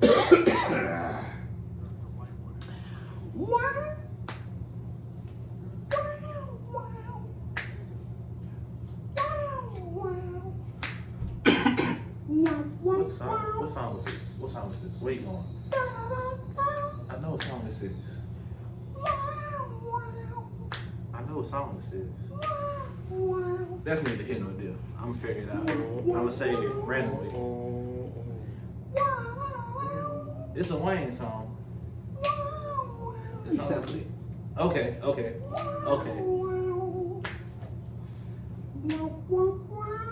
What song is this? What song is this? Where you going? I know what song this is. I know what song this is. That's neither here nor there. I'm gonna figure it out. I'm gonna say it randomly. It's a Wayne song. It's on. Okay.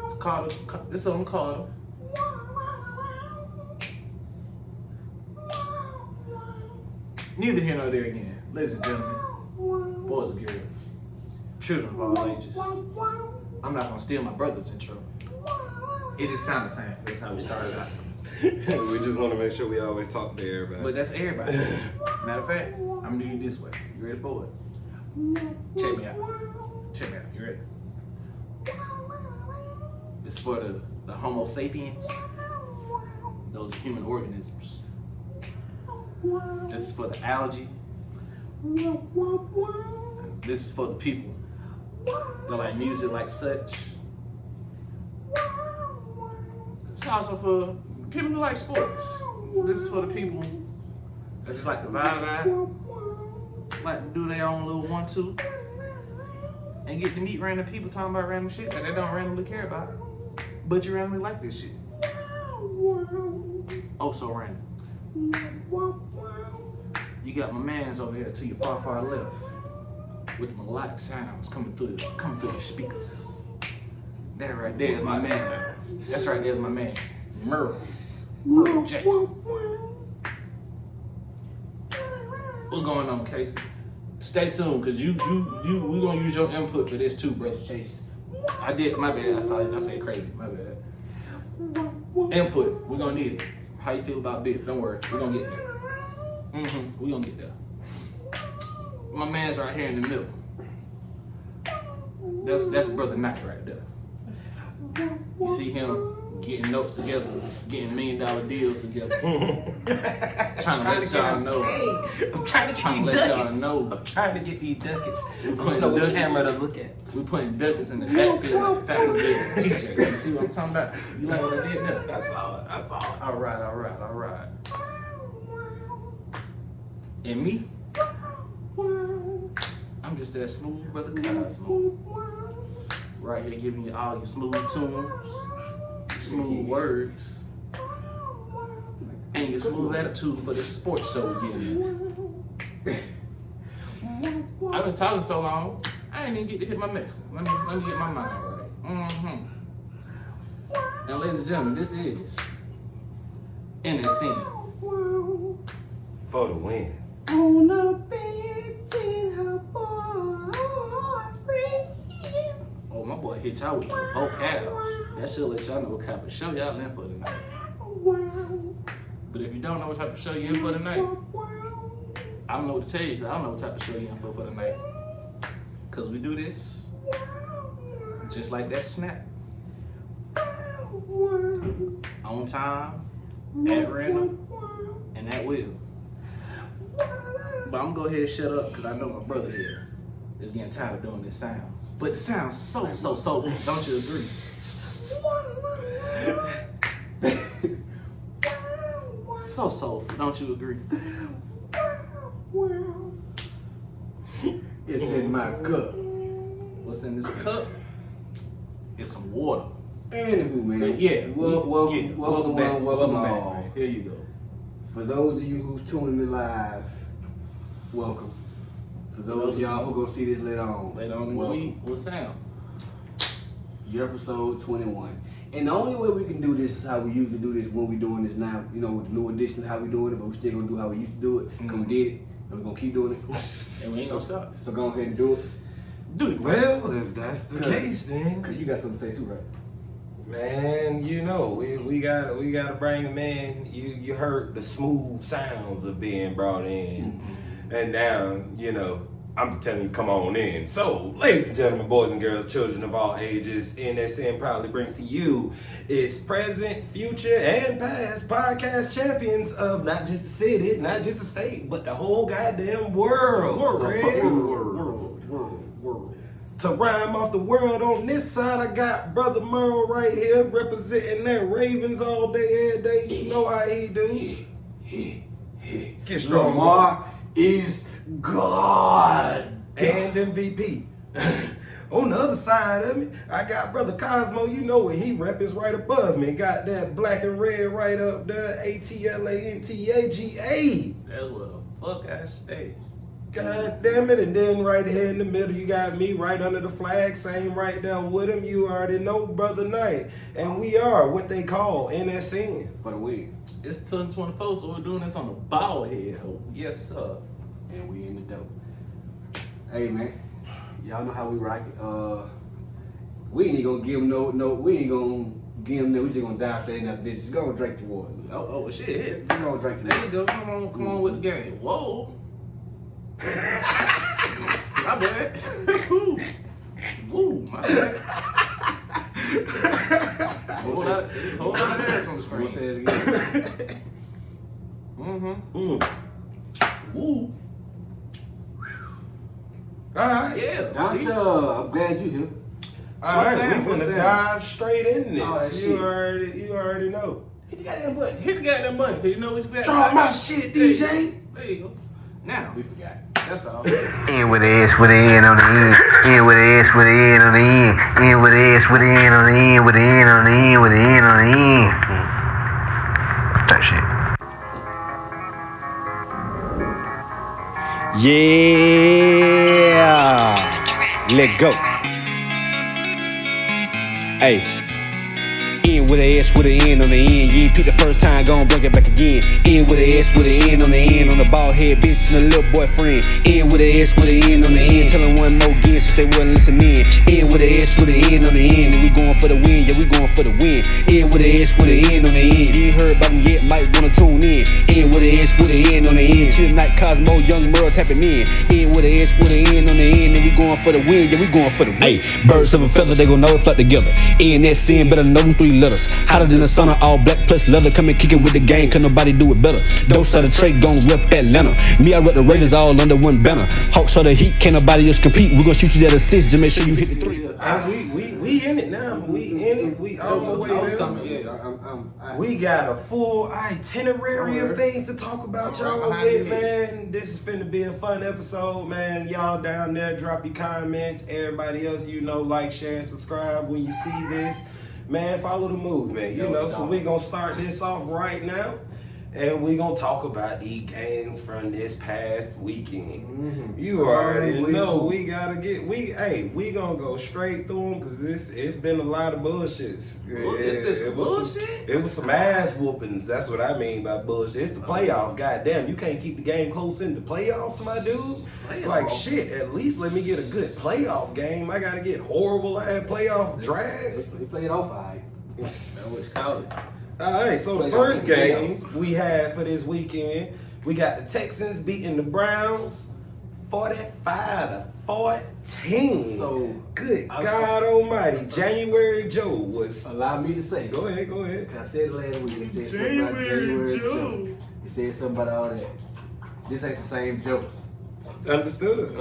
It's called. This song called. Neither here nor there again. Ladies and gentlemen, boys and girls, children of all ages. I'm not gonna steal my brother's intro. It just sounds the same. That's how we started out. We just want to make sure we always talk to everybody. But that's everybody. Matter of fact, I'm gonna do you this way. You ready for it? Check me out. You ready? This is for the Homo sapiens. Those are human organisms. This is for the algae. This is for the people that like music like such. It's also for people who like sports. This is for the people that just like to vibe, like to do their own little 1-2, and get to meet random people talking about random shit that they don't randomly care about, but you randomly like this shit. Oh, so random. You got my mans over here to your far left with melodic sounds coming through the speakers. That right there is my man. That's right there is my man, Merle Jackson. What's going on, Casey? Stay tuned, cause we gonna use your input for this too, brother Chase. I did, my bad. I said crazy, my bad. Input, we're gonna need it. How you feel about this? Don't worry, we're gonna get there. We gonna get there. My man's right here in the middle. That's Brother Knight right there. You see him getting notes together, getting $1 million deals together. Trying to let y'all know. I'm trying to get these ducats. I'm trying to get these ducats. I don't know what camera to look at. We putting ducats in the backfield like the Falcons did TJ. You see what I'm talking about? You like what I did there? I saw it. All right. And me, I'm just that smooth brother Cosmo. Right here giving you all your smooth tunes, smooth words, and your smooth attitude for this sports show again. I've been talking so long, I ain't even get to hit my message. Let me get my mind right. Now, ladies and gentlemen, this is NSN. For the win. On a bench in her boyfriend. Oh, my boy hit y'all with the vocals. That should let y'all know what type of show y'all in for tonight. But if you don't know what type of show you in for tonight, I don't know what to tell you, because I don't know what type of show you in for tonight. Because we do this just like that snap. On time, at random, and at will. But I'm gonna go ahead and shut up because I know my brother here is getting tired of doing this sounds. But it sounds so, don't you agree? So soulful, don't you agree? It's in my cup. What's in this cup? It's some water. Anywho, man. Yeah. Welcome back. Welcome back, all. man. Here you go. For those of you who's tuning in live, welcome. For those of y'all who gonna see this later on in the week, what sound? Your episode 21. And the only way we can do this is how we usually do this when we doing this now. You know, with the new edition of how we doing it, but we still gonna do how we used to do it. Cause we did it, and we're gonna keep doing it. And we ain't gonna stop. So go ahead and do it. Do it. Well, if that's the case, then Cause you got something to say too, right? man, you know, we gotta bring them in. You heard the smooth sounds of being brought in, and now you know I'm telling you, come on in. So, ladies and gentlemen, boys and girls, children of all ages, NSN proudly brings to you its present, future, and past podcast champions of not just the city, not just the state, but the whole goddamn world. World. To rhyme off the world on this side, I got Brother Merle right here representing that Ravens all day, every day. You know how he do. Get strong. Lamar is God. And MVP. On the other side of me, I got Brother Cosmo. You know what he rep is right above me. Got that black and red right up there. ATLANTAGA. That's what the fuck I stay. God damn it. And then right here in the middle, you got me right under the flag. Same right there with him. You already know, Brother Knight. And we are what they call NSN. For the win. It's 2024, so we're doing this on the ball head. Yes, sir. And we in the dope. Hey man, y'all know how we rock it. We ain't gonna give them we ain't gonna give them we just gonna dive straight into this. Just go drink the water. Oh shit. Just go drink the There water. you go. Come on with the game. Whoa. My bad. Woo, my bad. Whole lot of ass on the I'm screen. gonna say it again. Woo. Alright. Yeah. Dante, See? I'm glad you here. Alright, Sam? we What's finna Sam? dive straight in this. Oh, that you shit. already know. Hit the goddamn button. Hit the goddamn button. You know what you Drop my shit, DJ. There you go. Now, We forgot. that's all. In with the S with the N on the end. In with the S with the N on the end. In with the S with the N on the end. With the N on the end. With the N on the end. That shit. Yeah, let go. Hey, in with a S with an N on the end. You ain't pick the first time, gon' bring it back again. In with a S with an N on the end. On the bald head bitch and a little boyfriend. In with a S with an N on the end. Tell them one more again since they wasn't listening. In with a S with an N on the end. And we going for the win, yeah, we going for the win. In with a S with an N on the end. You ain't heard about them yet, might wanna tune in. In with a S with an N on the end. Chill night, Cosmo, Young Merle's happening. In with a S with an N on the end. And we going for the win, yeah, we going for the win. Hey, birds of a feather, they gon' know it flock together. NSN, better know them 3 letters. Hotter than the sun, all black plus leather. Come and kick it with the gang, cause nobody do it better. Dose of the trade gon' rep Atlanta. Me, I rep the Raiders all under one banner. Hawks of the heat, can't nobody else compete. We gon' shoot you at assist, just make sure you hit the 3. We in it now. We in it. We all the way there. We got a full itinerary of things to talk about, y'all with, man. This is finna be a fun episode, man. Y'all down there, drop your comments. Everybody else, you know, like, share, and subscribe when you see this. Man, follow the movement, you know. So we gonna start this off right now. And we gonna talk about these games from this past weekend. You already know we gotta get we gonna go straight through them because it's been a lot of bullshits. It was some ass whoopings. That's what I mean by bullshit. It's the playoffs. Goddamn, you can't keep the game close in the playoffs, my dude. Like shit. At least let me get a good playoff game. I gotta get horrible ass playoff drags. They played off alright. That's what it's called. Alright, so the first game we had for this weekend, we got the Texans beating the Browns 45-14. So, good God Almighty, January Joe was. allow me to say. Go ahead. I said it last week. It said something about January Joe. It said something about all that. This ain't the same Joe. Understood.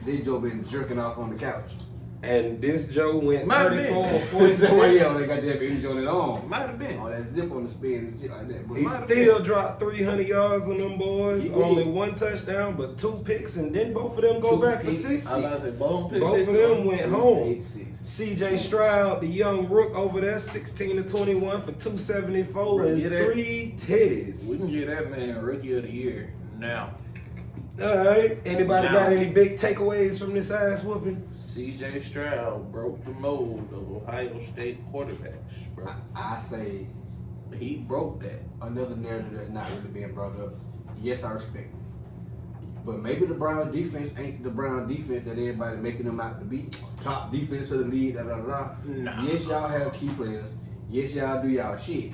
This Joe been jerking off on the couch. And this Joe went Might have 34 been. or 46. They got that image on it on. Might have been. All that zip on the spin and shit like that. But He still dropped 300 yards on them boys. He Only did. 1 touchdown, but 2 picks, and then both of them go 2 back for picks. 60. I like that bone pick. Both of them went home. 8-6. CJ Stroud, the young rook over there, 16-21 for 274 Bro, and get that. 3 titties. We can get that man rookie of the year now. All right. Anybody Now. got any big takeaways from this ass whooping? CJ Stroud broke the mold of Ohio State quarterbacks, bro. I say He broke that. another narrative that's not really being brought up. Yes, I respect it. But maybe the Browns defense ain't the Browns defense that everybody making them out to be. Top defense of the league, Nah. Yes, y'all have key players. Yes, y'all do y'all shit.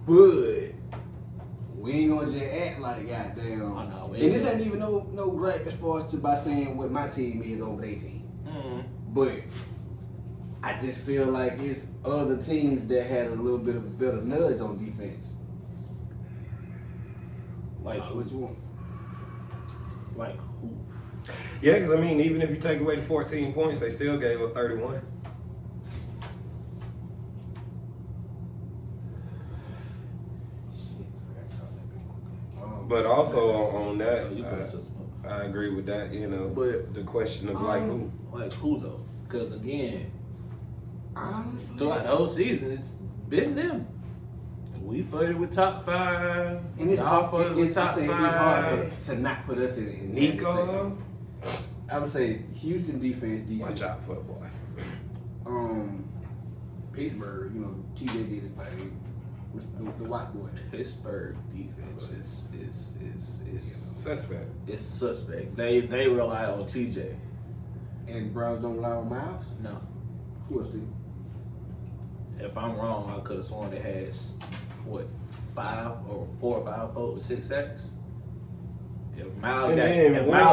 But We ain't gonna just act like goddamn. Oh, no, and this ain't even no gripe as far as to by saying what my team is over their team. But I just feel like it's other teams that had a little bit of a better nudge on defense. Like What you want? Like who? Yeah, because I mean, even if you take away the 14 points, they still gave up 31. But also on that, I agree with that. You know, But the question of like who. Like who though? Because again, Honestly, throughout the whole season, it's been them. We flirted with top 5. and it's Y'all hard. flirted with top 5. It's hard to not put us in Nico, I would say Houston defense decent. watch out for the boy. Pittsburgh, you know, TJ did his thing. The white boy. Pittsburgh defense is Suspect. it's suspect. They rely on TJ. And Browns don't rely on Miles. No. Who else do? If I'm wrong, I could have sworn they had 4 or 5 folks with 6 sacks. If Miles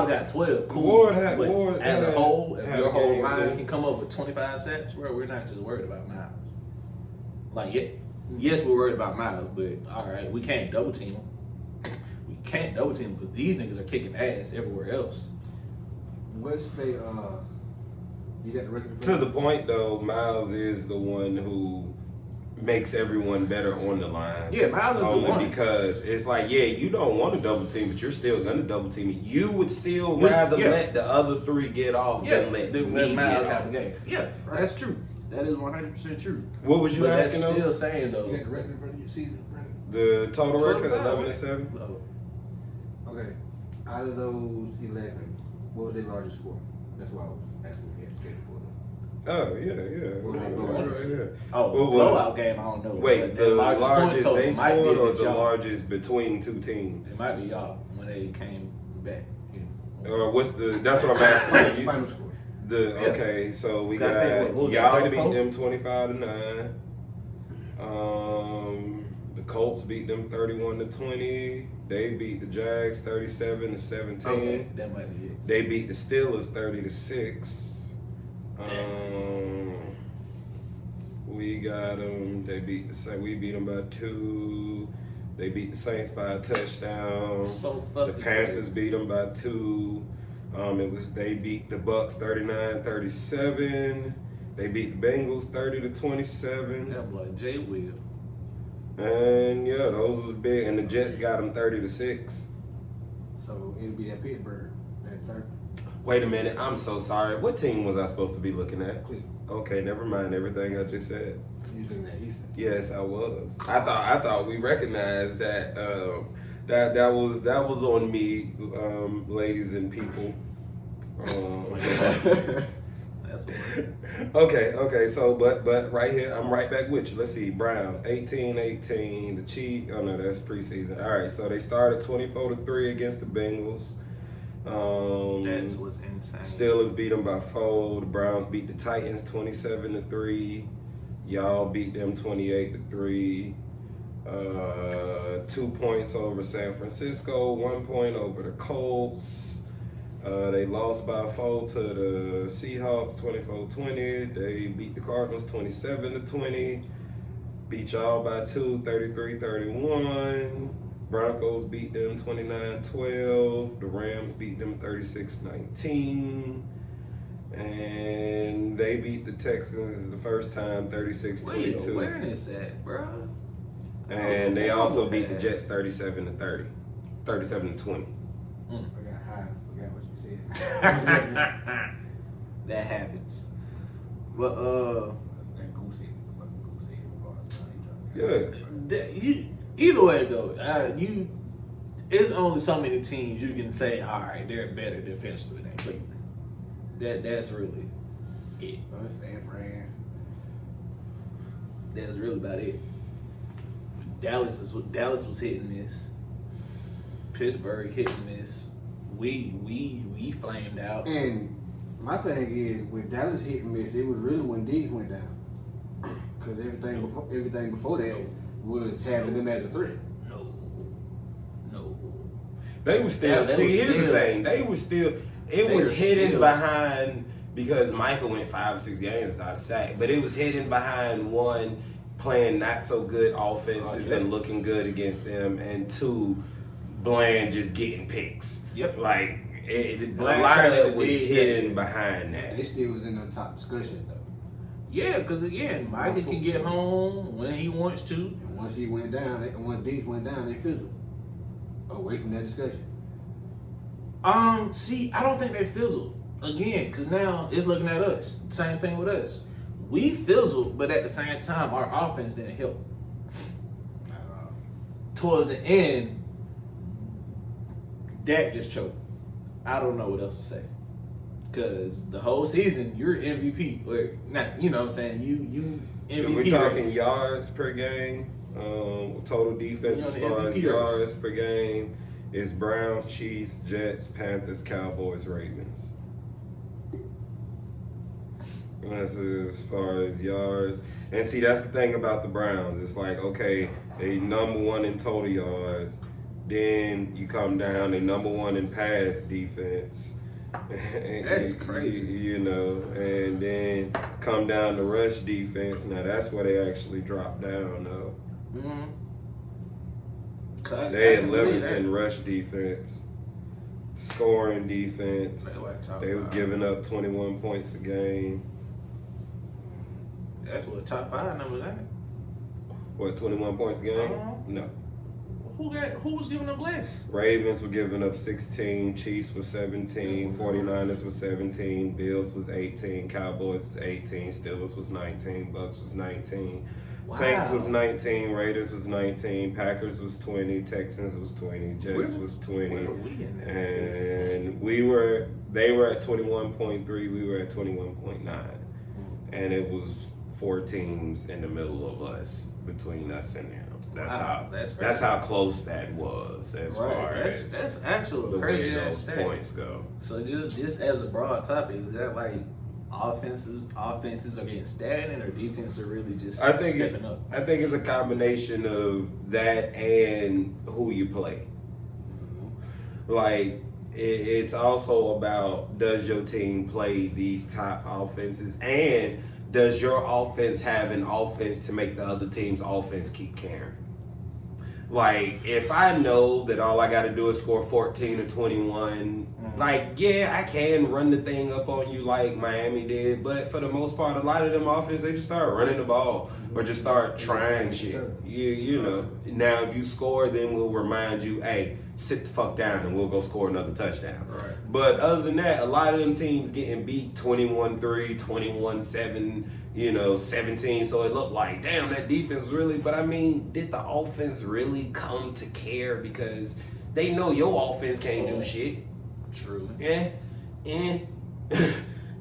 got 12, cool. Ward as a whole, if had your a whole game, line too. can come up with 25 sacks, we're not just worried about Miles. Like, yes, we're worried about Miles, but all right, we can't double team him. We can't double team him because these niggas are kicking ass everywhere else. What's they you got the record for To the point though, Miles is the one who makes everyone better on the line. Yeah, Miles is the Only one. because it's like, yeah, you don't want to double team, but you're still gonna double team it. You would still Yeah, rather yeah. let the other 3 get off than let me Miles get have off. the game. Yeah, that's true. That is 100% true. What was you But that's asking though? still saying though. You got the record in front of your season record? The total record, 12-5, 11-7. No. Okay. Out of those 11, what was their largest score? That's why I was asking if you had schedule for them. Oh yeah. What was their blowout? Yeah. Oh, What was- blowout game, I don't know. Wait, But the their largest point total they might be scored or against the y'all. largest between 2 teams? It might be y'all when they came back. Or what's the? That's what I'm asking. You- Final score. Okay, so we Gotta got think, what was y'all that, beat 34? them 25-9. The Colts beat them 31-20. They beat the Jags 37-17. Okay, that might be it. They beat the Steelers 30-6. We got them. They beat we beat them by 2. They beat the Saints by a touchdown. So The fucking Panthers beat them by 2. They beat the Bucks 39-37. They beat the Bengals 30-27. That boy Jay Will. And yeah, those was big. And the Jets got them 30-6. So it'll be that Pittsburgh, that third. Wait a minute, I'm so sorry. What team was I supposed to be looking at? Cleveland. Okay, never mind everything I just said. You looking at Houston. Yes, I was. I thought we recognized that. That was on me, ladies and people. That's a word. Okay. So, but right here, I'm right back with you. Let's see, Browns 18-18. The Chiefs. Oh no, that's preseason. All right, so they started 24-3 against the Bengals. That was insane. Steelers beat them by 4. The Browns beat the Titans 27-3. Y'all beat them 28-3. 2 points over San Francisco. 1 point over the Colts. They lost by 4 to the Seahawks 24-20. They beat the Cardinals 27-20. Beat y'all by 2, 33-31. Broncos beat them 29-12. The Rams beat them 36-19. And they beat the Texans the first time 36-22. Where your awareness at, bro? And they also beat the Jets 37-30. 37-20. I got high. Forgot what you said. That happens. But That goose egg is a fucking goose egg. Yeah. Either way it goes, it's only so many teams you can say, all right, they're better defensively than Cleveland. That's really it. San Fran. That's really about it. Dallas was hitting this. Pittsburgh hitting this. We flamed out. And my thing is, with Dallas hit and miss, it was really when Diggs went down. Because everything before that was having them as a threat. They was still. Here's the thing. They was still. It was hidden behind because Michael went 5 or 6 games without a sack, but it was hidden behind one playing not so good offenses and looking good against them, and 2 Bland just getting picks. Yep. Like a lot of it was hidden behind that. They still was in the top discussion though. Yeah, because again, Michael can get home when he wants to. And once he went down, once Diggs went down, they fizzled away from that discussion. See, I don't think they fizzled again because now it's looking at us. Same thing with us. We fizzled, but at the same time, our offense didn't help. Towards the end, Dak just choked. I don't know what else to say. Because the whole season, you're MVP. Or not, you know what I'm saying? You MVP. We're talking yards per game, total defense as far as yards per game. It's Browns, Chiefs, Jets, Panthers, Cowboys, Ravens. And that's as far as yards. And see, that's the thing about the Browns. It's like, okay, they number 1 in total yards. Then you come down, they number 1 in pass defense. That's crazy. You know, and then come down to rush defense. Now that's where they actually drop down, though. Mm-hmm. They 11th in rush defense, scoring defense. They was giving up 21 points a game. That's what top 5 numbers ain't it? What, 21 points a game? No. Who was giving them less? Ravens were giving up 16, Chiefs was 17, 49ers was 17, Bills was 18, Cowboys was 18, Steelers was 19, Bucks was 19. Wow. Saints was 19, Raiders was 19, Packers was 20, Texans was 20, Jets was 20, and they were at 21.3, we were at 21.9, and it was 4 teams in the middle of us, between us and them. That's how close that was as far as that's actually the crazy way those points go. So just as a broad topic, is that like offenses are getting stagnant or defense are really just stepping up? I think it's a combination of that and who you play. Like it's also about, does your team play these top offenses, and does your offense have an offense to make the other team's offense keep carrying? Like, if I know that all I got to do is score 14 or 21, like, yeah, I can run the thing up on you like Miami did, but for the most part, a lot of them offense, they just start running the ball or just start trying shit. You know. Now, if you score, then we'll remind you, hey, sit the fuck down and we'll go score another touchdown. Right. But other than that, a lot of them teams getting beat 21-3, 21-7, 17. So it looked like, damn, that defense really, but I mean, did the offense really come to care? Because they know your offense can't do shit. True. Yeah.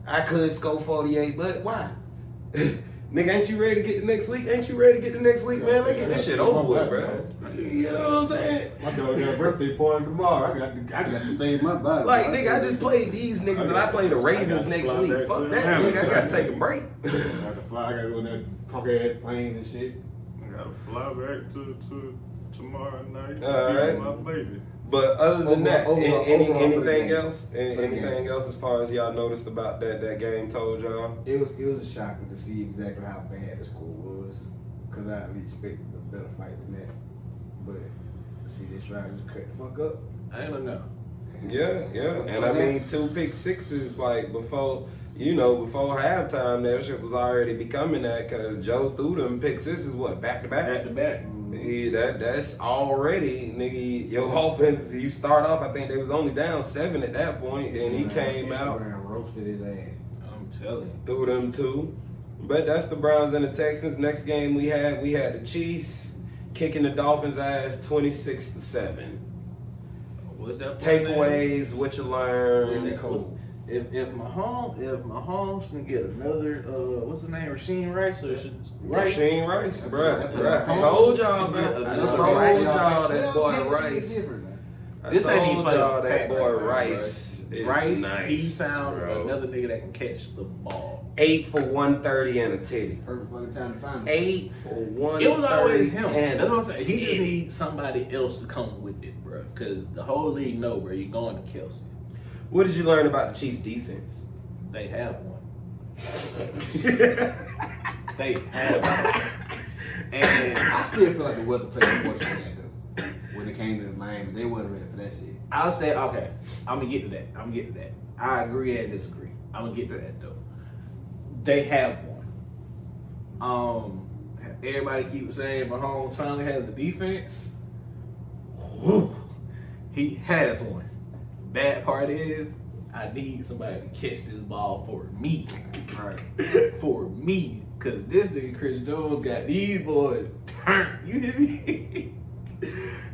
I could score 48, but why? Nigga, ain't you ready to get the next week? Ain't you ready to get the next week, man? Let's get this shit over with, bro. You know what I'm saying? My dog got a birthday party tomorrow. I got to save my body. Like, nigga, I just played these niggas and I play the Ravens next week. Fuck that, nigga. I gotta take a break. I got to fly. I got to go on that punk ass plane and shit. I got to fly back to tomorrow night. All right. My baby. But other than that, anything else? Anything else as far as y'all noticed about that game told y'all? It was shocking to see exactly how bad the score was, because I at least expected a better fight than that. But see, this try just cut the fuck up. I don't know. Yeah, and I mean 2 pick sixes like before halftime. That shit was already becoming that because Joe threw them pick sixes back to back. That's already, nigga, your offense, you start off, I think they was only down 7 at that point, and he came out and roasted his ass. I'm telling you. threw them 2. But that's the Browns and the Texans. Next game we had the Chiefs kicking the Dolphins' ass 26-7. What's that? Takeaways, what you learned. If Mahomes can get another, what's his name, Rasheed Rice or Rasheed Rice, bruh. I told y'all, that boy Rice. I told y'all that boy Rice is Rice, nice. he found bro. another nigga that can catch the ball. 8 for 130 and a titty. Perfect fucking time to find him. 8 for 130. It was always him. and That's what I'm a saying. He just titty. needs somebody else to come with it, bro. Because the whole league know, bro, you're going to Kelsey. What did you learn about the Chiefs' defense? They have one. They have one. And I still feel like the weather played a portion in that though. When it came to Miami, they wasn't ready for that shit. I'll say, okay, I'm going to get to that. I agree and disagree. I'm going to get to that, though. They have one. Everybody keeps saying Mahomes finally has a defense. Whew. He has one. Bad part is, I need somebody to catch this ball for me. Right. For me. Because this nigga Chris Jones got these boys turned. You hear me?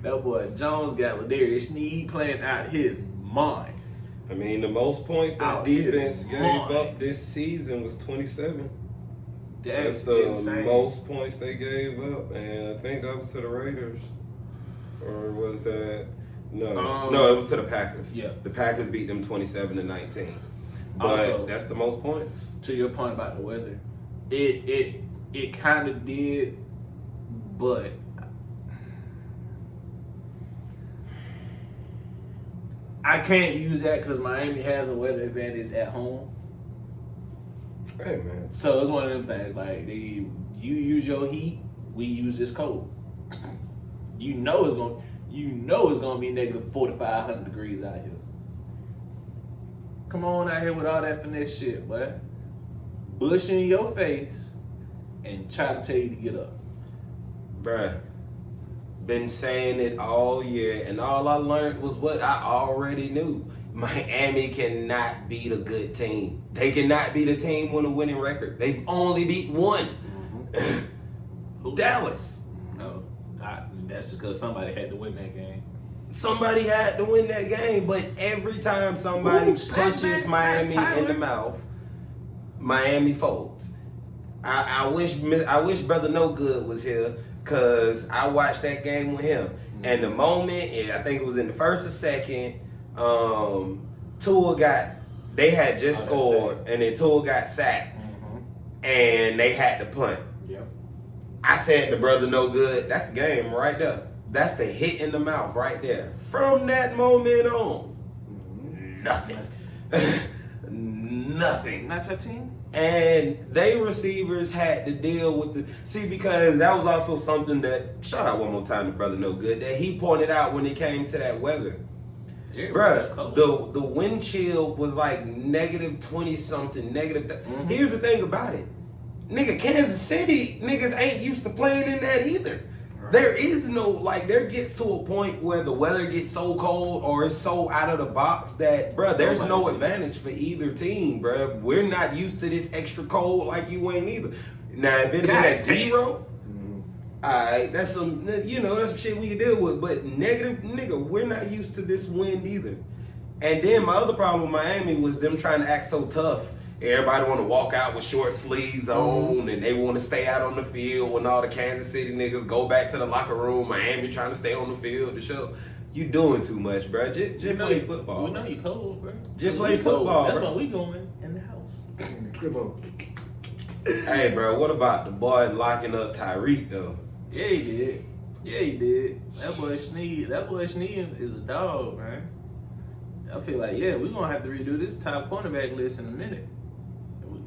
That boy Jones got Ladarius Sneed playing out his mind. I mean, the most points that Out defense his gave mind. up this season was 27. That's That's the insane. most points they gave up, and I think that was to the Raiders, or was that no? It was to the Packers. Yeah. The Packers beat them 27-19, but Also- that's the most points. To your point about the weather, it kind of did, but I can't use that because Miami has a weather advantage at home. Hey man, So it's one of them things like you use your heat, we use this cold. You know it's gonna be negative 4,500 degrees out here. Come on out here with all that finesse shit, boy. Bush in your face and try to tell you to get up. bruh. Been saying it all year, and all I learned was what I already knew. Miami cannot beat a good team. They cannot beat a team with a winning record. They've only beat one. Dallas. No, that's because somebody had to win that game. Somebody had to win that game, but every time somebody Ooh, snap punches back, Miami Tyler. in the mouth, Miami folds. I wish Brother No Good was here, cause I watched that game with him. And the moment, I think it was in the first or second, they had just scored, and then Tua got sacked, and they had to punt. Yep. I said to Brother No Good, that's the game right there. That's the hit in the mouth right there. From that moment on, nothing. Nothing. Not your team? And they receivers had to deal with because that was also something that, shout out one more time to Brother No Good, that he pointed out when it came to that weather. Bruh, the wind chill was like negative 20 something, Here's the thing about it. Nigga, Kansas City niggas ain't used to playing in that either. Right. There is no, there gets to a point where the weather gets so cold or it's so out of the box that, bruh, there's no advantage for either team, bruh. We're not used to this extra cold like you ain't either. Now, if it been at zero, alright, that's some shit we can deal with. But negative, nigga, we're not used to this wind either. And then my other problem with Miami was them trying to act so tough. Everybody want to walk out with short sleeves on, and they want to stay out on the field when all the Kansas City niggas go back to the locker room. Miami trying to stay on the field to show. You doing too much, bro. Just play football. We know you cold, bro. Just play football, That's bro. why we going in the house. Hey, bro, what about the boy locking up Tyreek, though? Yeah, he did. That boy Sneed is a dog, man. I feel like, we're going to have to redo this top cornerback list in a minute.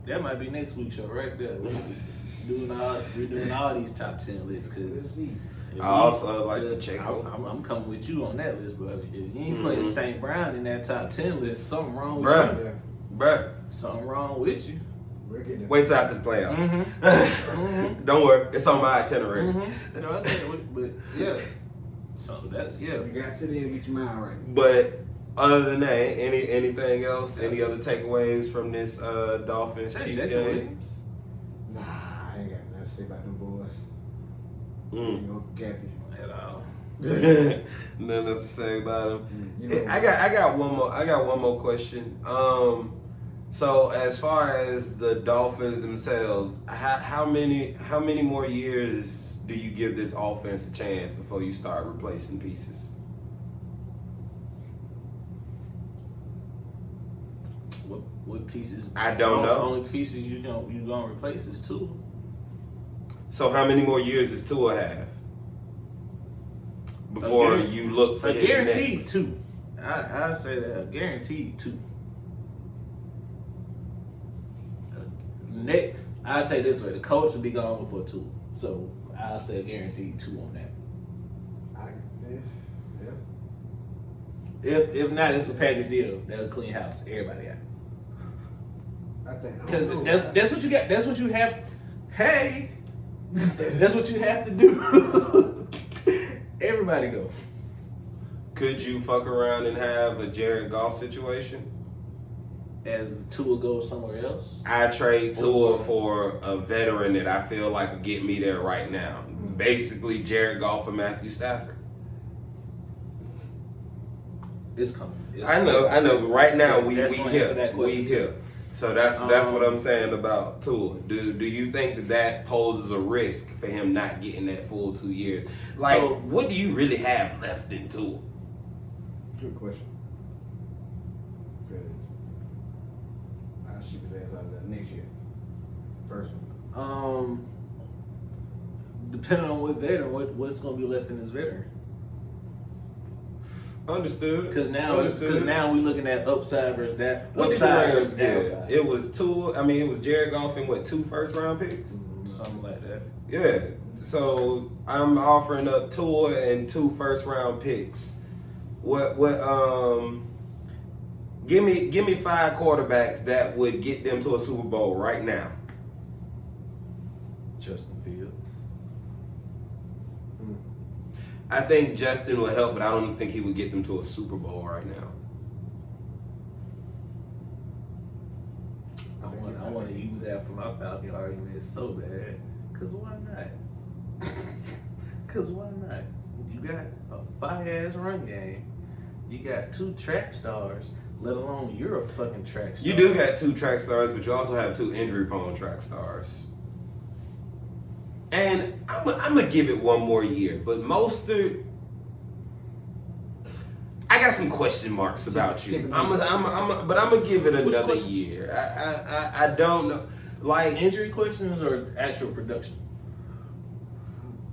That might be next week's show right there. We're doing all these top 10 lists, because I also like Pacheco. I'm coming with you on that list, but if you ain't playing St. Brown in that top 10 list, something wrong with you. Bruh. Something wrong with you. Wait till after the playoffs. Don't worry, it's on my itinerary. You know what I'm saying? But yeah. So that, You got to then get your mind right. But other than that, anything else? Any other takeaways from this Dolphins Chiefs game? Nah, I ain't got nothing to say about them boys. Ain't gonna gap you at all. Nothing else to say about them. I got one more question. So as far as the Dolphins themselves, how many more years do you give this offense a chance before you start replacing pieces? What pieces? I don't know. Only pieces you gonna replace is Tua. So how many more years does Tua have before you look for a his guaranteed next? 2? I say that a guaranteed 2. Nick, I say this way: the coach will be gone before 2, so I'll say a guaranteed 2 on that. If not, it's a package deal. That'll clean house. Everybody out. I think Because that's what you got. That's what you have. Hey, that's what you have to do. Everybody go. Could you fuck around and have a Jared Goff situation? As Tua goes somewhere else. I trade Tua for a veteran that I feel like could get me there right now. Basically, Jared Goff and Matthew Stafford. It's coming. I know. Right now we That's gonna answer that here. question We here. So that's what I'm saying about Tua. Do you think that poses a risk for him not getting that full 2 years? Like, So- what do you really have left in Tua? Good question. Because I'll ship his ass out of there next year. Personally. Depending on what veteran, what's gonna be left in this veteran. Understood. Because now we looking at upside versus that. What did the Upside Rams versus get? downside. It was Tua. I mean, it was Jared Goff and what, 2 first-round picks? Something like that. Yeah. So I'm offering up Tua and 2 first-round picks. Give me 5 quarterbacks that would get them to a Super Bowl right now. Justin Fields. I think Justin will help, but I don't think he would get them to a Super Bowl right now. I want to use that for my Falcon argument so bad. Cause why not? Cause why not? You got a fire-ass run game. You got 2 track stars. Let alone you're a fucking track star. You do got 2 track stars, but you also have 2 injury-prone track stars. And I'm gonna give it 1 more year, but Mostert, I got some question marks about you. But I'm gonna give it another year. I don't know, like injury questions or actual production.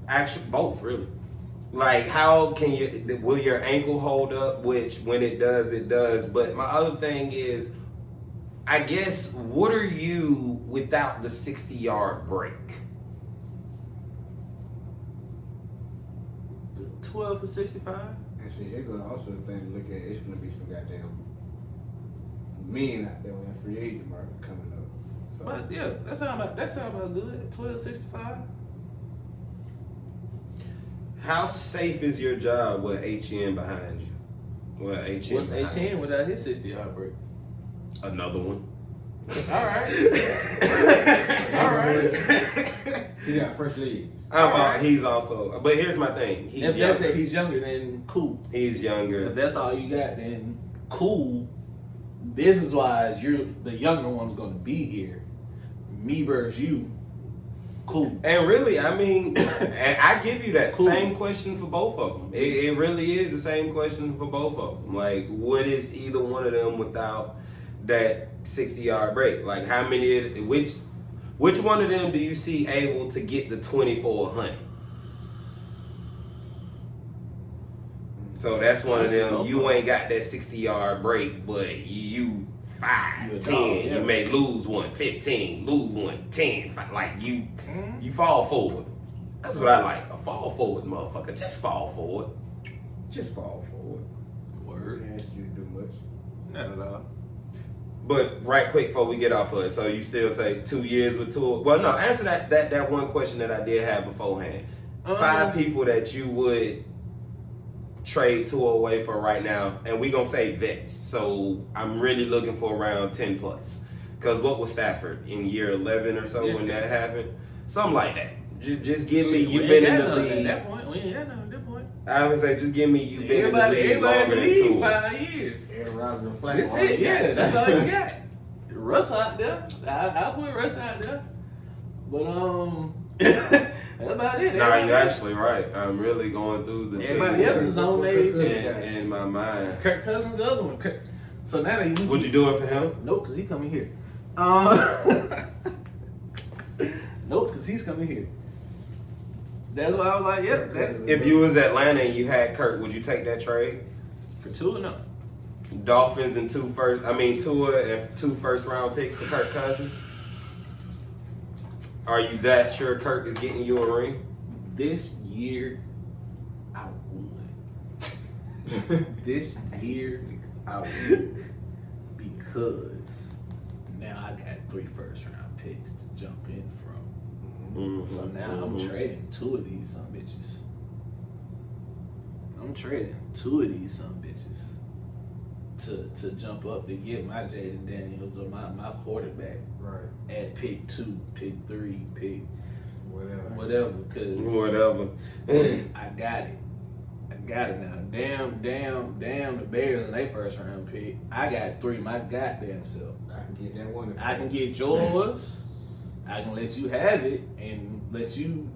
Actually, both really. Like, how can will your ankle hold up? Which when it does, it does. But my other thing is, I guess, what are you without the 60-yard break? 12 for 65. And shit, it's gonna also the thing to look at. It's gonna be some goddamn men out there on that free agent market coming up. So, But yeah, that sound about good. 12.65. How safe is your job with HN behind you? Well, HN What's behind HN you? without his 60-yard break? Another one. All right. All right. he got fresh legs. He's also, but here's my thing. If that's it, he's younger than cool. He's younger. If that's all you got, then cool. Business wise, you're the younger one's gonna be here. Me versus you. Cool. And really, I mean, and I give you that Cool. same question for both of them. It really is the same question for both of them. Like, what is either one of them without that 60-yard break? Like, how many? Which one of them do you see able to get the 2400? So that's one of them. You ain't got that 60-yard break, but you 5, 10. You may lose 1, 15, lose 1, 10. Like you fall forward. That's what I like. A fall forward, motherfucker. Just fall forward. Just fall forward. Word. Didn't ask you to do much. Not at all. But right quick before we get off of it, so you still say 2 years with Tua? Well, no. Answer that one question that I did have beforehand. 5 people that you would trade Tua away for right now, and we gonna say vets. So I'm really looking for around 10 plus. Cause what was Stafford in year 11 or so when that happened? Something like that. Just give me you've been in the league. At that point, we ain't got nothing at that point. I would say just give me you've been in the league Everybody longer in the than league Tua. 5 years. Aaron Rodgers and Flacco. That's it. Yeah, that's all you got. Russ out there. I put Russ out there. But that's about it. Nah, you're actually right. I'm really going through the Everybody else is on their in my mind. Kirk Cousins, the other one. So now that Would you do it for him? Nope, because he coming here. Nope, because he's coming here. That's why I was like, yep. If you was Atlanta and you had Kirk, would you take that trade? For Tua, no. Dolphins and Tua and 2 first-round picks for Kirk Cousins. Are you that sure Kirk is getting you a ring? This year, I would. This year, I would. Because now I got 3 first-round picks to jump in from. So now I'm trading 2 of these some bitches. I'm trading 2 of these some bitches to jump up to get my Jaden Daniels or my quarterback at pick 2, pick 3, pick whatever. Cause whatever. I got it. I got it now. Damn the Bears in their first round pick. I got 3 my goddamn self. I can get that one. I can get yours. I can let you have it and let you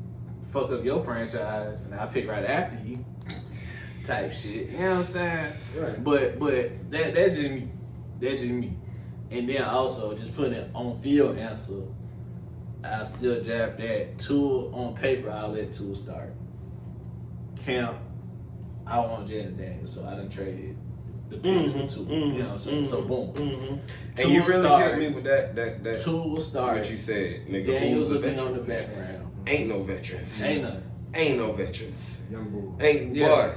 fuck up your franchise, and I'll pick right after you. Type shit. You know what I'm saying? Right. But that's just me. That's just me. And then also just putting it on field answer, I still draft that. Tua on paper, I'll let Tua start. Camp, I want Jaden Daniels, so I done traded the picks for Tua. You know what I'm saying? So boom. And you really kicked me with that Tua will start. what you said, nigga. Daniels Who's a will be on veteran? the background. Ain't no veterans. Ain't none. Ain't no veterans. Young boy. Ain't Yeah.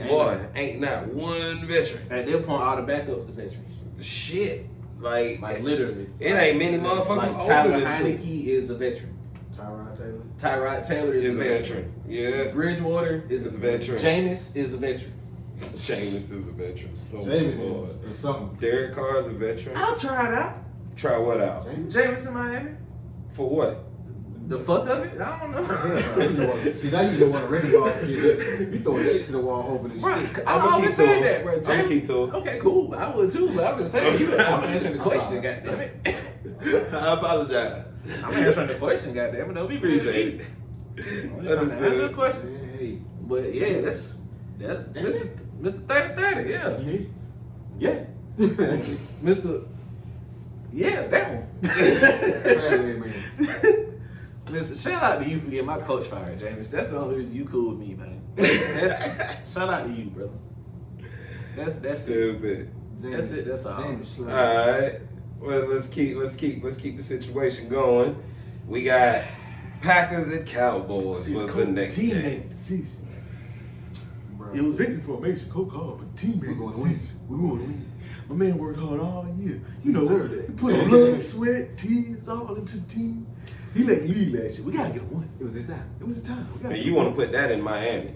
boy. Ain't not one veteran. At that point, all the backups the veterans. Shit. Like Literally. it ain't many motherfuckers Like older Tyler than 2. Heineke is a veteran. Tyrod Taylor is Is a veteran. Yeah. Bridgewater is Is a veteran. Jameis is a veteran. Jameis is a veteran. Oh my James Lord. is something. Derek Carr is a veteran. I'll try it out. Try what out? Jameis in Miami. For what? The fuck of it? I don't know. See, now you just want to wrecking ball shit. You throwing shit to the wall hoping it's Right. shit. I always said that, bro. I'ma keep to it. Okay, cool. I would too, but I'm just saying, I'm answering the question, goddammit. I apologize. I'm answering the question, goddammit. Don't be appreciate it. I'm just trying to answer the question. Hey. But yeah, that's Mr. 30-30, yeah. Mr. Yeah, that one. Mr. Shout out to you for getting my coach fired, James. That's the only reason you cool with me, man. Shout out to you, brother. That's Stupid. That's it. That's all. All right. Well, let's keep the situation going. We got Packers and Cowboys was the next game. Decision. It was victory formation, Coach Hall, but team made the decision. We want to win. My man worked hard all year. You know, he put blood, sweat, tears all into the team. He let you lead last year. We gotta get a win. It was his time. It was his time. And you want to put that in Miami?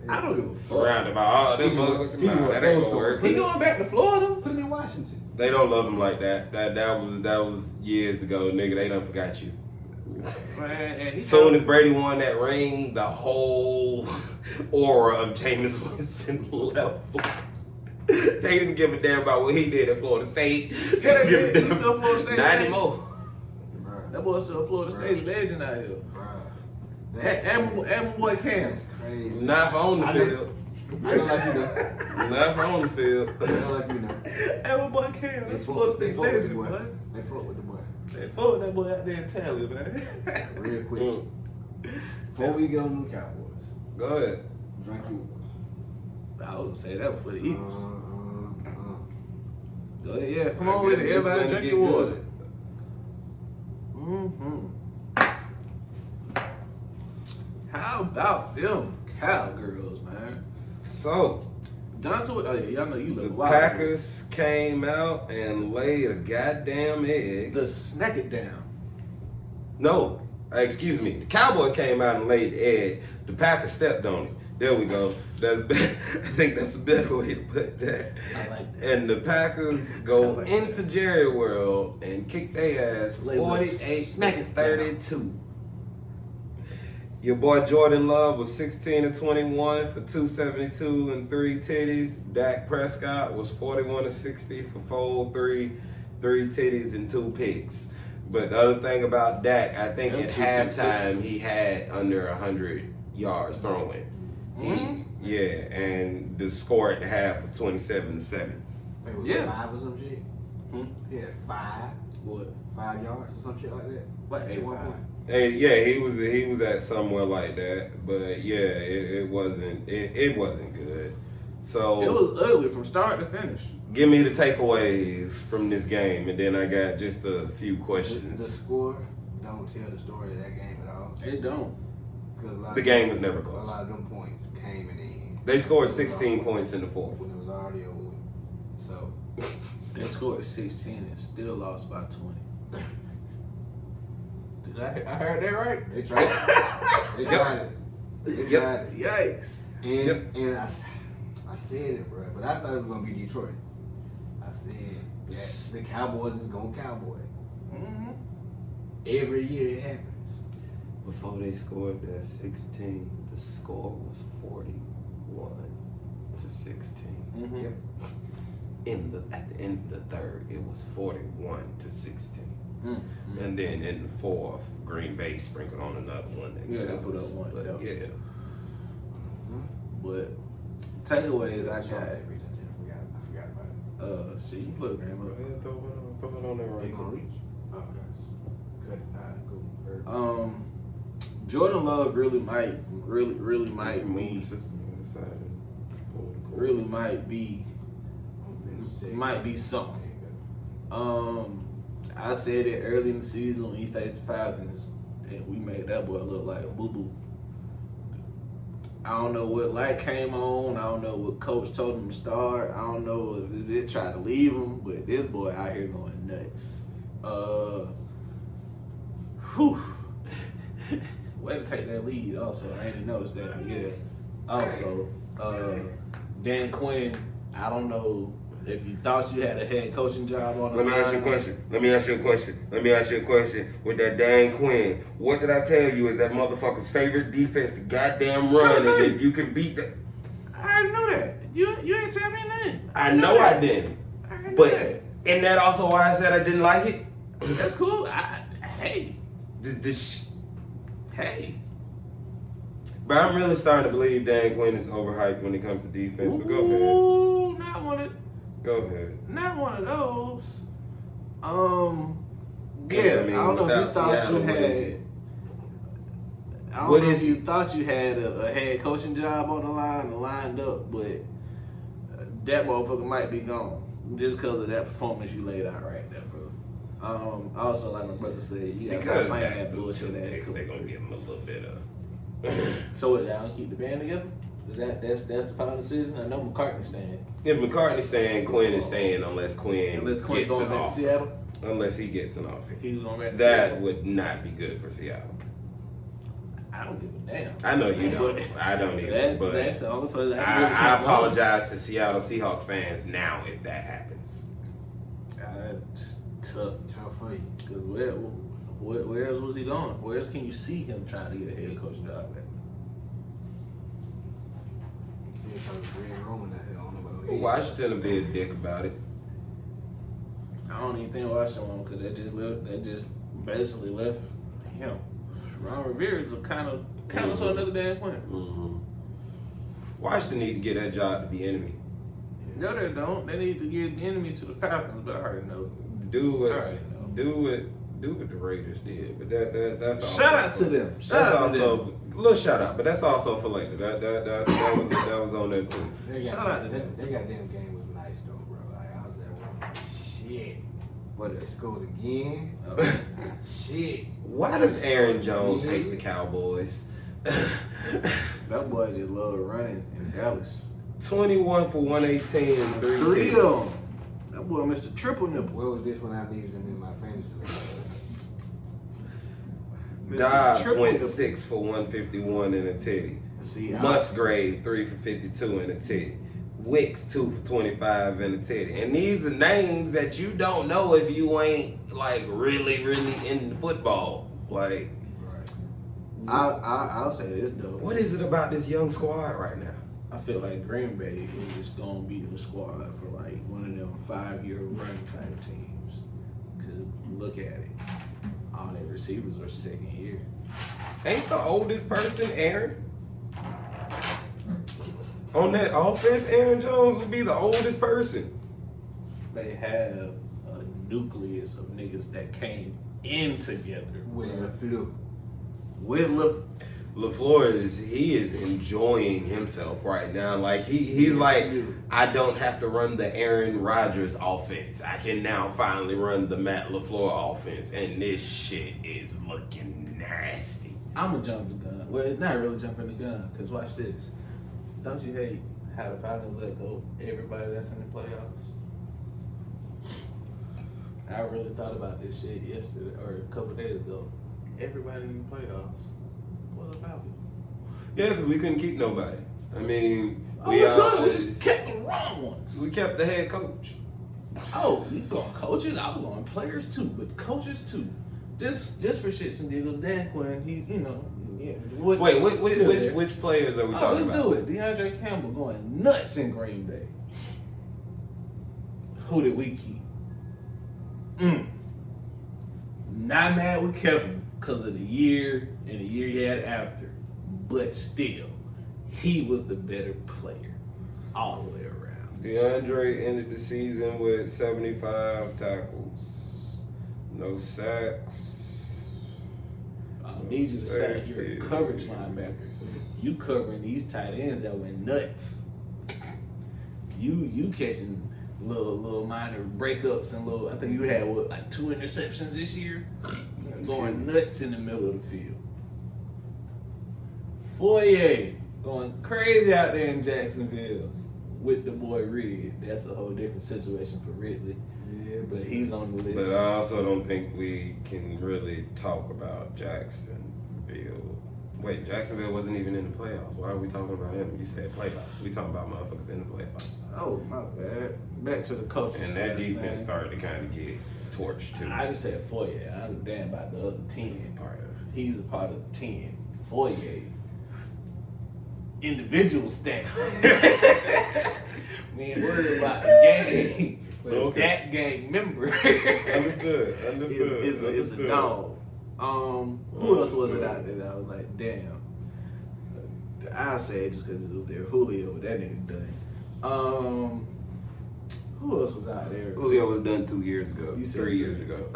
I don't give a fuck. Surrounded by all this motherfucking nah, that ain't gonna work. He going back to Florida. Put him in Washington. They don't love him like that. That was years ago, nigga. They done forgot you. Man, Soon as Brady won that ring, the whole aura of Jameis Winston left. They didn't give a damn about what he did at Florida State. Yeah, he still Florida State. Not anymore. That boy still Florida State legend out here. And my boy Cam. Crazy. Not for on the field. I don't like you know. Not for on the field. I don't like you know. And my boy Cam. That's Florida State legend, boy. They fuck with the boy. They fuck that boy out there in Tally, man. Real quick. Before we get on them Cowboys, Go ahead. drink you. I would say that was for the Eagles. Uh. Go ahead, yeah. Come on with it. Everybody drink your water. How about them Cowgirls, man? So, Dante, oh yeah, y'all know you the look wild. Packers came out and laid a goddamn egg. The snack it down. No, excuse me. The Cowboys came out and laid the egg. The Packers stepped on it. There we go. I think that's a better way to put that. I like that. And the Packers go into Jerry World and kick their ass 48-32. Your boy Jordan Love was 16-21 for 272 and 3 titties. Dak Prescott was 41-60 for 403, 3 titties and 2 picks. But the other thing about Dak, I think at halftime he had under 100 yards throwing. Yeah, and the score at the half was 27-7. It was Yeah. 5 or some shit. He had 5. What? 5 yards or some shit like that. What? 81 point. Hey, yeah, he was at somewhere like that, but yeah, it wasn't good. So It was ugly from start to finish. give me the takeaways from this game, and then I got just a few The questions. score don't tell the story of that game at all. It don't. Because The game was never a close. lot of them points came in the end. They scored 16 points in the fourth. When it was already over. So They scored 16 and still lost by 20. Did I heard that right? they tried it. They tried it. They tried it. Yikes. And I said it, bro, but I thought it was gonna be Detroit. I said that the Cowboys is gonna cowboy. Mm-hmm. Every year it happens. Before they scored that 16, the score was 41-16. Mm-hmm. Yep. At the end of the third, it was 41-16. Mm-hmm. And then in the fourth, Green Bay sprinkled on another one. Yeah, they put up one, But yeah. yeah. But takeaways I I forgot about it. shit, you can put it in, Throw it on there right They gonna quick. reach. Oh gosh. Cut it. Alright, cool. Heard. Jordan Love really might be something. I said it early in the season when he faced the Falcons, and we made that boy look like a boo-boo. I don't know what light came on. I don't know what coach told him to start. I don't know if they tried to leave him, but this boy out here going nuts. Way to take that lead also. I ain't even noticed that. But yeah. Also, Dan Quinn, I don't know if you thought you had a head coaching job on the Let me ask you a question. With that Dan Quinn, what did I tell you is that motherfucker's favorite defense, the goddamn run, and if you can beat that. I already know that. You ain't tell me nothing. I know I didn't. I already know But that. isn't that also why I said I didn't like it? That's cool. Hey. But I'm really starting to believe Dan Quinn is overhyped when it comes to defense. But go ahead. Ooh, not one of those. Yeah, I don't know if you thought you had. I don't know if you thought you had a head coaching job on the line and lined up, but that motherfucker might be gone just because of that performance you laid out right there, bro. Also, like my brother said, you gotta stop playing that bullshit. They're gonna give him a little bit of. So what? Y'all keep the band together? That's the final decision. I know McCartney's staying. If McCartney's staying, Quinn is staying unless Quinn Unless Quinn gets going an back to offer. Seattle. Unless he gets an offer. He's going back to That Seattle. would not be good for Seattle. I don't give a damn. I know you don't. I don't either. But that's the only place I apologize to Seattle Seahawks fans now if that happens. Tough. Tough for you. Cause where else was he going? Where else can you see him trying to get a head coach job at? Washington will be a dick about it. I don't even think Washington won because they just basically left him. Ron Rivera's a kind of so another damn Quinn. Mm-hmm. Washington need to get that job to be enemy. No, they don't. They need to give the enemy to the Falcons, but I already know. Do what the Raiders did, but that's also shout out to them. Little shout out, but that's also for later. That was on there too. Shout out to them. That goddamn game was nice though, bro. Like I was at one like shit. What They scored again. Shit. Why does Aaron Jones hate the Cowboys? That boy just love running in Dallas. 21 for 118 and 3 Three ticks. of them. That boy, Mr. Triple Nipple. Where was this when I needed him in my fantasy league? Dobbs went 6 for 151 and a titty. See, Musgrave 3 for 52 and a titty. Wicks 2 for 25 and a titty. And these are names that you don't know if you ain't like really in football. Like, I'll say this though. what is it about this young squad right now? I feel like Green Bay is gonna be the squad for like one of them 5-year run type teams. Cause look at it, all their receivers are second year. Ain't the oldest person Aaron? On that offense, Aaron Jones would be the oldest person. they have a nucleus of niggas that came in together. LaFleur is enjoying himself right now. Like he's like, I don't have to run the Aaron Rodgers offense. I can now finally run the Matt LaFleur offense, and this shit is looking nasty. I'm gonna jump the gun. Well, it's not really jumping the gun, cause watch this. Don't you hate how the Falcons let go everybody that's in the playoffs? I really thought about this shit yesterday or a couple days ago. Everybody in the playoffs. What about it? Yeah, because we couldn't keep nobody. I mean, we just kept the wrong ones. We kept the head coach. Oh, you going coaches? I was going players too, but coaches too. Just for shits and giggles, Dan Quinn, he, you know. Yeah, which players are we talking about? Let's do it. DeAndre Campbell going nuts in Green Bay. Who did we keep? Not mad we kept him because of the year and the year he had after. But still, he was the better player all the way around. DeAndre ended the season with 75 tackles. No sacks. I don't need you to say you're a coverage linebacker. You covering these tight ends that went nuts. You catching little minor breakups and little. I think you had like 2 interceptions this year. Going nuts in the middle of the field. Foyer going crazy out there in Jacksonville with the boy Reed. That's a whole different situation for Ridley. Yeah, but he's on the list. But I also don't think we can really talk about Jacksonville. Wait, Jacksonville wasn't even in the playoffs. Why are we talking about him? You said playoffs. We talking about motherfuckers in the playoffs. Oh, my bad. Back to the coaching. And that defense started to kind of get torched too. I just said Foyer. I don't damn about the other 10. He's a part of the 10. Foyer. Individual stats. We ain't worried about the game. But that gang member. Understood. Is a dog. Who else was it out there that I was like, damn. I say it just because it was there. Julio, that nigga done. Who else was out there? Julio was done 2 years ago. 3 years ago.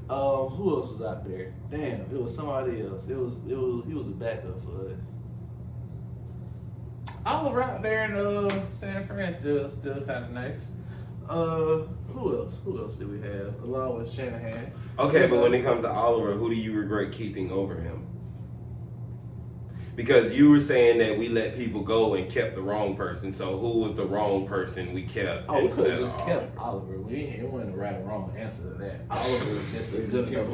Who else was out there? Damn, it was somebody else. He was a backup for us. Oliver out there in San Fran still kind of nice. Who else? Who else did we have? Along with Shanahan. Okay, but when it comes to Oliver, who do you regret keeping over him? Because you were saying that we let people go and kept the wrong person. So who was the wrong person we kept? Oh, we could have just kept Oliver. It wasn't a right or wrong answer to that. Oliver was just a good enough.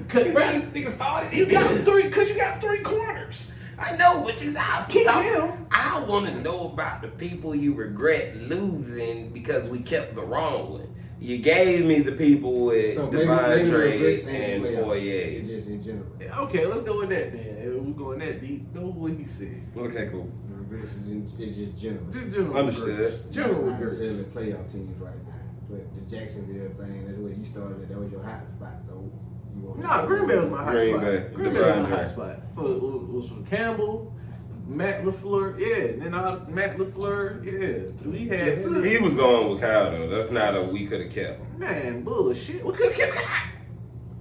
Because niggas started. You got three corners. I know, but you got keep him. I want to know about the people you regret losing because we kept the wrong one. You gave me the people with Devondre and Foyer. It's just in general. Okay, let's go with that then. We're going that deep. Go with what he said. Okay, cool. It's just general. Just general. Understood. General not regrets. necessarily playoff teams right now. But the Jacksonville thing, that's where you started. That was your hot spot. So you want. Nah, Green Bay was my hot spot. Green Bay was my hot Devondre. spot. It was for Campbell, Matt LaFleur, yeah. Then Matt LaFleur, yeah. We had. He was going with Kyle though. That's not a we could have kept. Man, bullshit. We could have kept Kyle.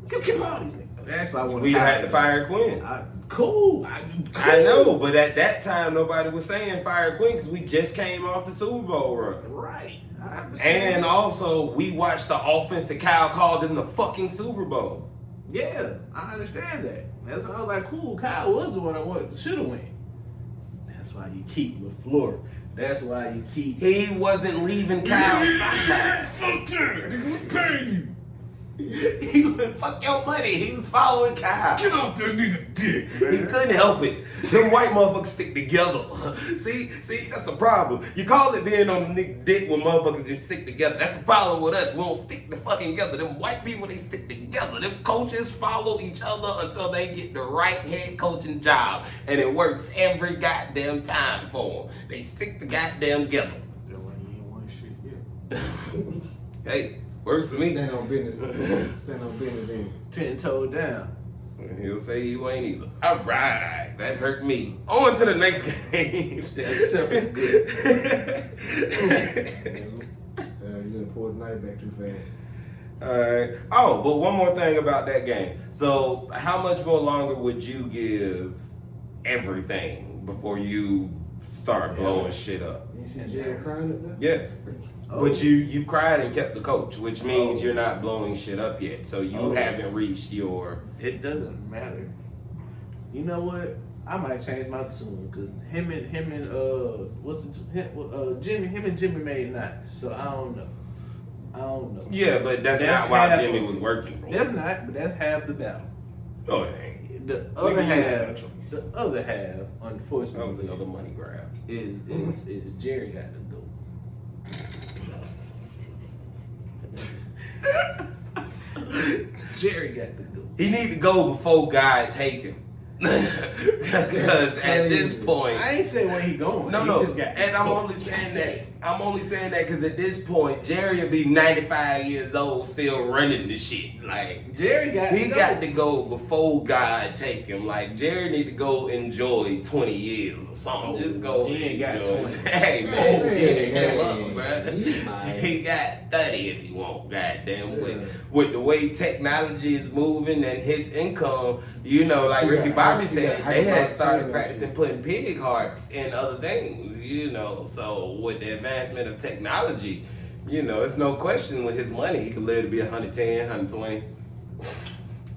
We could have kept all these niggas. That's why I wanted. We had to fire Quinn. Cool. I know, but at that time nobody was saying fire Quinn because we just came off the Super Bowl run. Right. And also we watched the offense that Kyle called in the fucking Super Bowl. Yeah, I understand that. That's why I was like, cool. Kyle was the one I should have won. That's why you keep LaFleur. That's why you keep. He wasn't leaving Kyle's side. Fuck that. Pay you. He would fuck your money. He was following Kyle. Get off that nigga dick, man. He couldn't help it. Them white motherfuckers stick together. See, that's the problem. You call it being on the nigga dick when motherfuckers just stick together. That's the problem with us. We don't stick the fucking together. Them white people, they stick together. Them coaches follow each other until they get the right head coaching job. And it works every goddamn time for them. They stick the goddamn together. Hey. Works for me. Stand on business. Stand on business then. 10-toe down. He'll say you ain't either. All right. That hurt me. On to the next game. Stand yourself in good. you done pulled the knife back too fast. Alright. Oh, but one more thing about that game. So, how much more longer would you give everything before you start blowing shit up? You see Jerry crying up there? Yes. But you cried and kept the coach, which means you're not blowing shit up yet. So you haven't reached your... It doesn't matter. You know what? I might change my tune because him and Jimmy made nice. So I don't know. Yeah, but that's not why Jimmy was working for him. That's not, but that's half the battle. Oh, it ain't. The other half, unfortunately, That was another money grab. is Jerry got to go. Jerry got to go. He need to go before God take him. Because at this point, I ain't saying where he going. No, He no, just got to and I'm go. only saying that. I'm only saying that because at this point, Jerry will be 95 years old, still running the shit. Like Jerry got to go before God take him. Like Jerry need to go enjoy 20 years or something. Just go. He ain't got enjoy. 20. Hey man, Hey. he got 30 if he want. Goddamn, with the way technology is moving and his income, you know, like Ricky Bobby said, they had started practicing putting pig hearts in other things. You know, so with the advancement of technology, you know, it's no question with his money, he could live to be 110, 120.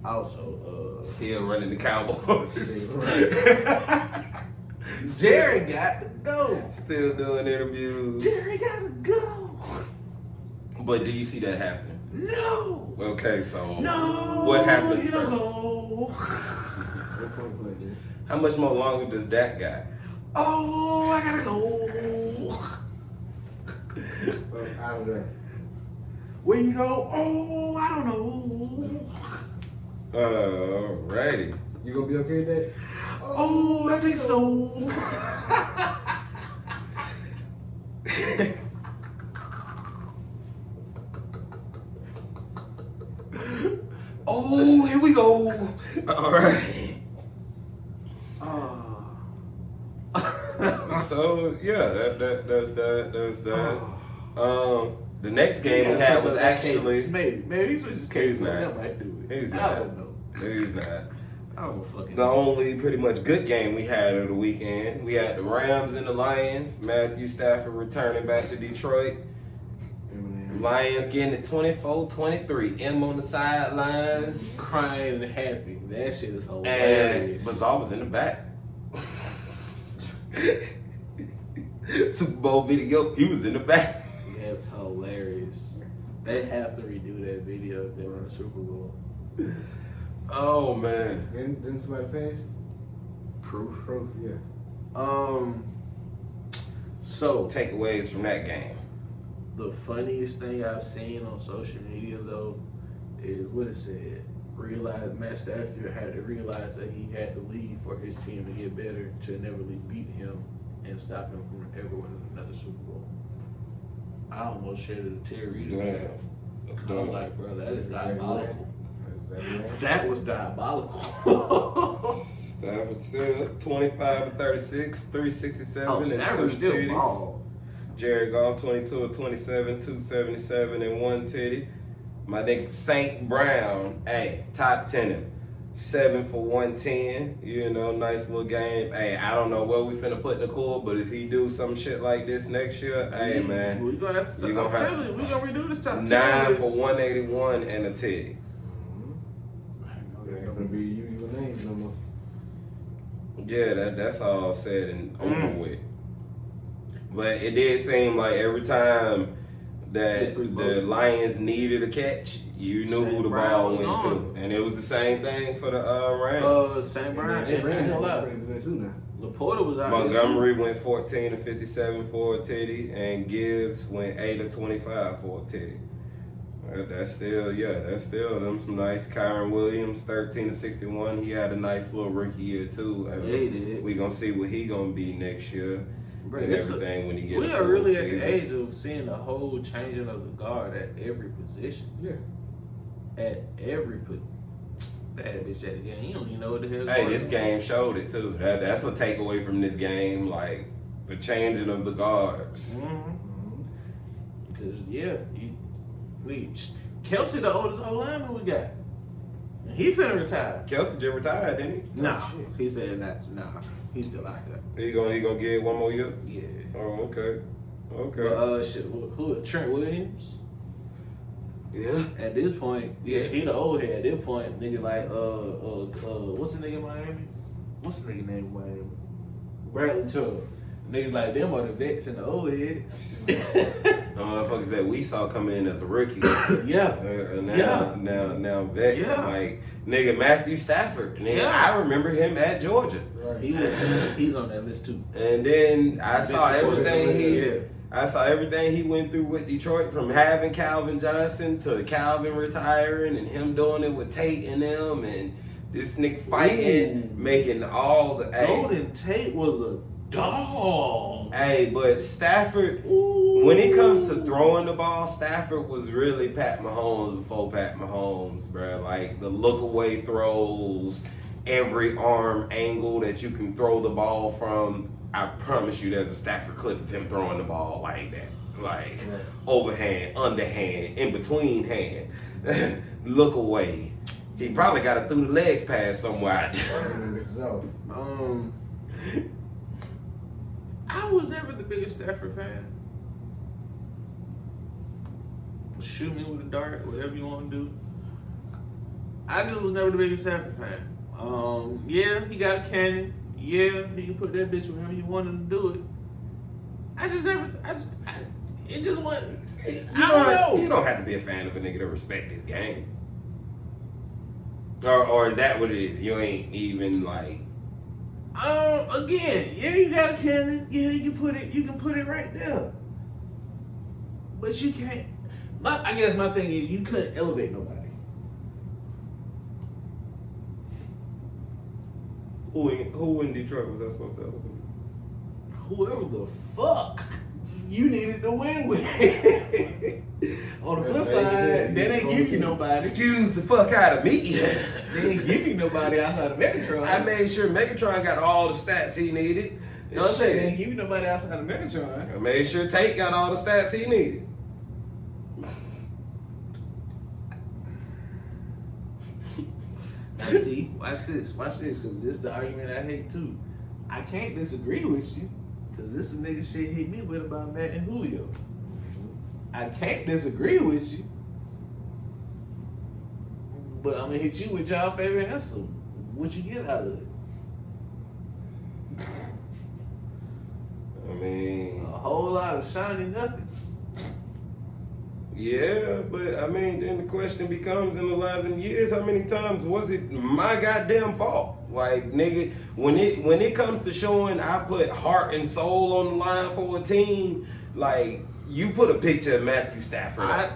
Also, Still running the Cowboys. Jerry got to go. Still doing interviews. Jerry got to go. But do you see that happening? No. Okay, so No. what happens first? No. How much more longer does that guy? Oh, I gotta go. Out of there. Where you go? Oh, I don't know. Alrighty. You gonna be okay with that? Oh, I think so. Oh, here we go. Alright. So yeah, that's that. The next game we had was actually maybe he's just case. He's not. That might do it. He's I not. don't know. He's not. I don't fucking The know. only pretty much good game we had of the weekend, we had the Rams and the Lions. Matthew Stafford returning back to Detroit. Lions getting it 24-23. M on the sidelines. Crying and happy. That shit is And hilarious. Bazaar was in the back. Super Bowl video, he was in the back. That's hilarious. They have to redo that video if they were in the Super Bowl. Oh man. Didn't somebody pass? Proof, yeah. So Takeaways from that game. the funniest thing I've seen on social media though is what it said. Matt Stafford had to realize that he had to leave for his team to get better to never beat him and stop him from ever winning another Super Bowl. I almost shedded a tear reading that. I'm like, bro, that is diabolical. That was diabolical. Stafford still 25-36, 367 and Stafford 2 still titties. ball. Jared Goff 22-27, 277 and 1 titty. My nigga St. Brown, hey, top 10 him. 7 for 110. You know, nice little game. Hey, I don't know what we finna put in the court, but if he do some shit like this next year, hey man, We gonna have to. You gonna have I'm telling you, we gonna redo this top 10 9 list. for 181 and a titty. There ain't gonna be usual names no more. Yeah, that's all said and over with. But it did seem like every time that the Lions needed a catch, you knew who the ball went to. And it was the same thing for the Rams. St. Brown. They ran a a lot. lot. Too now. Laporta was out Montgomery went 14-57 for a titty, and Gibbs went 8-25 for a titty. That's still them some nice. Kyron Williams 13-61. He had a nice little rookie year too. Yeah, he did. We gonna see what he gonna be next year. Bro, And everything when he gets. We are really at the age of seeing the whole changing of the guard at every position. Yeah. At every bad bitch at the game. You don't even know what the hell. Hey, this game showed it too. That's a takeaway from this game, like the changing of the guards. Mm-hmm. Cause Kelsey the oldest old lineman we got. And he finna retire. Kelsey just retired, didn't he? Nah, he said nah, he's still out there. He gonna get 1 more year? Yeah. Oh, okay. But, who? Trent Williams? Yeah. At this point, yeah, he the old head. At this point, nigga like what's the nigga in Miami? What's the nigga name in Miami? Bradley Chubb. Niggas like them are the vets and the old heads. Motherfuckers that we saw come in as a rookie. Yeah. Now vets like nigga Matthew Stafford. Nigga, I remember him at Georgia. Right. He's on that list too. And then I saw everything he went through with Detroit, from having Calvin Johnson to Calvin retiring and him doing it with Tate and them, and this nigga fighting, making all the. Golden Tate was a dog. Hey, but Stafford, when it comes to throwing the ball, Stafford was really Pat Mahomes before Pat Mahomes, bro. Like the look away throws, every arm angle that you can throw the ball from. I promise you there's a Stafford clip of him throwing the ball like that. Like overhand, underhand, in between hand. Look away. He probably got it through the legs pass somewhere. So, I was never the biggest Stafford fan. Shoot me with a dart, whatever you want to do. I just was never the biggest Stafford fan. Yeah, he got a cannon. Yeah, he can put that bitch wherever he wanted to do it. It just wasn't. I don't know. You don't have to be a fan of a nigga to respect his game. Or is that what it is? You ain't even like. Again, yeah, you got a cannon. Yeah, you can put it right there. But you can't. I guess my thing is you couldn't elevate nobody. Who in Detroit was I supposed to elevate? Whoever the fuck you needed to win with. On the flip side, they didn't give you nobody. Excuse the fuck out of me. They didn't give you nobody outside of Megatron. I made sure Megatron got all the stats he needed. You know what I'm saying? They didn't give you nobody outside of Megatron. I made sure Tate got all the stats he needed. Now see, watch this, because this is the argument I hate too. I can't disagree with you, because this is nigga shit hit me with about Matt and Julio. I can't disagree with you, but I'm gonna hit you with y'all favorite answer. What you get out of it? I mean, a whole lot of shiny nothings. Yeah, but I mean, then the question becomes, in a lot of them years, how many times was it my goddamn fault? Like, nigga, when it comes to showing I put heart and soul on the line for a team, like, you put a picture of Matthew Stafford up.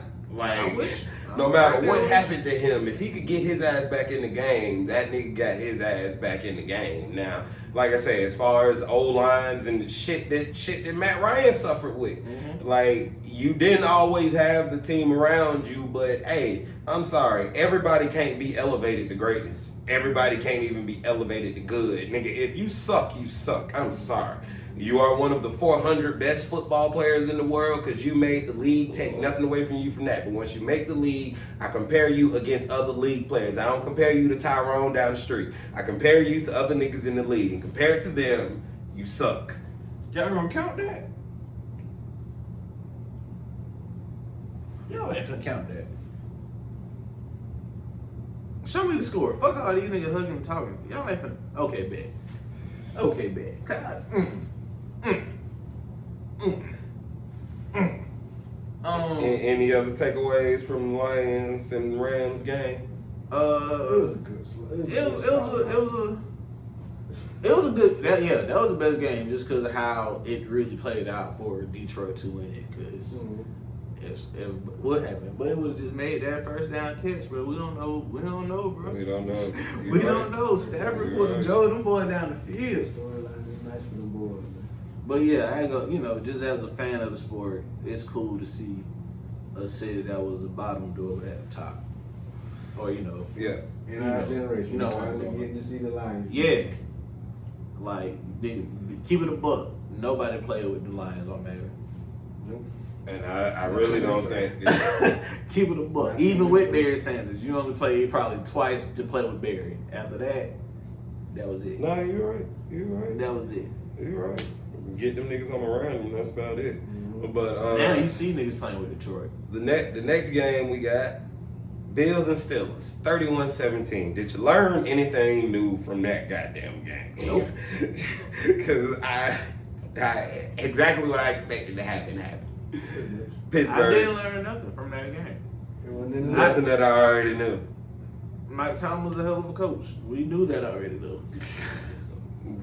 No matter what happened to him, if he could get his ass back in the game, that nigga got his ass back in the game. Now, like I say, as far as O-lines and the shit that Matt Ryan suffered with, like, you didn't always have the team around you, but hey, I'm sorry, everybody can't be elevated to greatness. Everybody can't even be elevated to good. Nigga, if you suck, you suck. I'm sorry. You are one of the 400 best football players in the world because you made the league. Take nothing away from you from that. But once you make the league, I compare you against other league players. I don't compare you to Tyrone down the street. I compare you to other niggas in the league. And compared to them, you suck. Y'all gonna count that? Y'all ain't finna count that. Show me the score. Fuck all these niggas hugging and talking. Y'all ain't finna. Okay, bet. Okay, bet. God. Any other takeaways from the Lions and Rams game? It was a good. It was a good. That was the best game just because of how it really played out for Detroit to win it. Because if what happened, but it was just made that first down catch. But we don't know, bro. We don't know. We don't know. Stafford was Joe them boys down the field. Storyline is nice for them boys, man. But yeah, I ain't gonna, just as a fan of the sport, it's cool to see a city that was the bottom door at the top. Or, Yeah. In our generation, we're finally getting to see the Lions. Yeah. Like, keep it a buck. Nobody played with the Lions on matter. And I really don't think. Keep it a buck. Even with Barry Sanders, you only played probably twice to play with Barry. After that was it. No, you're right. You're right. That was it. You're right. Get them niggas on the run, and that's about it. But now you see niggas playing with Detroit. The next game we got Bills and Steelers, 31-17. Did you learn anything new from that goddamn game? Nope. Because I exactly what I expected to happen happened. Pittsburgh. I didn't learn nothing from that game. Nothing that I already knew. Mike Tomlin's a hell of a coach. We knew that already, though.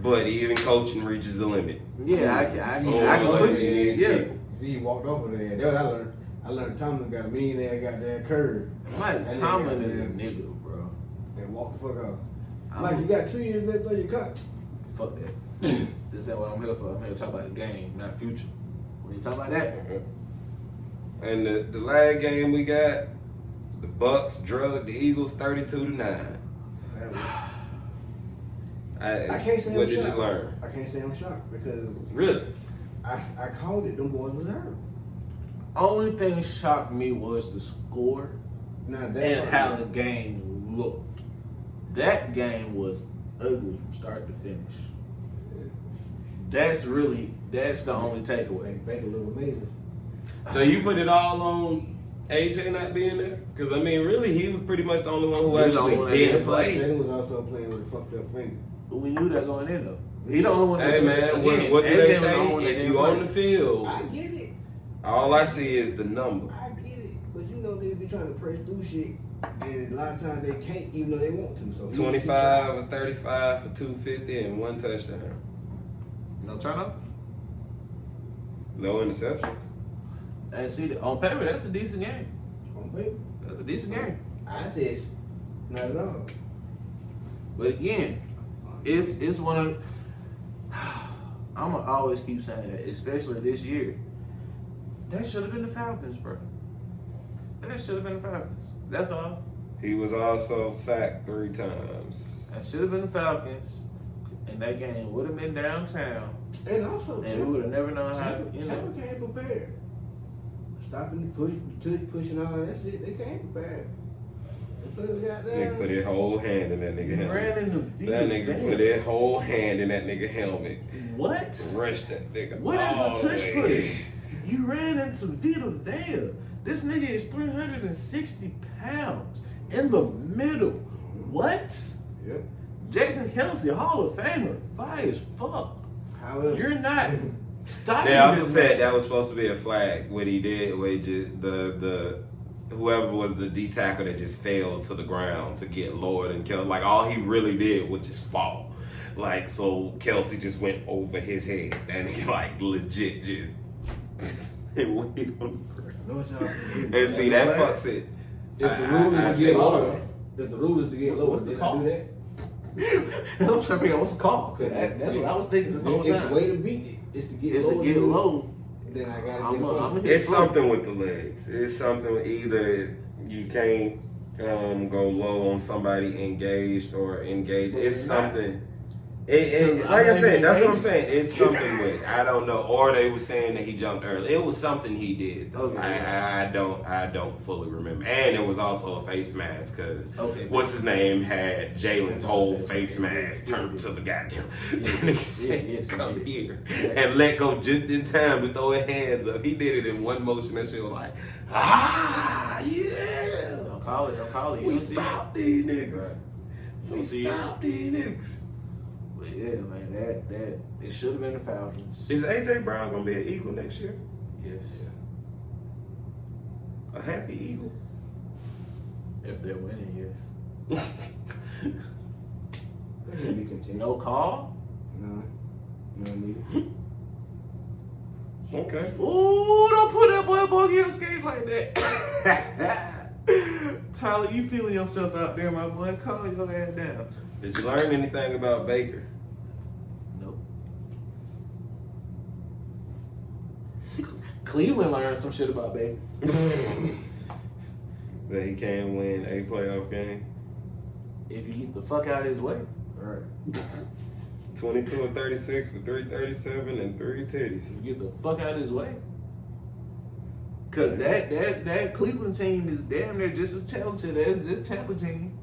But even coaching reaches the limit. Yeah, I can put you. Yeah. See, he walked off of there. That's what I learned. I learned Tomlin got a millionaire goddamn curve. Mike Tomlin is a nigga, bro. And walk the fuck off. Like, you got 2 years left on your cut. Fuck that. This ain't what I'm here for. I'm here to talk about the game, not future. We ain't talking about that. And the last game we got, the Bucks drugged the Eagles 32-9. I can't say what I'm did shocked. you learn? I can't say I'm shocked because Really? I called it. Them boys was hurt. Only thing shocked me was the score Now that and how the game looked. That game was ugly from start to finish. That's the only takeaway. Baker looked amazing. So you put it all on AJ not being there? Because I mean, really, he was pretty much the only one who He was the only actually one did that play. Jaden was also playing with a fucked up finger. But we knew that going in though. He the only one. Hey man, what do AJ they was the only one say? that If didn't you play. on the field, I get it. all I see is the number. I get it. But you know they be trying to press through shit. And a lot of times they can't even though they want to. So 25 or 35 for 250 and 1 touchdown. No turnovers. No interceptions. And see, on paper, that's a decent game. On paper. That's a decent game. I test. Not at all. But again, it's one of. I'ma always keep saying that, especially this year. That should have been the Falcons, bro. That should have been the Falcons. That's all. He was also sacked 3 times. That should have been the Falcons. And that game would have been downtown. And also, And we would have never known how to, Tampa came prepared. Stopping the pushing all that shit, they came prepared. They put it goddamn. Nigga put his whole hand in that nigga He helmet. ran in the That nigga put his whole hand in that nigga helmet. What? Rushed that nigga. What is all a the touch way. push? You ran into Vita Vea. This nigga is 360 pounds in the middle. What? Yep. Jason Kelsey, Hall of Famer, fire as fuck. However, You're not stopping. They also this said man. that was supposed to be a flag. What he did, where he just, the whoever was the D tackle that just fell to the ground to get lowered and Kelsey. Like all he really did was just fall. Like so, Kelsey just went over his head and he like legit just and laid on the ground. no shot. And see that fucks it. If the rule is to get think lower, so. if the rule is to get lower, What's the did I call? do that? I'm trying to figure out what's the call. That's what I was thinking this whole If the time. way to beat it is to get Is lower, to get low. then I gotta I'm get lower. gonna It's something with the legs. It's something with either you can't go low on somebody engaged or engaged. It's something. Like I said, that's what I'm saying. It's something with I don't know. Or they were saying that he jumped early. It was something he did. Though. Okay. I don't fully remember. And it was also a face mask because Okay. what's his name had Jalen's whole face mask turned to the goddamn. Then he said, "Come here," and let go just in time to throw his hands up. He did it in one motion. That shit was like, yeah. Don't call it. Don't call it. We stopped these niggas. We Don't see it. stopped these niggas. But yeah, man, that it should have been the Falcons. Is AJ Brown gonna be an Eagle next year? Yes. A happy Eagle? If they're winning, yes. They can be continued. No call? No needed. Okay. Ooh, don't put that boy above your skates like that. Tyler, you feeling yourself out there, my boy. Calm your ass down. Did you learn anything about Baker? Nope. Cleveland learned some shit about Baker. That he can't win a playoff game? If you get the fuck out of his way. All right. 22 or 36 for 337 and 3 titties. If you get the fuck out of his way. Cause that Cleveland team is damn near just as talented as this Tampa team.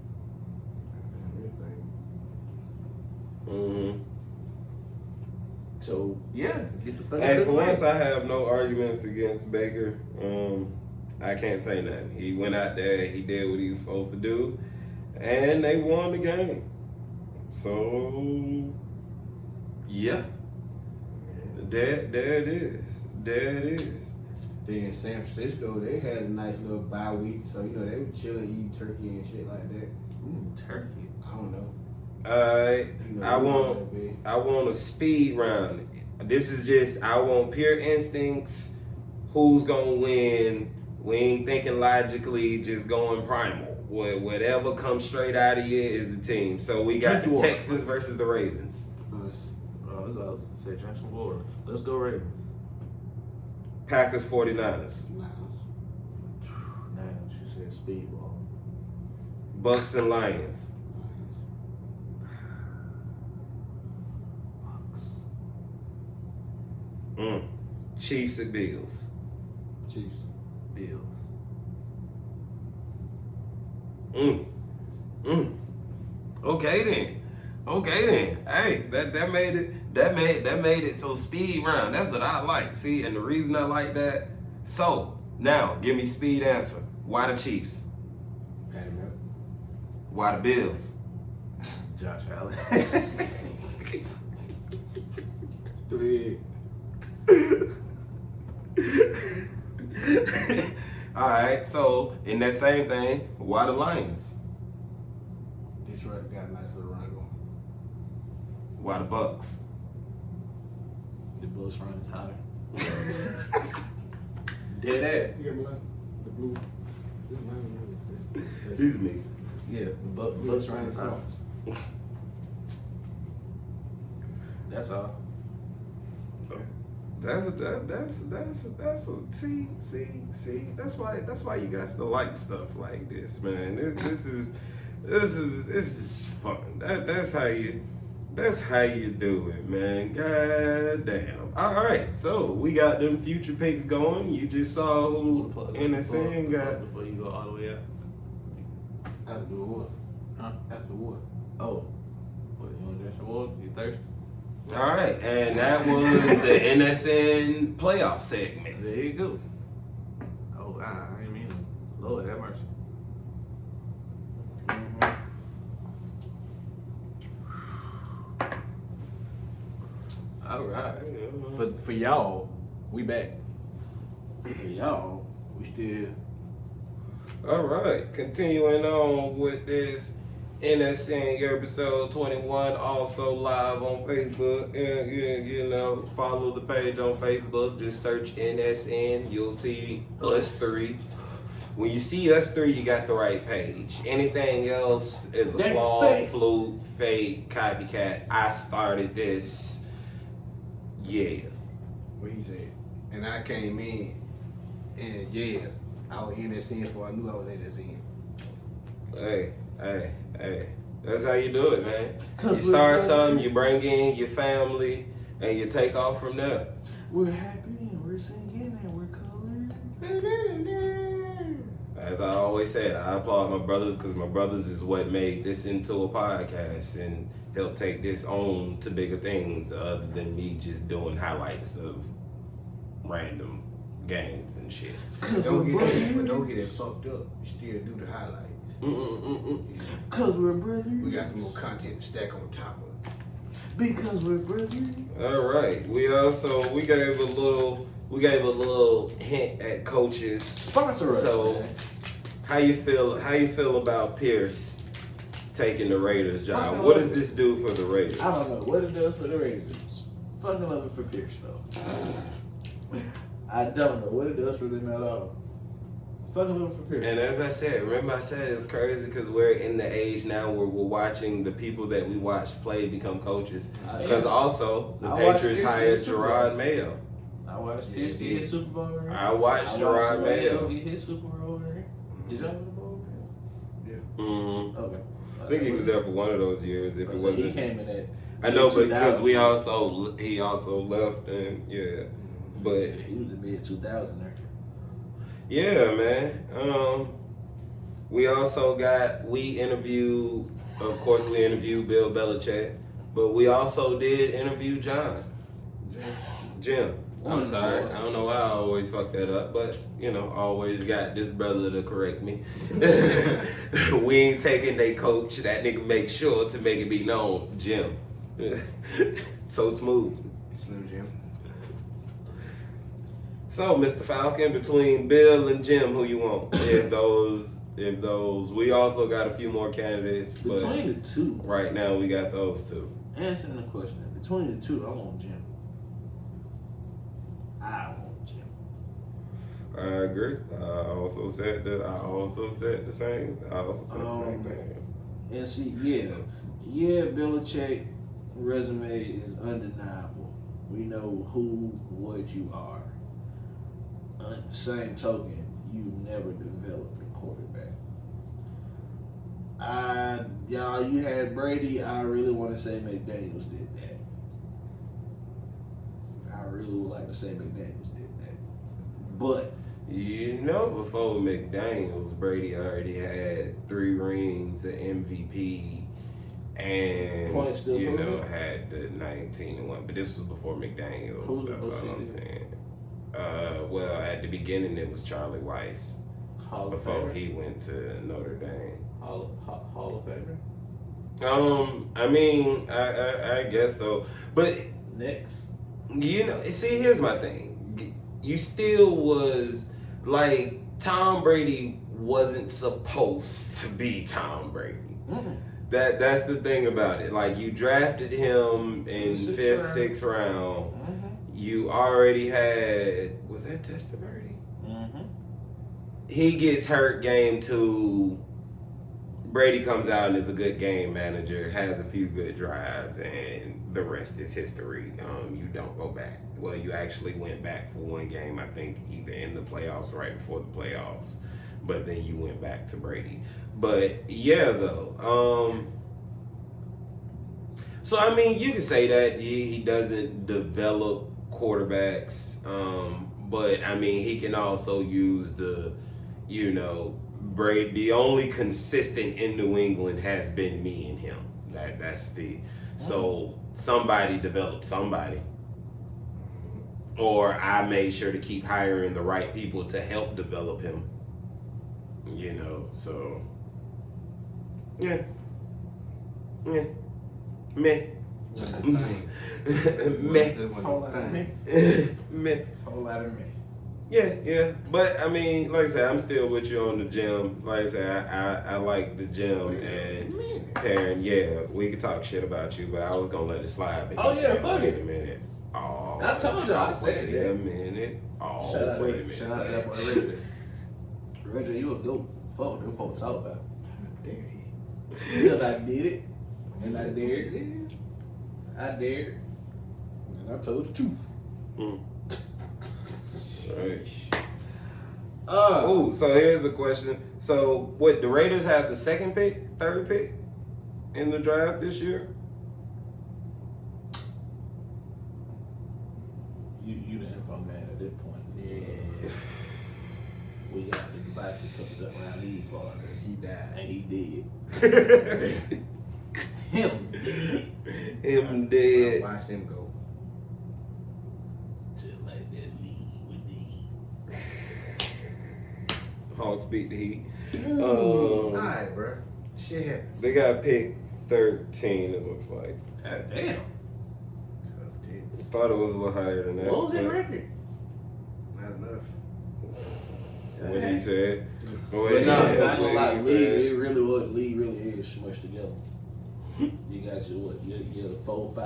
So yeah, get the fuck out Hey, of for this once, way. I have no arguments against Baker. I can't say nothing. He went out there, he did what he was supposed to do, and they won the game. So, yeah. There it is. There it is. Then San Francisco, they had a nice little bye week, so you know they were chilling, eating turkey and shit like that. Turkey. I don't know. Alright, You know, I want a speed round. This is just, I want pure instincts. Who's gonna win? We ain't thinking logically, just going primal. Whatever comes straight out of you is the team. So we got the Texans versus the Ravens. Say drink some water. Let's go Ravens. Packers 49ers. Man, she said speedball. Bucks and Lions. Chiefs and Bills. Chiefs. Bills. Okay then. Hey, that made it so speed round. That's what I like. See, and the reason I like that. So now, give me speed answer. Why the Chiefs? Patty Milk. Why the Bills? Josh Allen. 3. All right. So in that same thing, why the Lions? Detroit got a nice little run going. Why the Bucks? The Bulls run is hotter. Dead ass. You get me, the blue. Excuse me. Yeah, the Bucks run is hotter. That's all. That's a see. That's why you got to like stuff like this, man. This is fun. That's how you do it, man. God damn. All right, so we got them future picks going. You just saw who NSN got. Before you go all the way up. After the water. Huh? After water. Oh. What, you want to drink some water? You thirsty? All right, and that was the NSN playoff segment. There you go. Oh, I didn't mean to. Lord have mercy. All right. For y'all, we back. For y'all, we still. All right, continuing on with this NSN YURPISODE 21, also live on Facebook. You know, follow the page on Facebook. Just search NSN. You'll see us three. When you see us three, you got the right page. Anything else is a flaw, fluke, fake, copycat. I started this. Yeah. What he said. And I came in, and yeah, I was NSN before I knew I was NSN. Hey. That's how you do it, man. You start something, you bring in your family, and you take off from there. We're happy and we're singing and we're colored. As I always said, I applaud my brothers because my brothers is what made this into a podcast and helped take this on to bigger things other than me just doing highlights of random games and shit. Don't get it fucked up. You still do the highlights. Cause we're brothers. We got some more content to stack on top of. Because we're brothers. All right. We gave a little hint at coaches. Sponsor us. So man. how you feel about Pierce taking the Raiders job? What does this do for the Raiders? I don't know what it does for the Raiders. Fucking love it for Pierce though. I don't know what it does for them at all. Fucking love it for Pierce. And as I said, remember I said it's crazy because we're in the age now where we're watching the people that we watch play become coaches. Because also the Patriots hired Gerard Mayo. I watched Pierce get his Super Bowl ring. I watched Gerard Mayo get his Super Bowl ring. Did y'all have a bowl ring? Yeah. Mm-hmm. Okay. I think he was there for one of those years. If it So wasn't, he came in at. I know, but because he also left, and yeah, but he was the mid 2000 there. Yeah, man. We also interviewed Bill Belichick, but we also did interview Jim. I'm sorry. I don't know why I always fuck that up, but always got this brother to correct me. We ain't taking they coach. That nigga make sure to make it be known, Jim. So smooth. Slim Jim. So, Mr. Falcon, between Bill and Jim, who you want? If those, we also got a few more candidates. Between the two. Right now, we got those two. Answering the question, between the two, I want Jim. I want Jim. I agree. I also said the same. thing. And see, yeah, Belichick resume is undeniable. We know who, what you are. Same token, you never developed a quarterback. You had Brady. I really want to say McDaniels did that. I really would like to say McDaniels did that. But before McDaniels, Brady already had 3 rings, an MVP, and had the 19-1. But this was before McDaniels. That's all I'm saying. Well, at the beginning it was Charlie Weiss before he went to Notre Dame. Hall of Famer. I guess so. But Next. See, here's my thing. You still was like Tom Brady wasn't supposed to be Tom Brady. Mm-hmm. That's the thing about it. Like you drafted him in 5th, 6th round. Mm-hmm. You already had, was that Testaverde? Mm-hmm. He gets hurt game 2. Brady comes out and is a good game manager, has a few good drives, and the rest is history. You don't go back. Well, you actually went back for one game, I think, either in the playoffs or right before the playoffs. But then you went back to Brady. But yeah, though. So I mean, you can say that he doesn't develop quarterbacks, but I mean he can also use the Brady. The only consistent in New England has been me and him. That's so somebody developed somebody, or I made sure to keep hiring the right people to help develop him. So yeah, meh. Meh. Whole lot of me. Meh. Whole lot of me. Yeah. But I mean, like I said, I'm still with you on the gym. Like I said, I like the gym and Perrin. Yeah, we could talk shit about you, but I was gonna let it slide. But Oh, yeah, fuck wait it. a minute. Oh, I told you I said wait that. a minute. Oh, Shout out wait a minute. Shout out to that boy Reggie. Reggie, you a goat. Fuck what them folks talk about. Because I did it. And I dared. And I told the truth. Right. So here's a question. So what, the Raiders have the 2nd pick, 3rd pick in the draft this year? You the info man at this point. Yeah. We got the devices hooked up around these bars. He died. And he did. Him dead. Watch them go. Just like that lead with the Hawks beat the Heat. Alright, bro. Shit happened. They got picked 13, it looks like. God damn. I thought it was a little higher than that. What was their record? Not enough. What he said. But no, I'm not gonna lie. League really is smushed together. You got your your 4, 5,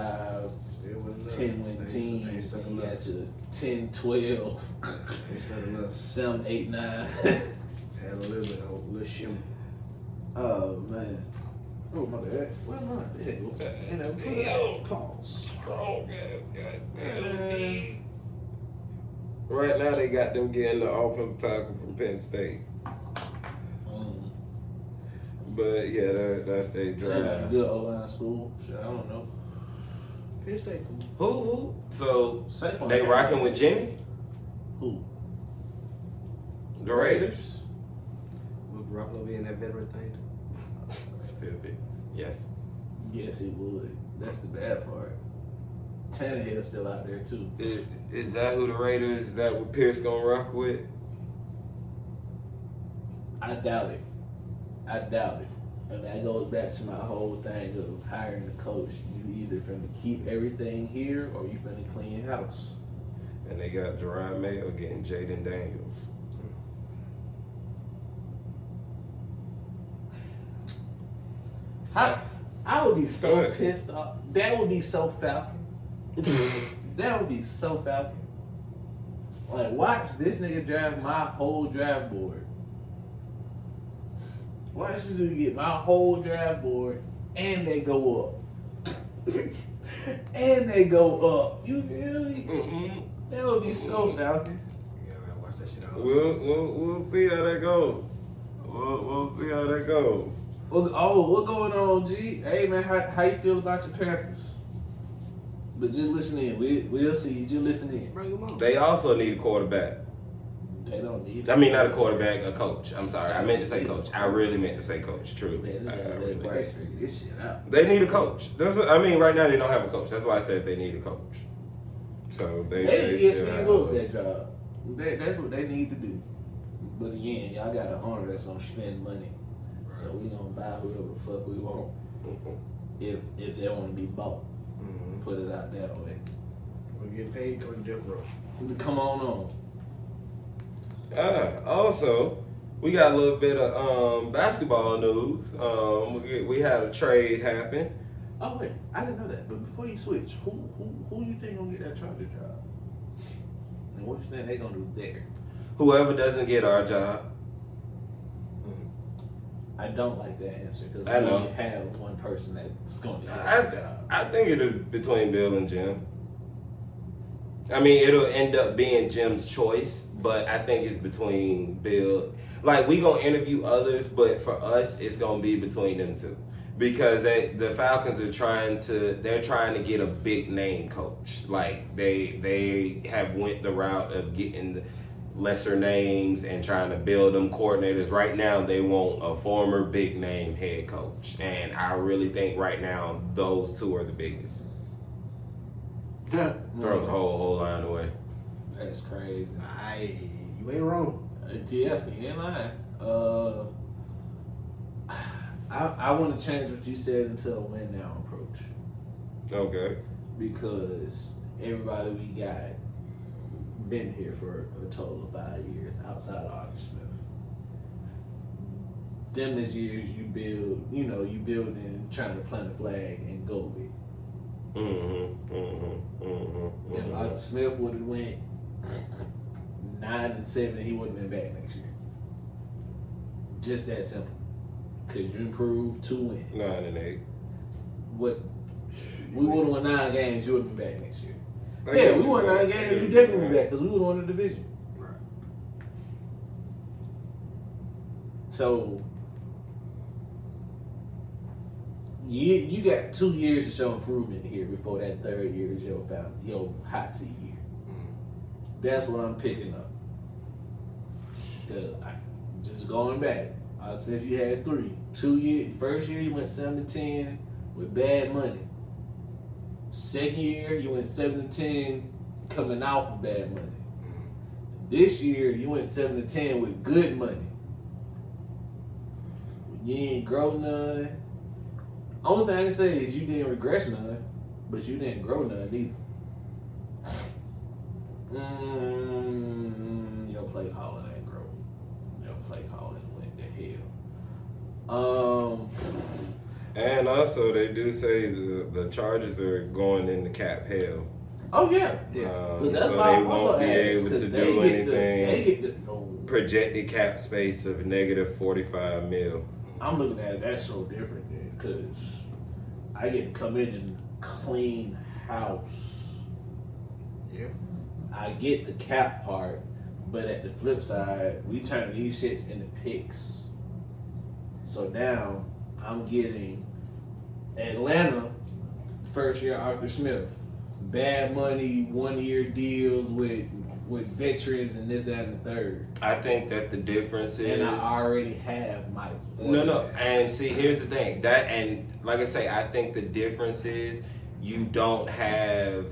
10-win teams, and you got your 10, 12, 7, 8, 9. It's had a little bit of a little shimmer. Oh man. Oh my bad. Where am I? There you go. Calls. Right now they got them getting the offensive tackle from Penn State. But yeah, that's their draft. Good O-line school. Shit, I don't know. Penn State cool. Who? So Saquon they rocking with Jimmy? Who? The Raiders. Will Garoppolo be in that veteran thing? Stupid. Yes. Yes, it would. That's the bad part. Tannehill's still out there too. Is that who the Raiders? Is that what Pierce gonna rock with? I doubt it. And that goes back to my whole thing of hiring a coach. You either finna keep everything here or you finna clean house. And they got Jerome Mayo getting Jaden Daniels. I would be so pissed off. That would be so Falcon. That would be so Falcon. Like, watch this nigga draft my whole draft board. Watch this nigga get my whole draft board and they go up. And they go up. You feel me? Mm-hmm. That would be so Falcon. Yeah, man, watch that shit out. We'll see how that goes. We'll see how that goes. Oh, what's going on, G? Hey, man, how you feel about your Panthers? But just listen in. We'll see. Just listen in. Bring them on. They also need a quarterback. They don't need. I mean, not a quarterback, a coach. I'm sorry. I meant to say coach. I really meant to say coach. Truly. Man, this I guy really let Bryce figure this shit out. They need a coach. Right now they don't have a coach. That's why I said they need a coach. So they They need still Steve have Wilkes a- that job. That's what they need to do. But again, y'all got an owner that's gonna spend money. So we gonna buy whoever the fuck we want. If they wanna be bought. Put it out that way. We get paid, come to death row. Come on. Also, we got a little bit of basketball news. We had a trade happen. Oh wait, I didn't know that. But before you switch, who you think gonna get that Charger job? And what you think they gonna do there? Whoever doesn't get our job. I don't like that answer because I we know. only have one person that's gonna get that job. I think it is between Bill and Jim. I mean, it'll end up being Jim's choice, but I think it's between Bill. Like, we gonna interview others, but for us, it's gonna be between them two. Because the Falcons are trying to get a big name coach. Like, they have went the route of getting lesser names and trying to build them coordinators. Right now, they want a former big name head coach. And I really think right now, those two are the biggest. Throw the whole line away. That's crazy. You ain't wrong. Yeah, you ain't lying. I want to change what you said into a win now approach. Okay. Because everybody we got been here for a total of 5 years outside of Arthur Smith. Them is years you build and trying to plant a flag and go with. If Arthur Smith would have went 9-7, he wouldn't have been back next year. Just that simple. Cause you improved 2 wins. 9-8. What? We would have won 9 games. You would have been back next year. Yeah, we won 9 games. You definitely would be back because we would have won the division. Right. So you got 2 years to show improvement here before that 3rd year is your hot seat year. That's what I'm picking up. Just going back, Smith, you had 3. 2 years. First year you went 7-10 with bad money. Second year you went 7-10 coming off of bad money. This year you went 7-10 with good money. You ain't grow none. Only thing I can say is you didn't regress none, but you didn't grow none either. Your play calling ain't grow. Your play calling went to hell. And also, they do say the Chargers are going into cap hell. Oh yeah. But that's so why they won't be able to do anything. Projected cap space of negative 45 mil. I'm looking at that so different then, because I get to come in and clean house. Yeah. I get the cap part, but at the flip side, we turn these shits into picks. So now I'm getting Atlanta, first year Arthur Smith, bad money, 1-year deals with with veterans and this, that, and the third. I think that the difference is, And I already have my no. And see, here's the thing. That, and like I say, I think the difference is you don't have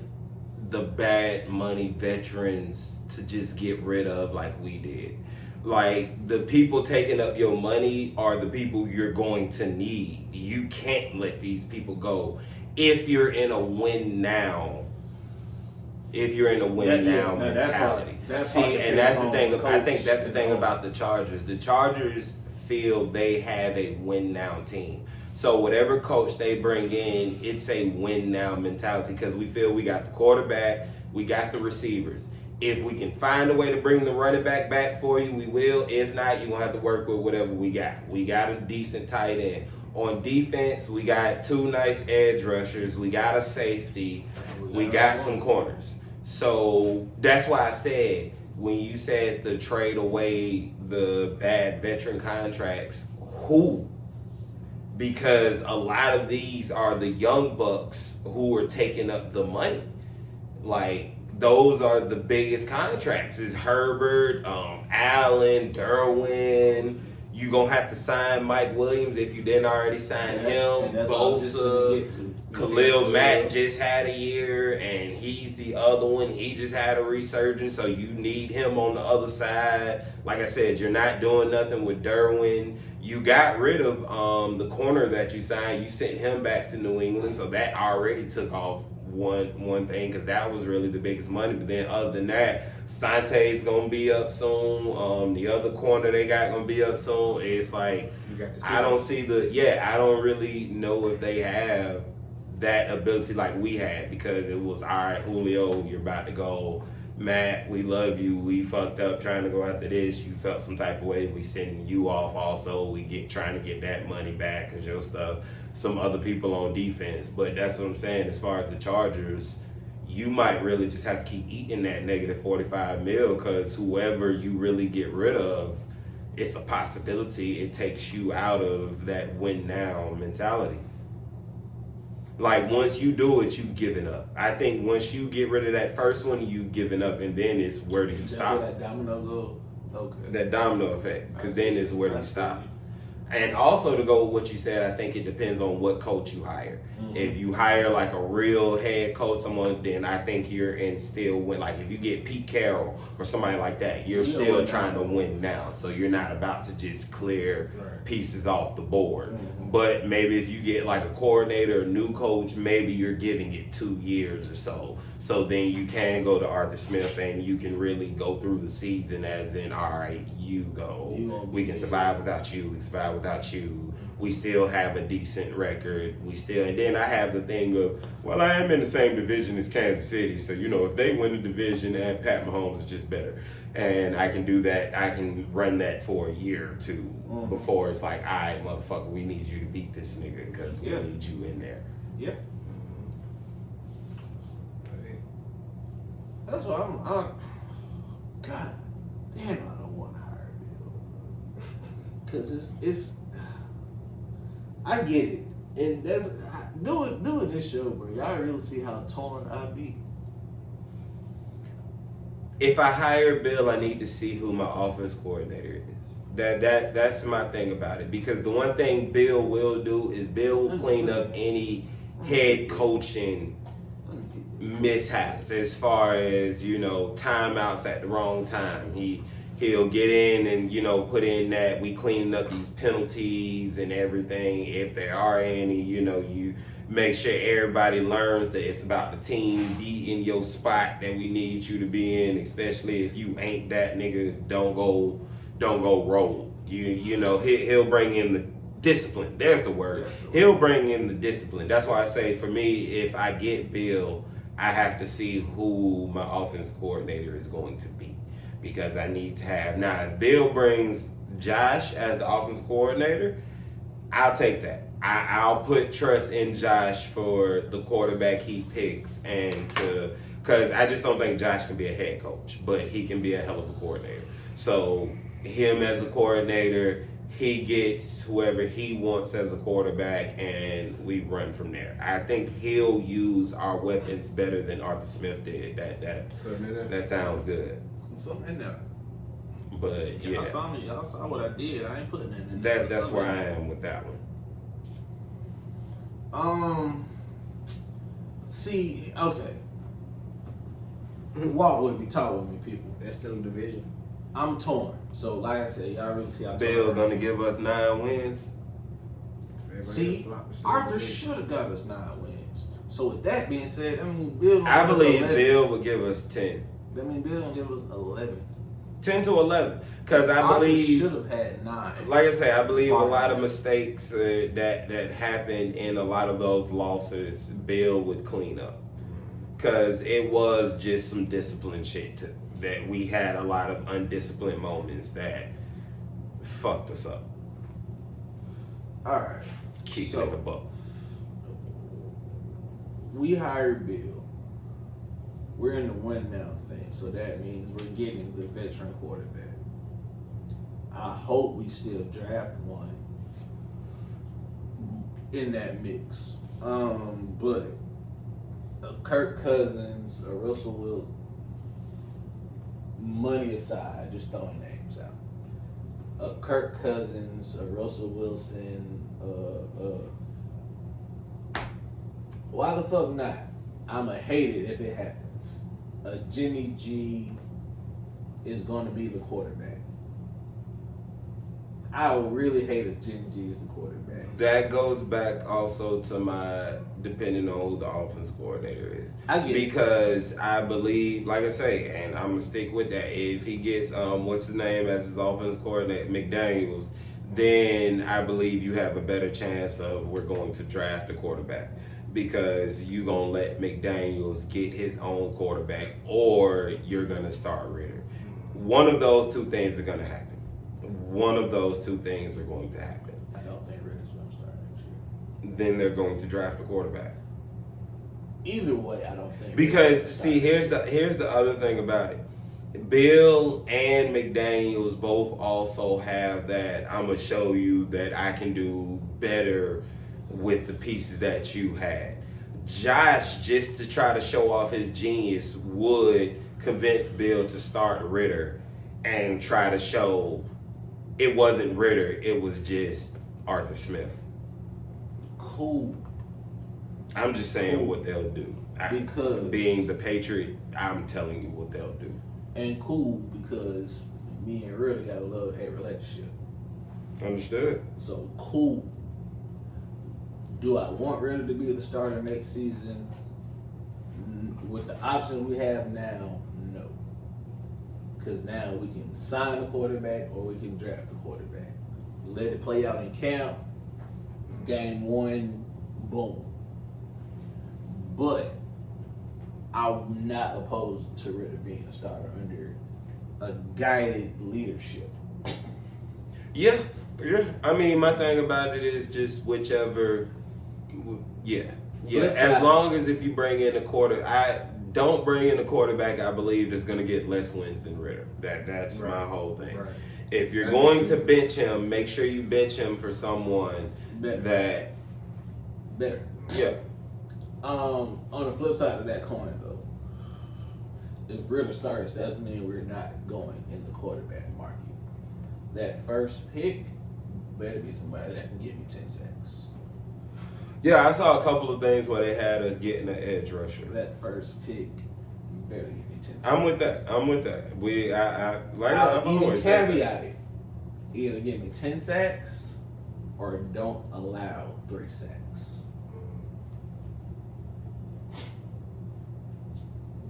the bad money veterans to just get rid of like we did. Like, the people taking up your money are the people you're going to need. You can't let these people go if you're in a win now. If you're in a win now mentality. That's the thing. I think that's the thing about the Chargers. The Chargers feel they have a win now team. So whatever coach they bring in, it's a win now mentality because we feel we got the quarterback, we got the receivers. If we can find a way to bring the running back for you, we will. If not, you're going to have to work with whatever we got. We got a decent tight end. On defense, we got 2 nice edge rushers. We got a safety. We got some corners. So that's why I said, when you said the trade away the bad veteran contracts, who? Because a lot of these are the young bucks who are taking up the money. Like, those are the biggest contracts. It's Herbert, Allen, Derwin. You gonna have to sign Mike Williams if you didn't already sign him. Bosa, Khalil Mack just had a year, and he's the other one. He just had a resurgence, so you need him on the other side. Like I said, you're not doing nothing with Derwin. You got rid of the corner that you signed. You sent him back to New England, so that already took off one thing, because that was really the biggest money. But then other than that, Sante's gonna be up soon. The other corner they got gonna be up soon. It's like, I don't see I don't really know if they have that ability like we had, because it was, all right, Julio, you're about to go. Matt, we love you. We fucked up trying to go after this. You felt some type of way. We sending you off also. We trying to get that money back because your stuff. Some other people on defense. But that's what I'm saying. As far as the Chargers, you might really just have to keep eating that negative 45 mil, because whoever you really get rid of, it's a possibility it takes you out of that win now mentality. Like, once you do it, you've given up. I think once you get rid of that first one, you've given up, and then it's where do you stop? That domino go. Okay. That domino effect, because then it's where do you stop? And also, to go with what you said, I think it depends on what coach you hire. Mm-hmm. If you hire like a real head coach, then I think you're in still win. Like, if you get Pete Carroll or somebody like that, you're still trying to win now. So you're not about to just clear pieces off the board. Mm-hmm. But maybe if you get like a coordinator, a new coach, maybe you're giving it 2 years or so. So then you can go to Arthur Smith and you can really go through the season as in, all right, you go. We can survive without you. We can survive without you. We still have a decent record. And then I have the thing of, well, I am in the same division as Kansas City. So, if they win the division, and Pat Mahomes is just better. And I can do that. I can run that for a year or two before it's like, all right, motherfucker, we need you to beat this nigga because we need you in there. Yeah. That's what I'm God damn, I don't want to hire Bill. Because it's I get it. And that's doing this show, bro. Y'all really see how torn I be. If I hire Bill, I need to see who my offense coordinator is. That's my thing about it. Because the one thing Bill will do is Bill will clean up any head coaching mishaps, as far as timeouts at the wrong time. He'll get in and put in that we cleaning up these penalties and everything, if there are any. You make sure everybody learns that it's about the team. Be in your spot that we need you to be in, especially if you ain't that nigga. Don't go rogue. He'll bring in the discipline. There's the word. He'll bring in the discipline. That's why I say, for me, if I get Bill, I have to see who my offense coordinator is going to be, because I need to have. Now, if Bill brings Josh as the offense coordinator, I'll take that. I'll put trust in Josh for the quarterback he picks, because I just don't think Josh can be a head coach, but he can be a hell of a coordinator. So him as a coordinator, he gets whoever he wants as a quarterback, and we run from there. I think he'll use our weapons better than Arthur Smith did. That sounds good. Something in there. But yeah, y'all saw what I did. I ain't putting that in there. that's where I am with that one. See, okay. Walk with me, talk with me, people. That's still a division. I'm torn. So, like I said, y'all really see I'm Bill torn. gonna give us 9 wins. See, Arthur should have got us 9 wins. So, with that being said, I mean, Bill. I believe Bill would give us 10. I mean, Bill gonna give us 11. 10 to 11. Because I Arthur believe. should have had 9. Like I say, I believe a lot of mistakes that happened in a lot of those losses, Bill would clean up. Because it was just some discipline shit too. That we had a lot of undisciplined moments that fucked us up. Alright. Keep it in the book. We hired Bill. We're in the win now thing, so that means we're getting the veteran quarterback. I hope we still draft one in that mix. But Kirk Cousins or Russell Wilson, money aside, just throwing names out. Kirk Cousins, Russell Wilson, why the fuck not? I'ma hate it if it happens. Jimmy G is going to be the quarterback. I would really hate if Jimmy G is the quarterback. That goes back also to my depending on who the offense coordinator is. I get because I believe, like I say, and I'm gonna stick with that. If he gets what's his name as his offense coordinator, McDaniels, then I believe you have a better chance of we're going to draft a quarterback. Because you gonna let McDaniels get his own quarterback, or you're gonna start Ritter. One of those two things are gonna happen. One of those two things are going to happen. I don't think Ritter's going to start next year. Then they're going to draft a quarterback. Either way, I don't think. Because see, here's the other thing about it. Bill and McDaniels both also have that. I'm gonna show you that I can do better with the pieces that you had. Josh, just to try to show off his genius, would convince Bill to start Ritter and try to show it wasn't Ritter, it was just Arthur Smith. Cool. I'm just saying what they'll do. Because being the Patriot, I'm telling you what they'll do. And cool because me and Ritter got a love-hate relationship. Understood. So cool. Do I want Ritter to be the starter next season? With the options we have now, no. Because now we can sign a quarterback or we can draft a quarterback. Let it play out in camp. Game 1, boom. But I'm not opposed to Ritter being a starter under a guided leadership. Yeah. I mean, my thing about it is just whichever. Yeah. As long as if you bring in a don't bring in a quarterback I believe that's going to get less wins than Ritter. That's right. My whole thing. Right. If you're going to bench him, make sure you bench him for someone better. Yeah. On the flip side of that coin, though, if Ritter starts, that doesn't mean we're not going in the quarterback market. That first pick better be somebody that can get me 10 sacks. Yeah, I saw a couple of things where they had us getting an edge rusher. That first pick better give me 10 sacks. I'm with that. I'll even caveat it. Either give me 10 sacks or don't allow 3 sacks.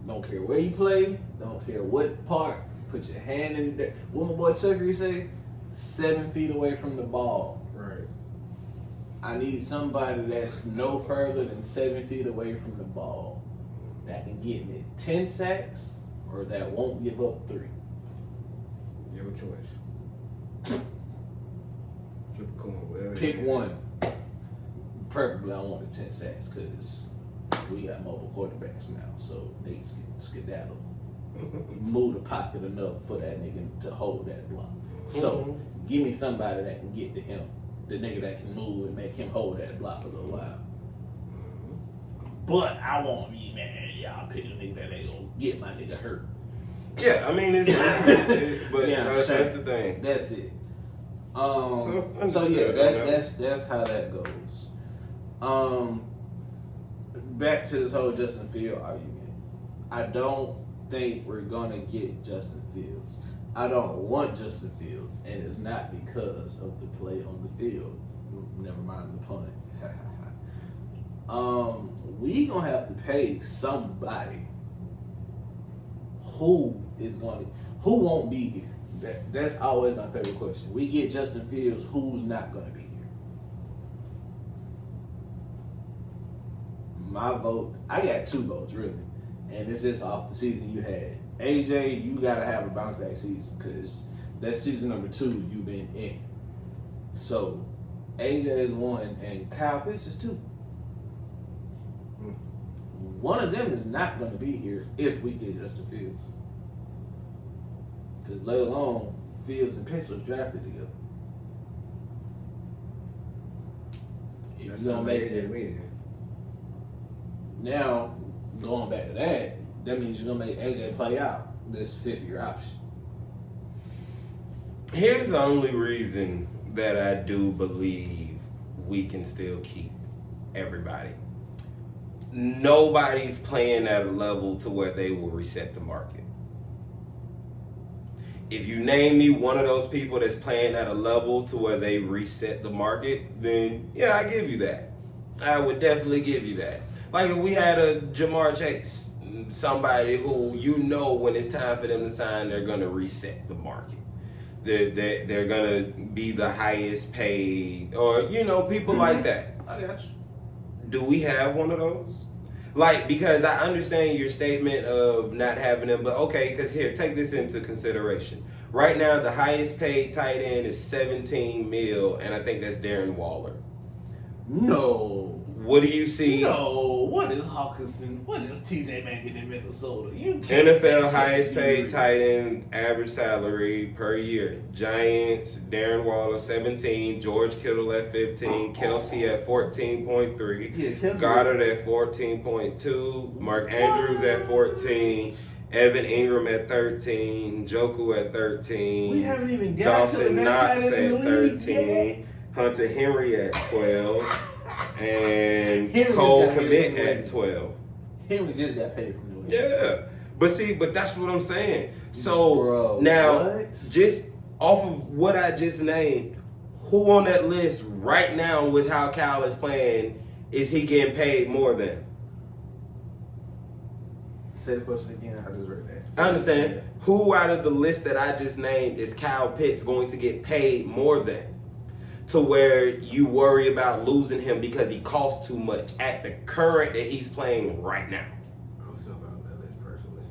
Don't care where you play. Don't care what part. Put your hand in there. What my boy Tucker say? 7 feet away from the ball. Right. I need somebody that's no further than 7 feet away from the ball that can get me 10 sacks or that won't give up 3. You have a choice. Flip a coin. Pick one. Preferably I want the 10 sacks because we got mobile quarterbacks now, so they can skedaddle. move the pocket enough for that nigga to hold that block. So give me somebody that can get to him, the nigga that can move and make him hold that block a little while. But I won't be mad. Y'all pick a nigga that ain't gonna get my nigga hurt. Yeah, I mean, but Yeah, that's the thing. That's it. So Yeah, that's how that goes. Back to this whole Justin Fields argument. I don't think we're gonna get Justin Fields. I don't want Justin Fields, and it's not because of the play on the field. Never mind the pun. We gonna have to pay somebody who won't be here. That's always my favorite question. We get Justin Fields, who's not gonna be here? My vote, I got 2 votes really, and it's just off the season you had. AJ, you gotta have a bounce back season because that's season number 2 you've been in. So AJ is 1 and Kyle Pitts is 2. One of them is not going to be here if we get Justin Fields. Because let alone Fields and Pitts was drafted together. If you don't make it, now going back to that means you're gonna make AJ play out this 5th-year option. Here's the only reason that I do believe we can still keep everybody. Nobody's playing at a level to where they will reset the market. If you name me one of those people that's playing at a level to where they reset the market, then yeah, I give you that. I would definitely give you that. Like if we had a Jamar Chase, somebody who you know when it's time for them to sign, they're gonna reset the market. They're gonna be the highest paid, or people like that. I got you. Do we have one of those? Like, because I understand your statement of not having them, but okay, because here, take this into consideration. Right now, the highest paid tight end is $17 million, and I think that's Darren Waller. No. What do you see? No. What is Hawkinson? What is TJ making in Minnesota? You can't NFL highest paid tight end average salary per year. Giants, Darren Waller 17, George Kittle at 15, Kelsey at 14.3, Goddard at 14.2, Mark Andrews at 14, Evan Ingram at 13, Njoku at 13, we haven't even got to the Dawson best Knox tight end in at the league 13, Hunter Henry at 12, and Henry Cole just got Kmet paid at 12. Henry just got paid from New England. Yeah. But that's what I'm saying. So Bro, now, what? just off of what I just named, who on that list right now with how Cal is playing is he getting paid more than? Say the question again. I just read that. I understand. Who out of the list that I just named is Kyle Pitts going to get paid more than? To where you worry about losing him because he costs too much at the current that he's playing right now. I don't feel about that list personally.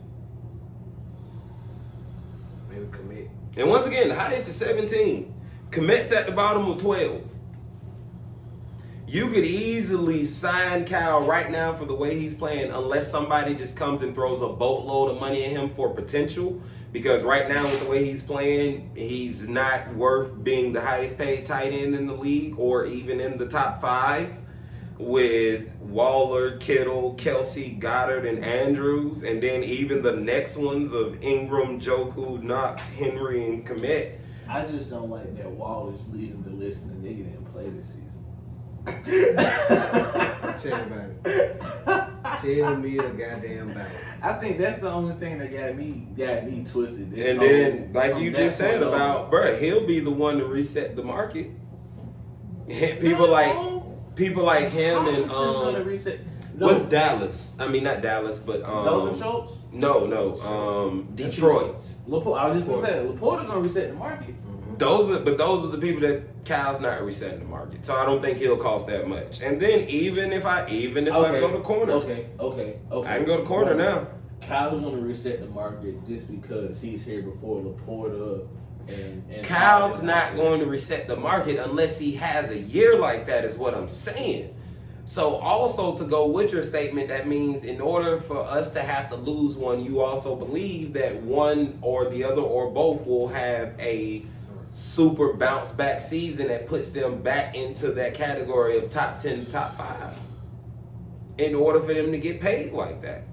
Maybe commit. And once again, the highest is 17. Kmet's at the bottom of 12. You could easily sign Cal right now for the way he's playing unless somebody just comes and throws a boatload of money at him for potential. Because right now with the way he's playing, he's not worth being the highest paid tight end in the league or even in the top 5 with Waller, Kittle, Kelsey, Goddard, and Andrews. And then even the next ones of Ingram, Njoku, Knox, Henry, and Kmet. I just don't like that Waller's leading the list and the nigga didn't play this season. Tell me about it. Tell me a goddamn about it. I think that's the only thing that got me twisted. And then, like you just said about, bruh, he'll be the one to reset the market. People like him and reset. what's Dallas? I mean, not Dallas, but Those are Schultz? No, Detroit. Laporte. I was just gonna say Laporte gonna reset the market. Those are the people that Cal's not resetting the market, so I don't think he'll cost that much. And then even if I go to corner, okay, I can go to corner now. Kyle's gonna reset the market just because he's here before Laporta and Kyle's not going to reset the market unless he has a year like that, is what I'm saying. So also to go with your statement, that means in order for us to have to lose one, you also believe that one or the other or both will have a super bounce back season that puts them back into that category of top 10, top 5 in order for them to get paid like that.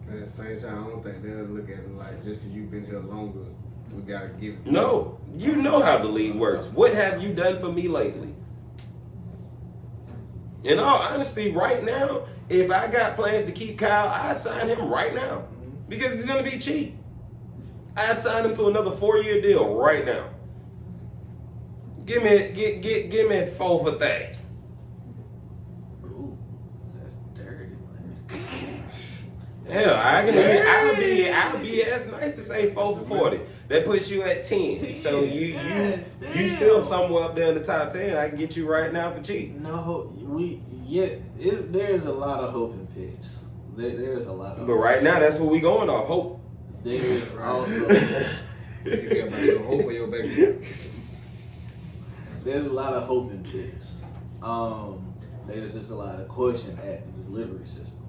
But at the same time, I don't think they'll look at it like just because you've been here longer, we gotta give it. No, you know how the league works. What have you done for me lately? In all honesty, right now, if I got plans to keep Kyle, I'd sign him right now because he's gonna be cheap. I'd sign him to another 4-year deal right now. Give me 4 for 30. Ooh, that's dirty, man. Hell, I'll be as nice to say 4 for 40. That puts you at 10. So you still somewhere up there in the top 10. I can get you right now for cheap. No, there's a lot of hope in picks. There's a lot of. But right now, that's what we going off. Hope. There's also. You care about your hope or your baby. There's a lot of hope in picks. There's just a lot of question at the delivery system.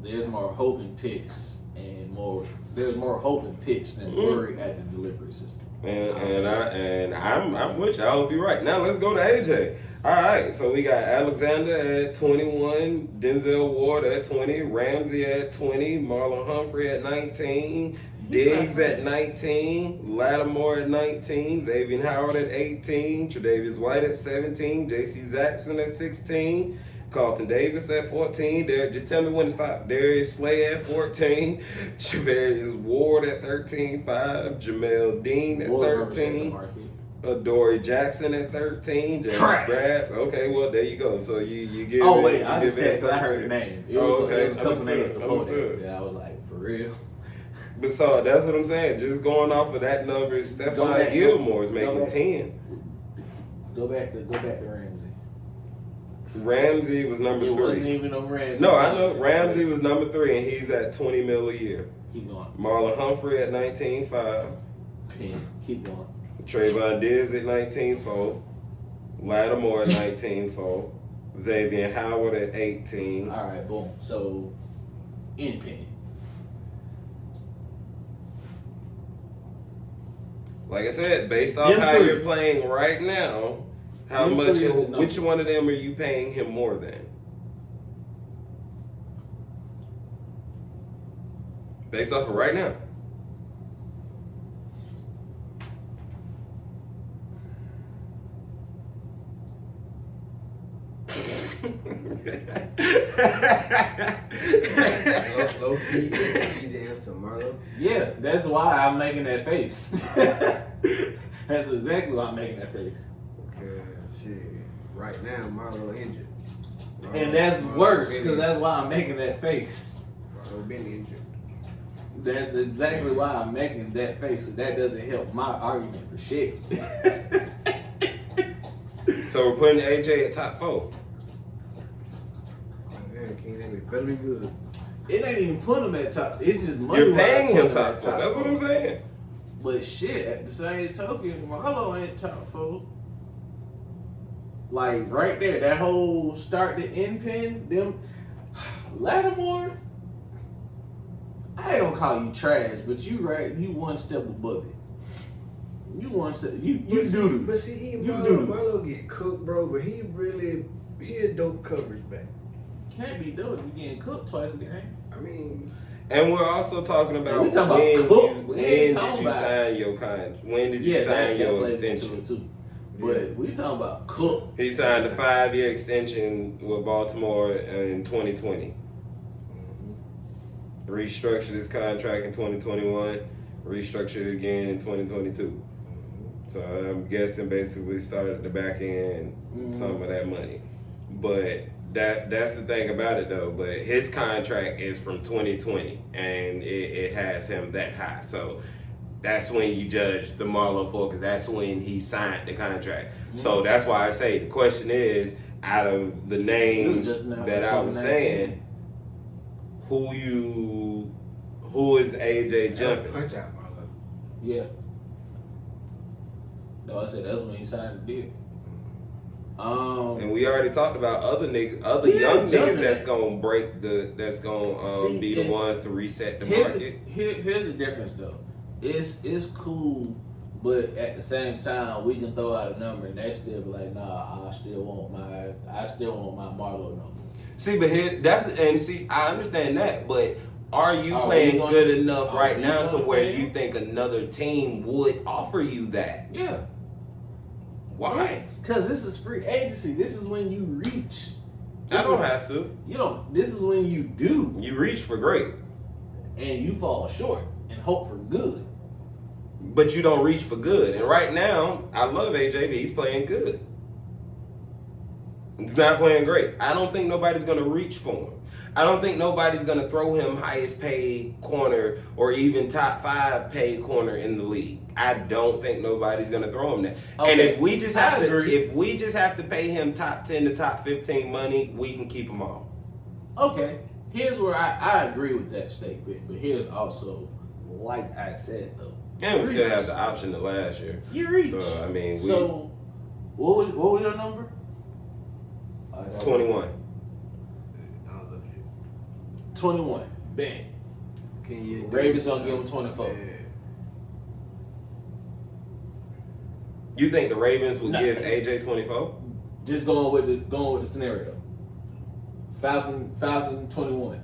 There's more hope in picks and there's more hope in picks than worry at the delivery system. And I'm with you. I hope you're right. Now let's go to AJ. All right, so we got Alexander at 21, Denzel Ward at 20, Ramsey at 20, Marlon Humphrey at 19, Diggs at 19, Lattimore at 19, Xavier Howard at 18, Tre'Davious White at 17, J.C. Jackson at 16, Carlton Davis at 14. Just tell me when to stop. Darius Slay at 14. Travarius Ward at 13.5. Jamel Dean at 13. Adoree Jackson at 13. James Brad. Okay, well there you go. So you give. Oh wait, I just said because I heard the name. It was okay. a couple names before Understood. that. I was like, for real. But so that's what I'm saying. Just going off of that number, Stephon Gilmore is making 10. Go back to Ramsey. Ramsey was number 3. It wasn't even on Ramsey. No, I know. Ramsey was number 3, and he's at $20 million a year. Keep going. Marlon Humphrey at 19.5. Keep going. Trayvon Diggs at 19.4. Lattimore at 19.4. Xavier Howard at 18. All right, boom. So, in penny. Like I said, based off how you're playing right now, how much? Which one of them are you paying him more than? Based off of right now. Low key, easy answer, Marlo. Yeah, that's why I'm making that face. That's exactly why I'm making that face. Okay, shit. Right now, Marlo injured. And that's worse, because that's why I'm making that face. Marlo been injured. That's exactly why I'm making that face, because that doesn't help my argument for shit. So we're putting AJ at top 4. Man, King, that better be good. It ain't even putting him at top. It's just money. You're paying him top top 4. That's what I'm saying. But shit, at the same token, Marlo ain't top 4. Like right there, that whole start to end pin, them Lattimore. I ain't gonna call you trash, but you right. You one step above it. You one step. You do. But see, Marlo get cooked, bro. But he a dope coverage back. Can't be dope if you getting cooked twice a game. I mean, and we're also talking about we talking when about did you sign your contract? When did you sign your extension? Too. But we talking about cook. He signed a 5-year extension with Baltimore in 2020. Restructured his contract in 2021. Restructured it again in 2022. So I'm guessing basically started at the back end some of that money. But that's the thing about it though. But his contract is from 2020 and it has him that high. So that's when you judge the Marlo for, because that's when he signed the contract. So that's why I say the question is, out of the names that I was saying, who is AJ jumping? punch out Marlo. Yeah. No, I said that's when he signed the deal. And we already talked about other young niggas that's gonna be the ones to reset the market. Here's the difference though. It's cool, but at the same time we can throw out a number and they still be like, nah, I still want my Marlo number. See, but I understand that, but are you playing good enough right now to where you think another team would offer you that? Yeah. Why? Because this is free agency. This is when you reach. I don't have to. You don't. This is when you do. You reach for great. And you fall short and hope for good. But you don't reach for good. And right now, I love AJ, but he's playing good. He's not playing great. I don't think nobody's going to reach for him. I don't think nobody's going to throw him highest paid corner or even top 5 paid corner in the league. I don't think nobody's going to throw him that. Okay. And if we just have to pay him top 10 to top 15 money, we can keep him on. Okay. Here's where I agree with that statement, but here's also, like I said though. And we still have the option to last year. You reach. So I mean, what was your number? 21. 21. Bang. Ravens gonna give him 24. You think the Ravens will give AJ 24? Just going with the scenario. Falcon 21.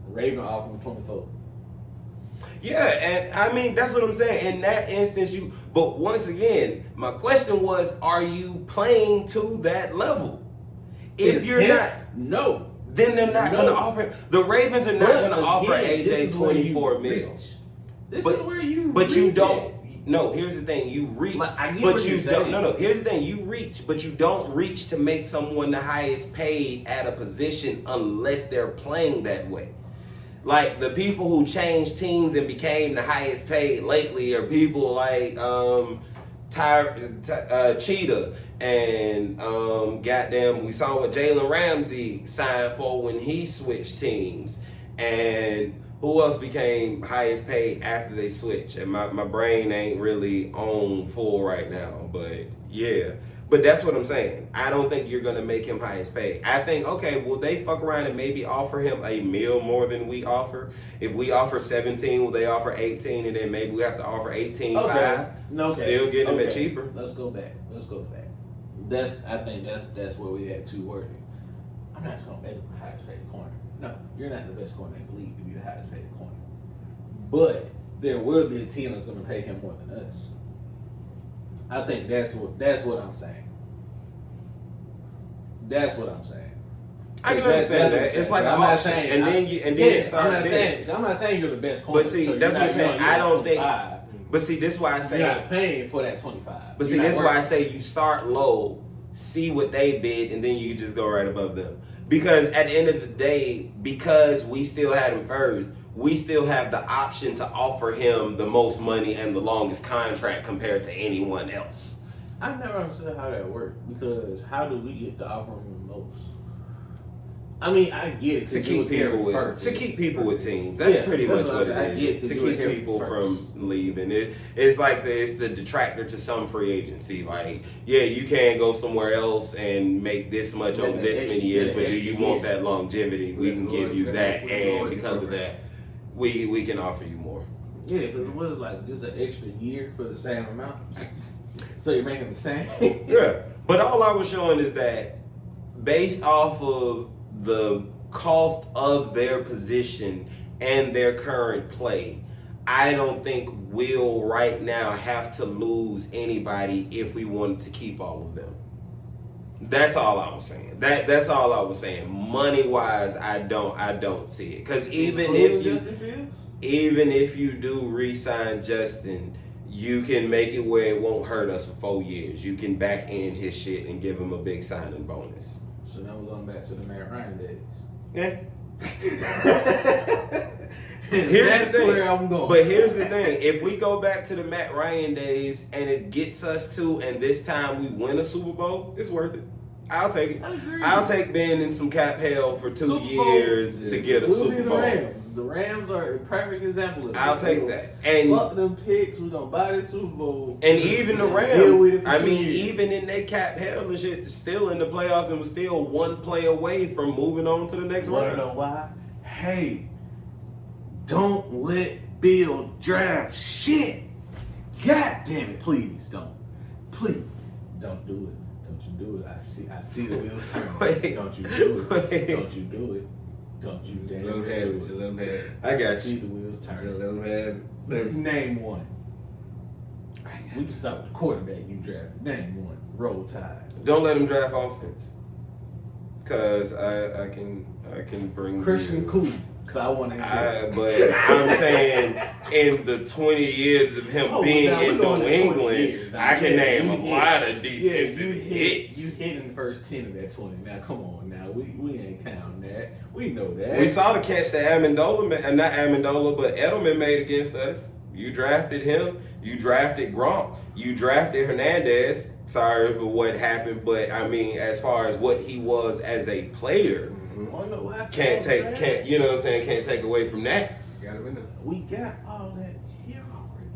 Raven offer him 24. Yeah, and I mean that's what I'm saying. In that instance, but once again, my question was, are you playing to that level? If you're not, no. Then they're not going to offer. The Ravens are not going to offer AJ 24 mil. This is where you. But you don't. No, here's the thing. You reach, but you don't. No. Here's the thing. You reach, but you don't reach to make someone the highest paid at a position unless they're playing that way. Like the people who changed teams and became the highest paid lately are people like Cheetah and goddamn, we saw what Jalen Ramsey signed for when he switched teams, and who else became highest paid after they switched? And my brain ain't really on full right now, but yeah. But that's what I'm saying. I don't think you're gonna make him highest paid. I think, okay, will they fuck around and maybe offer him a mil more than we offer? If we offer 17, will they offer 18, and then maybe we have to offer 18.5? No, still getting him at cheaper. Let's go back. I think that's where we had too wordy. I'm not just gonna make him the highest paid corner. No, you're not the best corner in the league to be the highest paid corner. But there will be a team that's gonna pay him more than us. I think that's what I'm saying. That's what I'm saying. I can understand that. It's like I'm not saying, I'm not saying you're the best corner. But see, that's what I'm saying. I don't think. But see, this is why I say you're not paying for that 25. But see, this is why I say you start low, see what they bid, and then you can just go right above them. Because at the end of the day, because we still had him first, we still have the option to offer him the most money and the longest contract compared to anyone else. I never understood how that worked, because how do we get to offer him the most? I mean, I get it to keep people with teams. That's pretty much what it is. To keep people from leaving. It's like it's the detractor to some free agency. Like, yeah, you can go somewhere else and make this much over this many years, but do you want that longevity? We can give you that, and because of that, we can offer you more. Yeah, because it was like just an extra year for the same amount. So you're making the same. Yeah, but all I was showing is that based off of the cost of their position and their current play, I don't think we'll right now have to lose anybody if we wanted to keep all of them. That's all I was saying. That's all I was saying. Money wise, I don't see it. Because even if you do re-sign Justin, you can make it where it won't hurt us for 4 years. You can back end his shit and give him a big signing bonus. So now we're going back to the Matt Ryan days. Yeah. That's where I'm going. But here's the thing. If we go back to the Matt Ryan days and it gets us to, and this time we win a Super Bowl, it's worth it. I'll take it. I agree. I'll take being in some cap hell for 2 years to get a We'll Super be the Bowl. Rams. The Rams are a perfect example of that. I'll take that. And fuck them picks. We're gonna buy the Super Bowl. And even the Deal Rams, with it for I 2 mean, years. even in their cap hell and shit, still in the playoffs and was still one play away from moving on to the next Wanna round. know why? Hey, don't let Bill draft shit. God damn it, please don't. Please don't do it. Don't you do it. I see the wheels turning. Wait. Don't you do it. Wait. Don't you do it. Don't you Let damn them do have it. it. Just let them have it. I got See you. the wheels Just turning. let them have it. Name one. We can start with the quarterback you drafted. Name one. Roll Tide. Don't let them draft offense, cause I can bring Christian you- Cool. Cause I want to. But I'm saying in the 20 years of him being now we're in going New to 20 England, years. I can Yeah, name you a hit. lot of Yeah, defensive you hits. hit in the first 10 of that 20. Now, come on. Now, we ain't counting that. We know that. We saw the catch that not Amendola, but Edelman made against us. You drafted him. You drafted Gronk. You drafted Hernandez. Sorry for what happened, but I mean, as far as what he was as a player, can't you know what I'm saying? Can't take away from that. Got him in there. We got all that here already.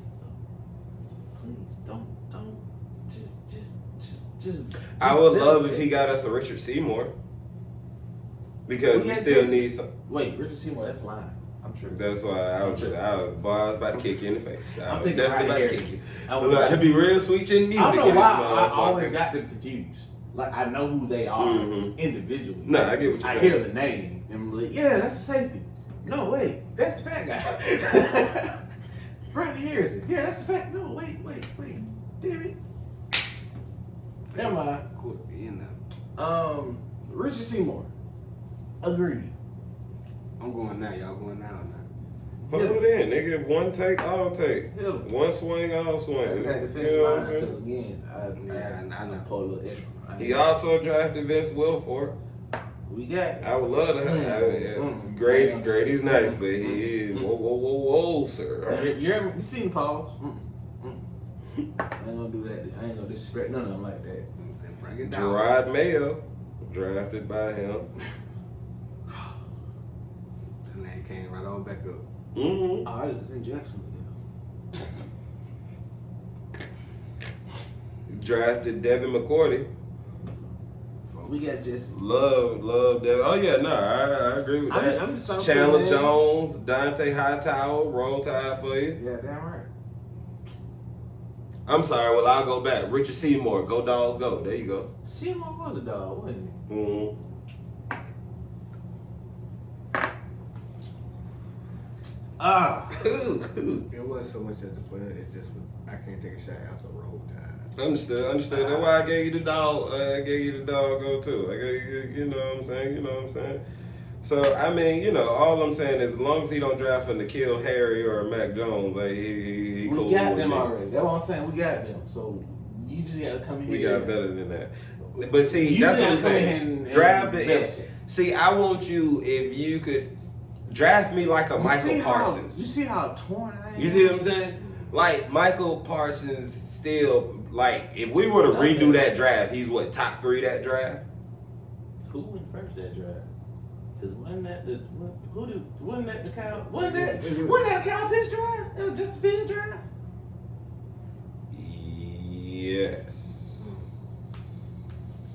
So please don't just. I would double love if check. he got us a Richard Seymour, because We we had still just- need some. Wait, Richard Seymour, that's lying. I'm sure. That's why I was about to kick you in the face. I I'm was thinking definitely about Rodney to Harrison. kick you. I was It'd like- be real sweet chin music. I don't know in why this I always motherfucker. got them confused. Like, I know who they are Mhm. individually. Nah, I get what you're I saying. hear the name and I'm like, yeah, that's the safety. No, wait, that's the fat guy. Rodney Harrison. Yeah, that's the fat. No, wait. Damn it. Never mind. Could be in there. Richard Seymour. Agreed. I'm going now. Y'all going now or not? Put it in, nigga. One take, all take. Hit him. One swing, all I swing. just had to finish You know what I'm mine saying? because again, I know pull a little extra. He also drafted Vince Wilfork. We got I would love to have Grady's nice, but he is whoa, sir. you seen pause. I ain't gonna do that. I ain't gonna disrespect none of them like that. Bring it down. Gerard Mayo, drafted by him. And then came right on back up. Mm-hmm. I was in Jacksonville. Drafted Devin McCourty. We got just. Love Devin. Oh yeah, no, I agree with that. I'm just trying to Chandler put it in. Jones, Dante Hightower, roll tide for you. Yeah, damn right. I'm sorry, well I'll go back. Richard Seymour, go Dogs go. There you go. Seymour was a dog, wasn't he? Mm-hmm. It wasn't so much as the player. It's just I can't take a shot after roll tide. Understood. That's why I gave you the dog. I gave you the dog go too. I gave you, you know what I'm saying. So I mean, all I'm saying is, as long as he don't draft for N'Keal Harry or Mac Jones, like he cool We got with them me. already. That's what I'm saying. We got them. So you just gotta come in We here. got better than that. But see, You that's what gotta I'm come saying. in and Draft belt it. check. See, I want you, if you could draft me like a Michael You Parsons. see how torn I am? You see what I'm saying? Like Michael Parsons still, like, if we were to redo that draft, he's what, top 3 that draft? Who went first that draft? Because wasn't that the Kyle? Wasn't that Kyle Pitts draft? It was just a Fields draft. Yes.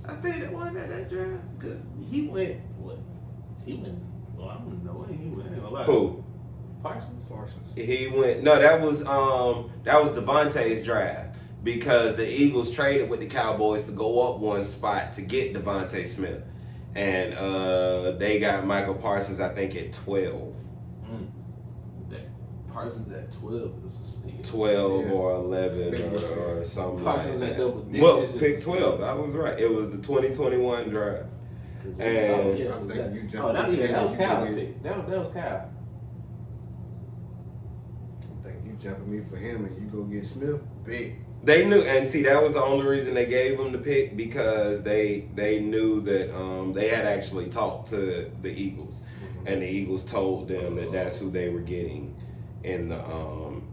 I think that wasn't that draft because he went what? He went. Well, I don't know when he went. A lot. Who? Parsons. He went. No, that was Devontae's draft, because the Eagles traded with the Cowboys to go up one spot to get Devontae Smith, and they got Michael Parsons, I think, at 12. That Parsons at 12 is a steal. 12 or 11 or something Parsons like at that. double digits. Well, is pick a 12. I was right. It was the 2021 draft. And yeah, I'm thinking you jumped oh, that, in yeah, that was and you Kyle. go get- Pick. That was Kyle. I think you jumping me for him and you go get Smith. Big. they knew, and see, that was the only reason they gave him the pick, because they knew that they had actually talked to the Eagles, and the Eagles told them that that's who they were getting in the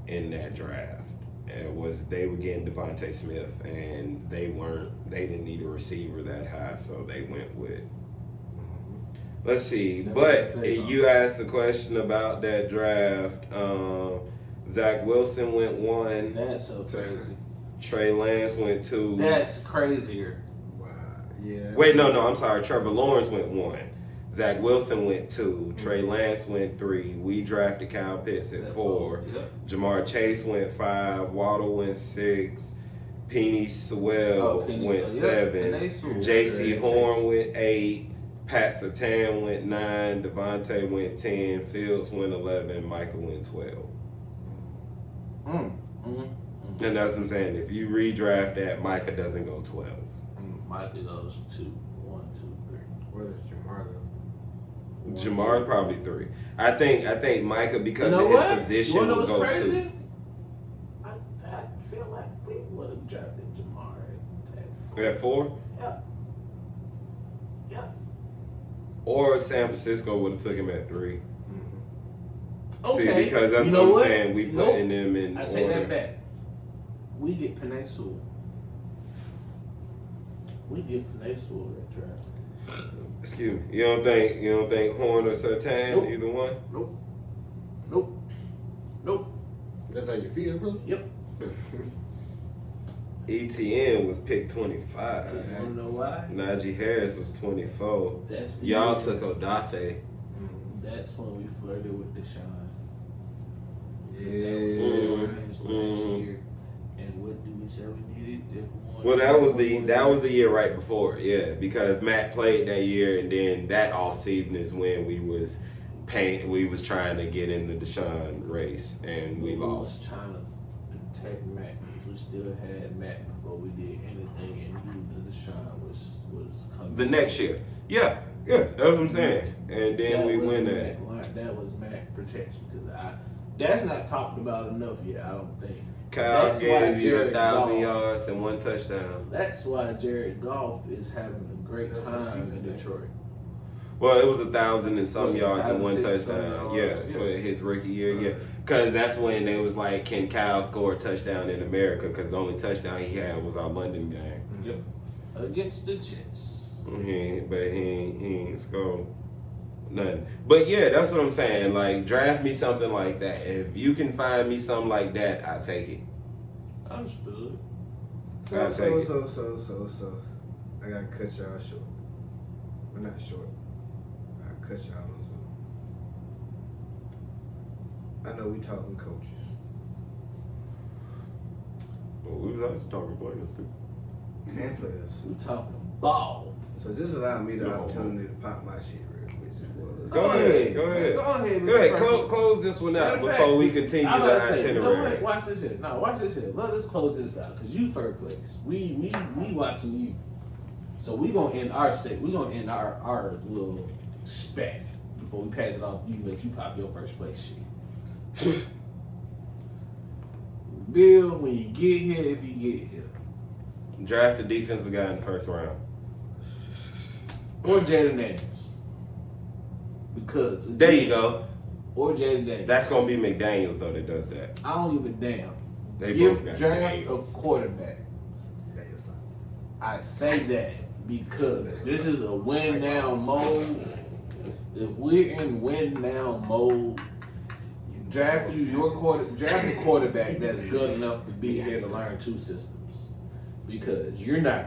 in that draft. It was they were getting Devontae Smith, and they didn't need a receiver that high, so they went with. Let's see, but you asked the question about that draft. Zach Wilson went 1. That's so crazy. Trey Lance went 2. That's crazier. Wow. Yeah. Wait, no, I'm sorry. Trevor Lawrence went 1. Zach Wilson went 2. Trey Lance went 3. We drafted Kyle Pitts at 4. Yep. Jamar Chase went 5. Waddle went 6. Penny Sewell went 7. J.C. Horn went 8. Pat Surtain went 9. Devontae went 10. Fields went 11. Michael went 12. And that's what I'm saying. If you redraft that, Micah doesn't go 12. Micah goes 2. 1, 2, 3. Where is Jamar though? Jamar probably 3. I think Micah, because of his position, will go 2. I feel like we would have drafted Jamar At 4? Yeah. Or San Francisco would have took him at 3. Okay. See, because that's what I'm saying. We putting them in I take order. that back. We get Penei Sewell. That draft. Excuse me. You don't think Horn or Surtain, Nope. either one? Nope. That's how you feel, bro? Yep. ETN was picked 25. You wanna know why? Najee Harris was 24. Y'all took Odafe. That's when we flirted with Deshaun. Yeah. Last year. And what did we say we needed? Well, that was the year right before, yeah, because Matt played that year, and then that off season is when we was trying to get in the Deshaun race, and we lost. Was trying to protect Matt. We still had Matt before we did anything, and knew that Deshaun was coming. The next year, yeah, that's what I'm saying, and then we win that. That was Matt protection, because that's not talked about enough yet. I don't think. Kyle gave you 1,000 yards and 1 touchdown. That's why Jared Goff is having a great time in Detroit. Well, it was 1,000 and some yards and 1 touchdown. Yards, Yeah, for his rookie year. Yeah, because that's when it was like, can Kyle score a touchdown in America? Because the only touchdown he had was our London game. Yep. Against the Jets. He ain't scored nothing. But yeah, that's what I'm saying. Like, draft me something like that. If you can find me something like that, I'll take it. Understood. So, I gotta cut y'all short. Well, not short. I cut y'all on something. I know we talking coaches. Well, we was actually talking players too. And players. We talking ball. So just allow me the opportunity to pop my shit real quick. Just for a little Go ahead. Close this one out before we continue the itinerary. Watch this here. No, watch this here. Let us close this out because you first place. We watching you. So we gonna end our set. We gonna end our little spec before we pass it off. You let you pop your first place shit. Bill, when you get here, if you get here, Draft a defensive guy in the first round. or Jaden Daniels, because There you go. Or Jaden Daniels. That's gonna be McDaniels though that does that. I don't give a damn. They Give both got draft Daniels. a quarterback. I say that because this is a win now mode. If we're in win now mode, draft a quarterback that's good enough to be here to learn 2 systems. Because you're not.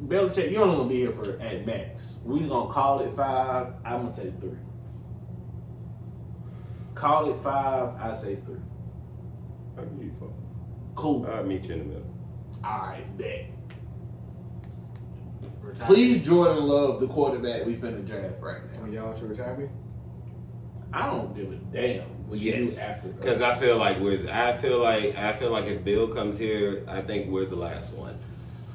Belichick, you're only gonna be here for at max. We're gonna call it 5. I'm gonna say 3. Call it 5. I say 3. I'll give you 4. Cool. I'll meet you in the middle. Alright, bet. Please, Jordan Love, the quarterback we finna draft right now. For y'all to retire me? I don't give a damn what you do after. Because I feel like if Bill comes here, I think we're the last one.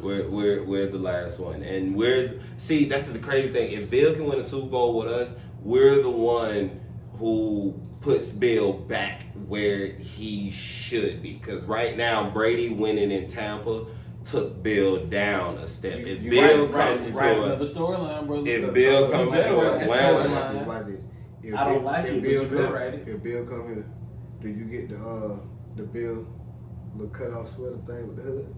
We're the last one, and that's the crazy thing. If Bill can win a Super Bowl with us, we're the one who puts Bill back where he should be. Because right now, Brady winning in Tampa took Bill down a step. If Bill comes to another storyline, brother. If Bill comes to Atlanta, Watch this. I don't like it, but you could write it. If Bill come here, do you get the Bill Little cutoff sweater thing with the hood.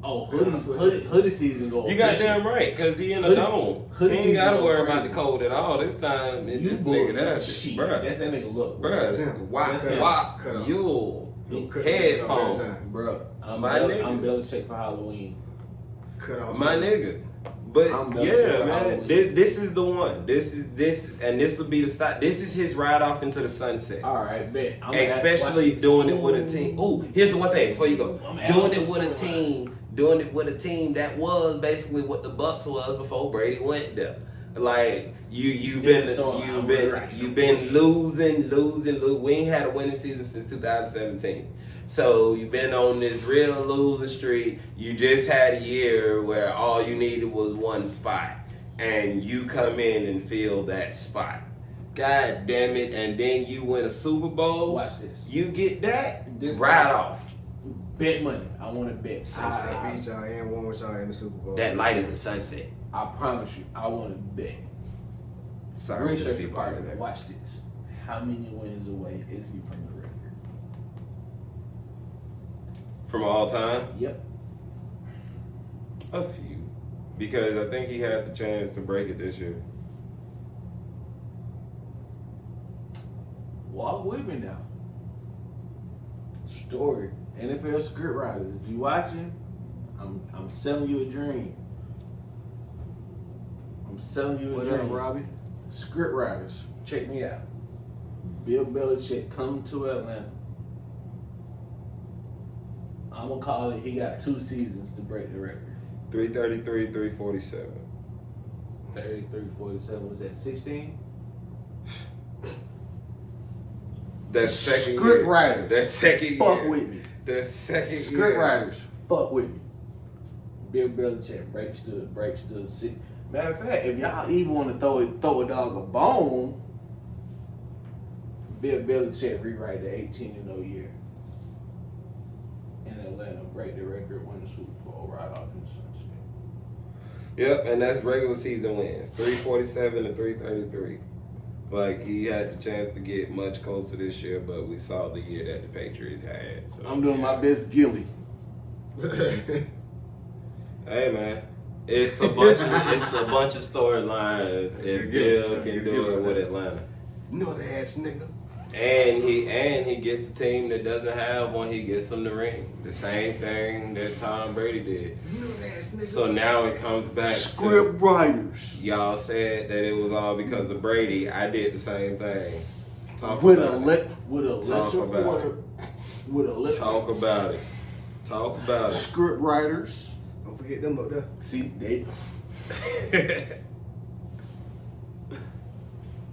Oh, hoodie season go. You got damn right, cause he in the dome. He ain't gotta worry about the cold at all. This time, this nigga that shit, bruh. That's that nigga look, Bruh. Wop, you headphone, bruh. I'm Belichick for Halloween. Cut off. My nigga. But yeah, man, this is the one. This will be the stop. This is his ride off into the sunset. All right, bet. Especially doing it with a team. Ooh, here's the one thing before you go. Doing it with a team that was basically what the Bucks was before Brady went there. Like you've been losing. We ain't had a winning season since 2017. So you've been on this real losing streak. You just had a year where all you needed was one spot, and you come in and fill that spot. God damn it! And then you win a Super Bowl. Watch this. You get that right off. Bet money. I want to bet. Sunset. I beat y'all and won with y'all in the Super Bowl. That light is the sunset. I promise you. I want to bet. Sorry, Research department. Watch this. How many wins away is he from the record? From all time? Yep. A few. Because I think he had the chance to break it this year. Walk with me now. Story. NFL script writers. If you watching, I'm selling you a dream. I'm selling you a dream. What up, Robbie? Script writers. Check me out. Bill Belichick coming to Atlanta. I'm gonna call it. He got 2 seasons to break the record. 333, 347. 33-47. Was that 16? That second Script year. writers. That second Fuck year. with me. That second Script year. writers. Fuck with me. Bill Belichick breaks the Matter of fact, if y'all even want to throw a dog a bone, Bill Belichick rewrite the 18-0 year. And Atlanta break the record, win the Super Bowl right off in the sunset. Yep, and that's regular season wins. 347 to 333. Like, he had the chance to get much closer this year, but we saw the year that the Patriots had. So I'm doing my best Gilly. Hey man. It's a bunch of storylines if Bill can do it with Atlanta. Nut ass nigga. And he gets a team that doesn't have one, he gets them the ring. The same thing that Tom Brady did. So now it comes back Script writers. Y'all said that it was all because of Brady. I did the same thing. Talk With about a it. Talk about it. Script writers. Don't forget them up there. See, they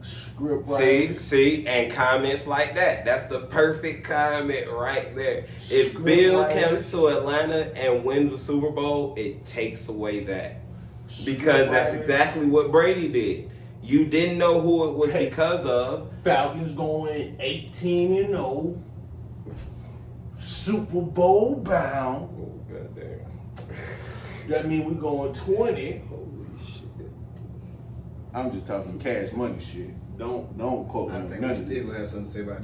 script writers. See, and comments like that. That's the perfect comment right there. If Bill comes to Atlanta and wins the Super Bowl, it takes away that. Because that's exactly what Brady did. You didn't know who it was because of. Falcons going 18-0. Super Bowl bound. Oh, goddamn. That means we going 20. Holy shit. I'm just talking cash money shit. Don't quote me. I think None we of still this. have something to say about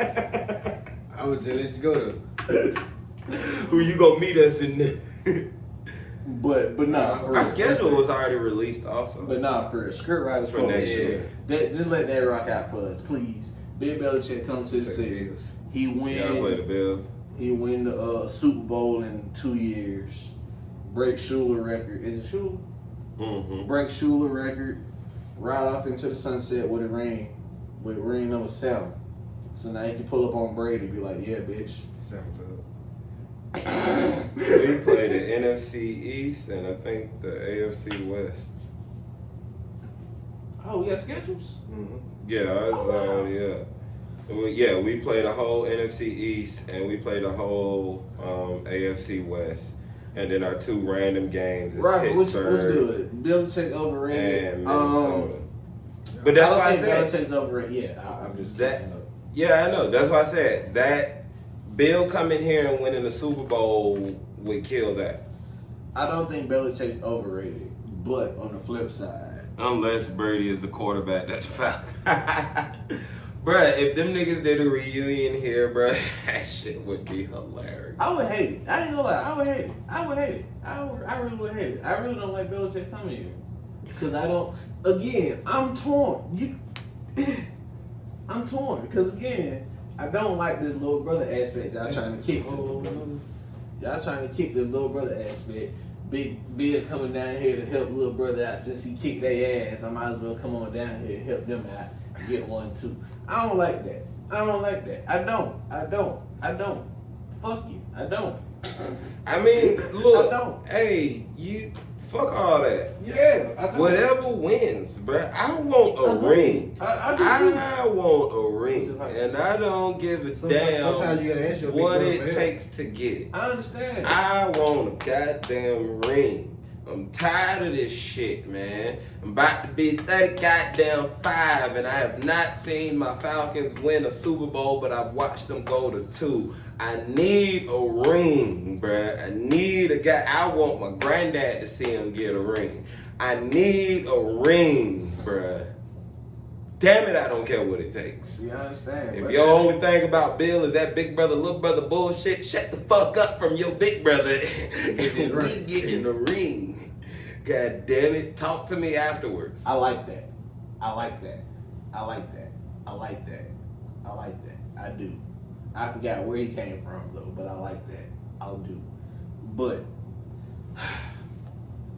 that. I would tell let's go to. Who you gonna meet us in there? But nah, for Our real, schedule was already released also. But nah, for real, script writers For next year. Just let that rock out for us, please. Bill Belichick comes to the city. He Y'all play the win. Bills. He win the Super Bowl in 2 years. Break Schuler record. Is it Schuler? Mm-hmm. Break Schuler record. Ride off into the sunset with ring number 7. So now you can pull up on Brady and be like, yeah, bitch. 7 Club. We played the NFC East and I think the AFC West. Oh, we got schedules? Mm-hmm. We played the whole NFC East and we played the whole AFC West. And then our 2 random games is Right, what's Pittsburgh good? Belichick overrated. and Minnesota. But that's why I said Belichick's overrated. Yeah, I'm just that. catching up. Yeah, I know. That's why I said that Bill coming here and winning the Super Bowl would kill that. I don't think Belichick's overrated, but on the flip side, Unless Brady is the quarterback that's foul. Bruh, if them niggas did a reunion here, bruh, that shit would be hilarious. I would hate it. I ain't gonna lie. I would hate it. I really would hate it. I really don't like Belichick coming here. Because I don't, again, I'm torn. I'm torn. Because again, I don't like this little brother aspect y'all trying to kick. Y'all trying to kick the little brother aspect. Big Bill coming down here to help little brother out since he kicked their ass. I might as well come on down here and help them out and get one too. I don't like that. I don't. Fuck you. I don't. I mean, look, I don't. hey, you fuck all that. Yeah. I don't. Whatever wins, bruh. I want a ring. I do too. I want a ring, and I don't give a damn sometimes you gotta answer your big what brother it for that. takes to get it. I understand. I want a goddamn ring. I'm tired of this shit, man. I'm about to be 30 goddamn 5, and I have not seen my Falcons win a Super Bowl, but I've watched them go to 2. I need a ring, bruh. I need a guy. I want my granddad to see him get a ring. I need a ring, bruh. Damn it, I don't care what it takes. Yeah, I understand. If your only thing about Bill is that big brother, little brother bullshit, shut the fuck up from your big brother. If we getting a ring. God damn it, talk to me afterwards. I like that. I do. I forgot where he came from though, but I like that. I'll do. But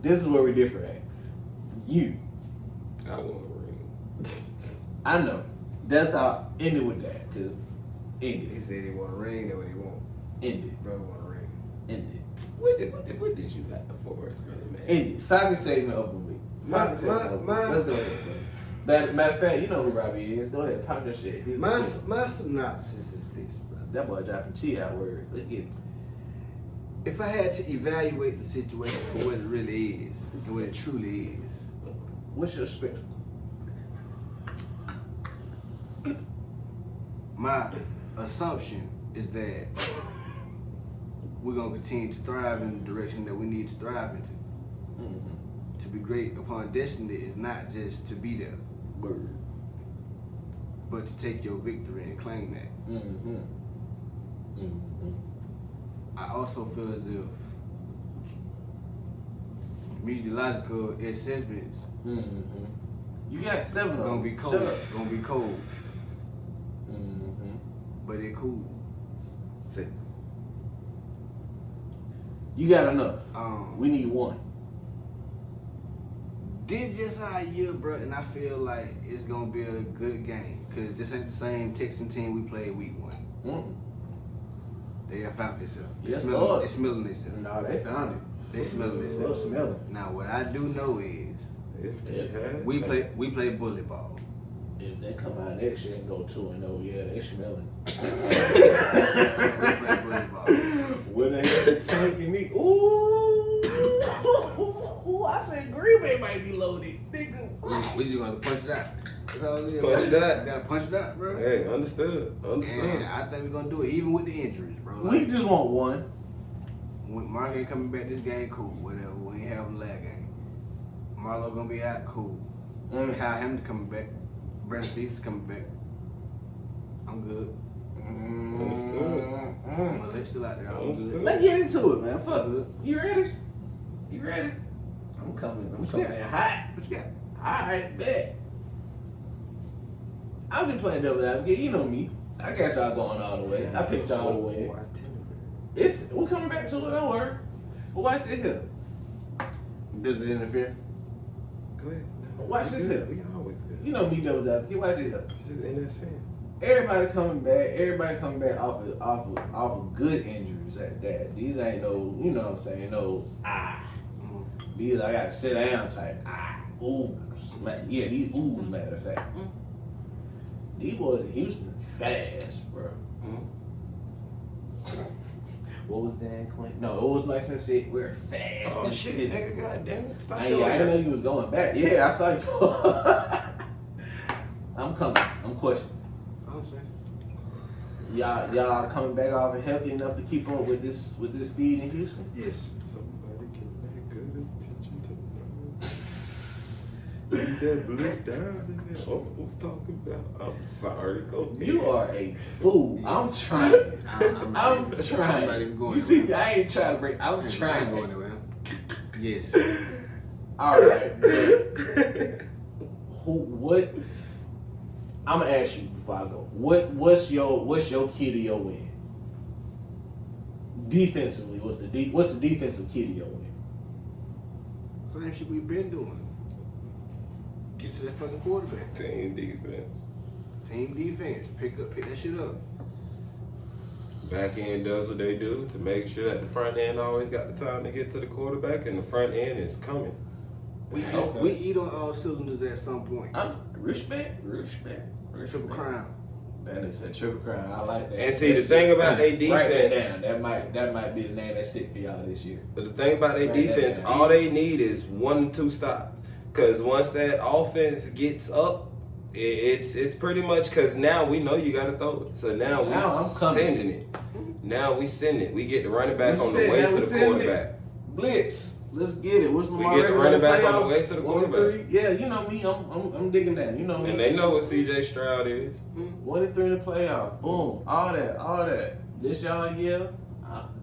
this is where we differ at. You. I want a ring. I know. That's how end it with that. Cause end He it. said he want a ring, that's what he want. End it. Brother want a ring. End it. What did you got for us, brother, man? End it. Falcon segment open week. Let's go ahead, bro. Matter of fact, you know who Robbie is. Go ahead, pop your shit. He's My synopsis is this, brother. that boy dropping T-out words. Let's get it. If I had to evaluate the situation for what it really is and what it truly is, What's your spectacle? my assumption is that we're gonna continue to thrive in the direction that we need to thrive into. Mm-hmm. To be great upon destiny is not just to be there, Word. but to take your victory and claim that. Mm-hmm. Mm-hmm. I also feel as if musiological assessments Mm-hmm. You got 7 of them. gonna be cold. Shut up. Gonna be cold, Mm-hmm. but it cool. 6. You got enough. We need 1. This just our year, bro, and I feel like it's gonna be a good game because this ain't the same Texan team we played week 1. Mm-mm. They have found themselves. They Yes, smelling, Lord. they smelling themselves. No, they found it. They smelling They'll themselves. smell it. Now, what I do know is If they had we to. play bully ball. If they come out next year and go 2-0, yeah, they smelling. We play bully ball. When they had the tank and me, ooh, I said Green Bay might be loaded, nigga. We just gonna punch it out. That's all it is. Punch it out. You gotta punch it out, bro. Hey, understood. And I think we're gonna do it even with the injuries, bro. Like, We just want 1. when Mark ain't coming back this game, cool. Whatever. We ain't having lag game. Marlo gonna be out, cool. Kyle Hamilton coming back. Brandon Stevens coming back. I'm good. Malik's still out there. I'm good. Understood. Let's get into it, man. Fuck it. You ready? I'm coming in hot. What you got? Alright, bet. I'm just playing devil advocate. You know me. I got y'all going all the way. I picked y'all all the way. We're coming back to it, don't worry. But watch this here. Does it interfere? Go ahead. Watch this here. We always good. You know me, devil's advocate. Watch this here. This is NSN. Everybody coming back off of good injuries at that. These ain't no, you know what I'm saying, no These I gotta sit down type. Oohs. Yeah, these oohs, matter of fact. These boys in Houston fast, bro. What was Dan Quinn? No, it was Mike Smith shit. We're fast. Oh and shit, physical. nigga, goddamn it. Stop I doing didn't know that. you was going back. Yeah, I saw you. I'm coming. I'm questioning. I'm saying. Y'all coming back off and healthy enough to keep up with this speed in Houston? Yes. Somebody get that good attention to That blue diamond that was talking about. I'm sorry. Go ahead. You are a fool. I'm trying. I'm trying. I'm not even going you see, anywhere. I ain't trying to break. I'm I ain't trying. going anywhere. Yes. All right. What? I'm gonna ask you before I go. What's your key to your win? Defensively, what's the defensive key to your win? Same shit we've been doing. Get to that fucking quarterback. Team defense. Team defense. Pick that shit up. Back end does what they do to make sure that the front end always got the time to get to the quarterback, and the front end is coming. We eat on all cylinders at some point. Respect. Triple crown. That nigga said triple crown. I like that. And see, the thing about their Write that defense, down. That might be the name that stick for y'all this year. but the thing about their Write that defense, down. all they need is 1 to 2 stops. Because once that offense gets up, it's pretty much, because now we know you got to throw it. So now I'm we coming. sending it. Now we send it. We get the running back You on the said way now to we the send it. quarterback. Blitz. Let's get it. What's We get the running back on the way to the quarterback. Yeah, you know me. I'm digging that. You know me. And they know what CJ Stroud is. 1 and 3 in the playoff. Boom. All that. This y'all year.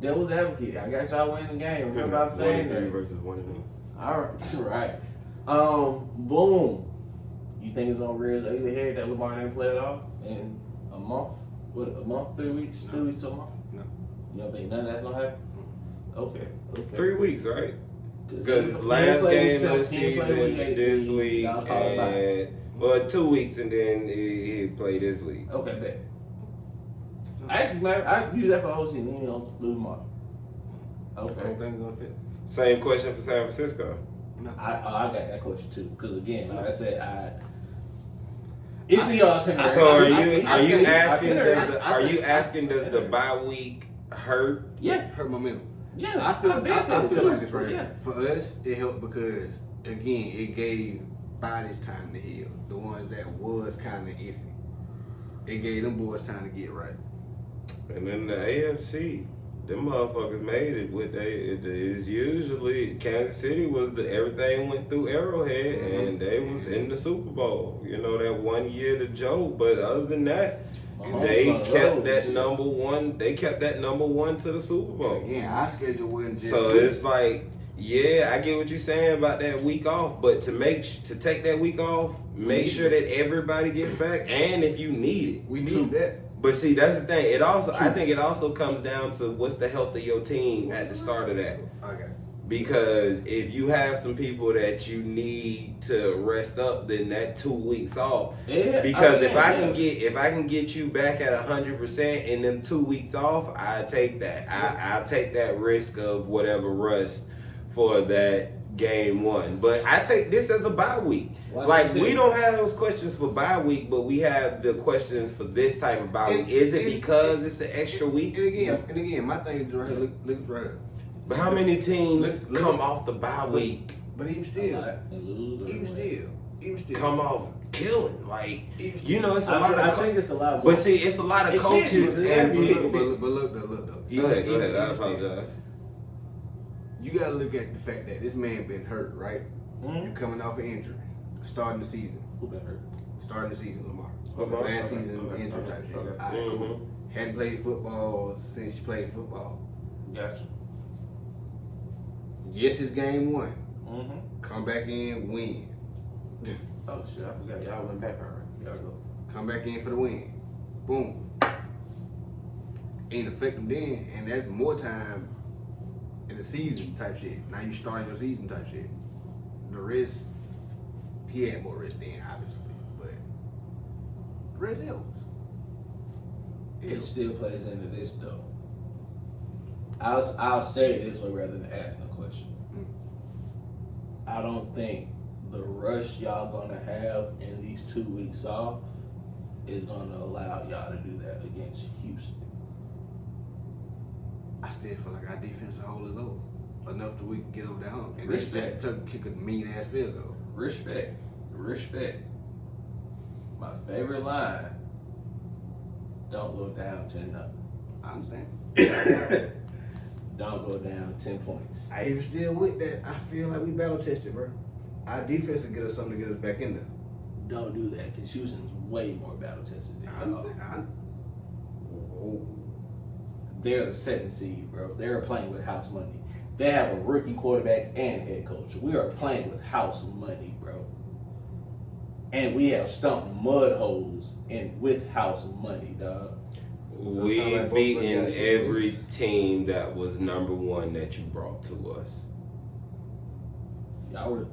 Devil's advocate. I got y'all winning the game. Remember I'm saying 1-3 that. versus 1-0. All right. Boom. You think it's on Red's ugly head that Lamar didn't play it off in a month? What, a month, 3 weeks? 3 weeks to a month? No. You don't think none of that's gonna happen? Okay. 3 weeks, right? He Because ain't last played game of the week 7, he ain't played season week 8, this so week, y'all talk about it. and well, 2 weeks, and then he played this week. Okay, bet. Actually, man, I use that for the whole season. He ain't gonna lose Lamar. I don't Okay. think it's gonna fit. Same question for San Francisco. I got that question too. Because again, like I said, it's in y'all itinerary. So are you Itinerary. asking does the bye week hurt? Yeah. Hurt momentum. Yeah. I feel like it's right. Yeah. For us, it helped because again, it gave bodies time to heal. The ones that was kind of iffy, it gave them boys time to get right. And then the AFC, them motherfuckers made it with it is usually Kansas City was everything went through Arrowhead, and they was in the Super Bowl. You know, that 1 year to Joe, but other than that, they kept that number one. They kept that number one to the Super Bowl. Yeah, our schedule wasn't just. So it's like, yeah, I get what you're saying about that week off, but to take that week off, make sure that everybody gets back, and if you need it, we need that. But see, that's the thing. I think it also comes down to what's the health of your team at the start of that. Okay. Because if you have some people that you need to rest up, then that 2 weeks off. Yeah, Because if I can get you back at 100% in them 2 weeks off, I take that. I'll take that risk of whatever rust for that game one. But I take this as a bye week. We don't have those questions for bye week, but we have the questions for this type of bye week. Is it because it's an extra week? And again, my thing is right here. Look right here. But how many teams come off the bye week? But even still, Come off killing, like it's a I lot of. I think it's a lot more. But see, it's a lot of It coaches can't be. and people. But look though. Go ahead. I apologize. You gotta look at the fact that this man been hurt, right? You coming off an injury, starting the season. Who been hurt? Starting the season, Lamar. Lamar? Last Okay. season, injury type shit. Okay. Alright, cool. Hadn't played football since she played football. Gotcha. Yes, it's game one. Mm-hmm. Come back in, win. Oh shit, I forgot. Y'all went back already. Y'all go. Come back in for the win. Boom. Ain't affect them then, and that's more time in the season type shit. Now you starting your season type shit. The rest, he had more rest then, obviously, but the rest helps. It still plays into this though. I'll say it this way rather than asking a question. I don't think the rush y'all gonna have in these 2 weeks off is gonna allow y'all to do that against Houston. I still feel like our defensive hold is over enough that we can get over that hump. And Respect. just kick a mean ass field goal. Respect. My favorite line, don't go down 10-0. I understand. Don't go down 10 points. I even still with that. I feel like we battle tested, bro. Our defense will get us something to get us back in there. Don't do that because Houston's way more battle tested than y'all. They're the 7th seed, bro. They're playing with house money. They have a rookie quarterback and head coach. We are playing with house money, bro. And we have stumped mud holes with house money, dog. We've beaten every team that was number 1 that you brought to us. Y'all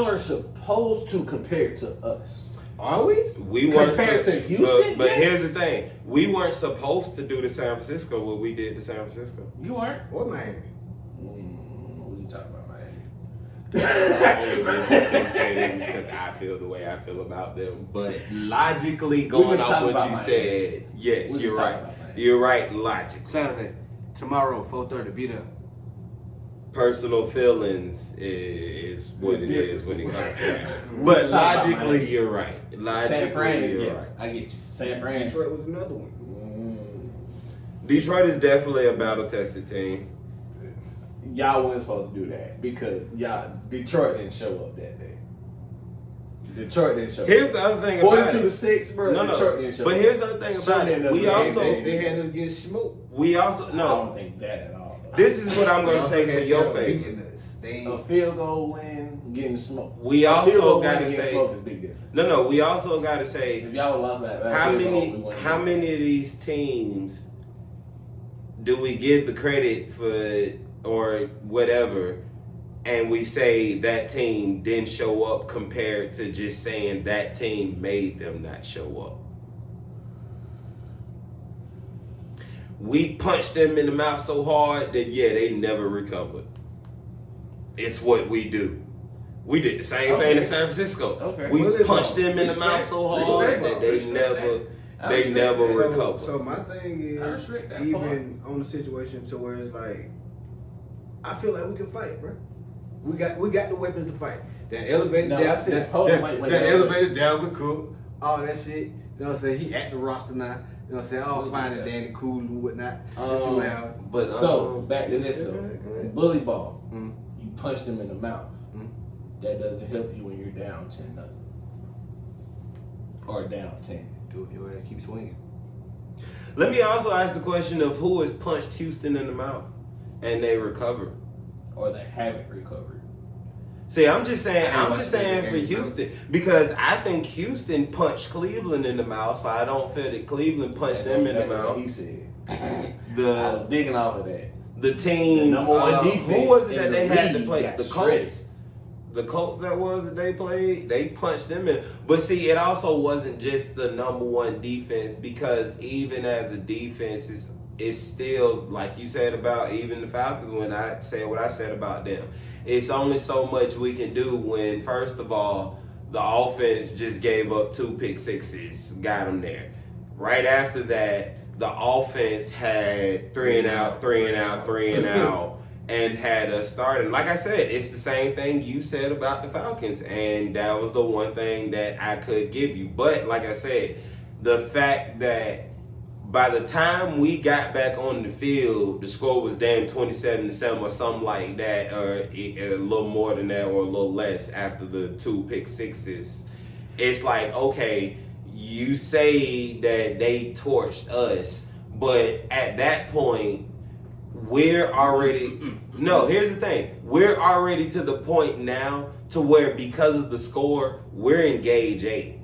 are supposed to compare to us. Are we? We weren't compared to Houston. But here's the thing: we weren't supposed to do to San Francisco what we did to San Francisco. You weren't. Or Miami? We talking about Miami. I say that because I feel the way I feel about them. But logically, going off what you said, yes, you're right. You're right. Logically, Saturday, tomorrow, 4:30. Be there. personal feelings is what it is when it comes to that. But logically, you're right. San Fran, you're yeah, right. I get you. San Fran. Detroit was another one. Detroit is definitely a battle-tested team. Y'all wasn't supposed to do that because Detroit didn't show up that day. Detroit didn't show up. Here's the other thing about it. 42-6, bro. No. Detroit didn't show But up. here's the other thing about it. We also They had us get smoked. we also I no. don't think that at all. This is what I'm gonna say for your favor. A field goal win, getting smoked. We A field also goal gotta win, getting say smoked is big difference. no. We also gotta say If y'all would lost that, how many of these teams do we give the credit for or whatever, and we say that team didn't show up compared to just saying that team made them not show up? We punched them in the mouth so hard that they never recovered. It's what we do. We did the same thing in San Francisco. Okay. We punched them in the mouth so hard that they never recovered. So my thing I is, respect that even on the situation to where it's like, I feel like we can fight, bro. We got the weapons to fight. That elevated elevated Dalvin Cook, all that shit. You know what I'm saying? He at the roster now. You know what I'm saying? All fine and Danny Cool and whatnot. But so back to this though, go ahead. bully ball. You punched him in the mouth. That doesn't help you when you're down 10-0 or down 10. Do it your ass keep swinging. Let me also ask the question of who has punched Houston in the mouth and they recovered. Or they haven't recovered. See, I'm just saying for Houston, because I think Houston punched Cleveland in the mouth, so I don't feel that Cleveland punched them in the mouth. He said. I was digging off of that. The team, The number one defense who was it that in they the had to league play? got The shredded. Colts. The Colts that they played, they punched them in. But see, it also wasn't just the number one defense, because even as a defense, it's still, like you said about even the Falcons, when I said what I said about them. It's only so much we can do when, first of all, the offense just gave up 2 pick sixes, got them there. Right after that, the offense had 3 and out, 3 and out, 3 and out, and had us starting. Like I said, it's the same thing you said about the Falcons, and that was the one thing that I could give you. But like I said, the fact that by the time we got back on the field, the score was damn 27-7 or something like that, or a little more than that or a little less after the 2 pick sixes. It's like, okay, you say that they torched us, but at that point, we're already, no, here's the thing. We're already to the point now to where, because of the score, we're in gauge 8.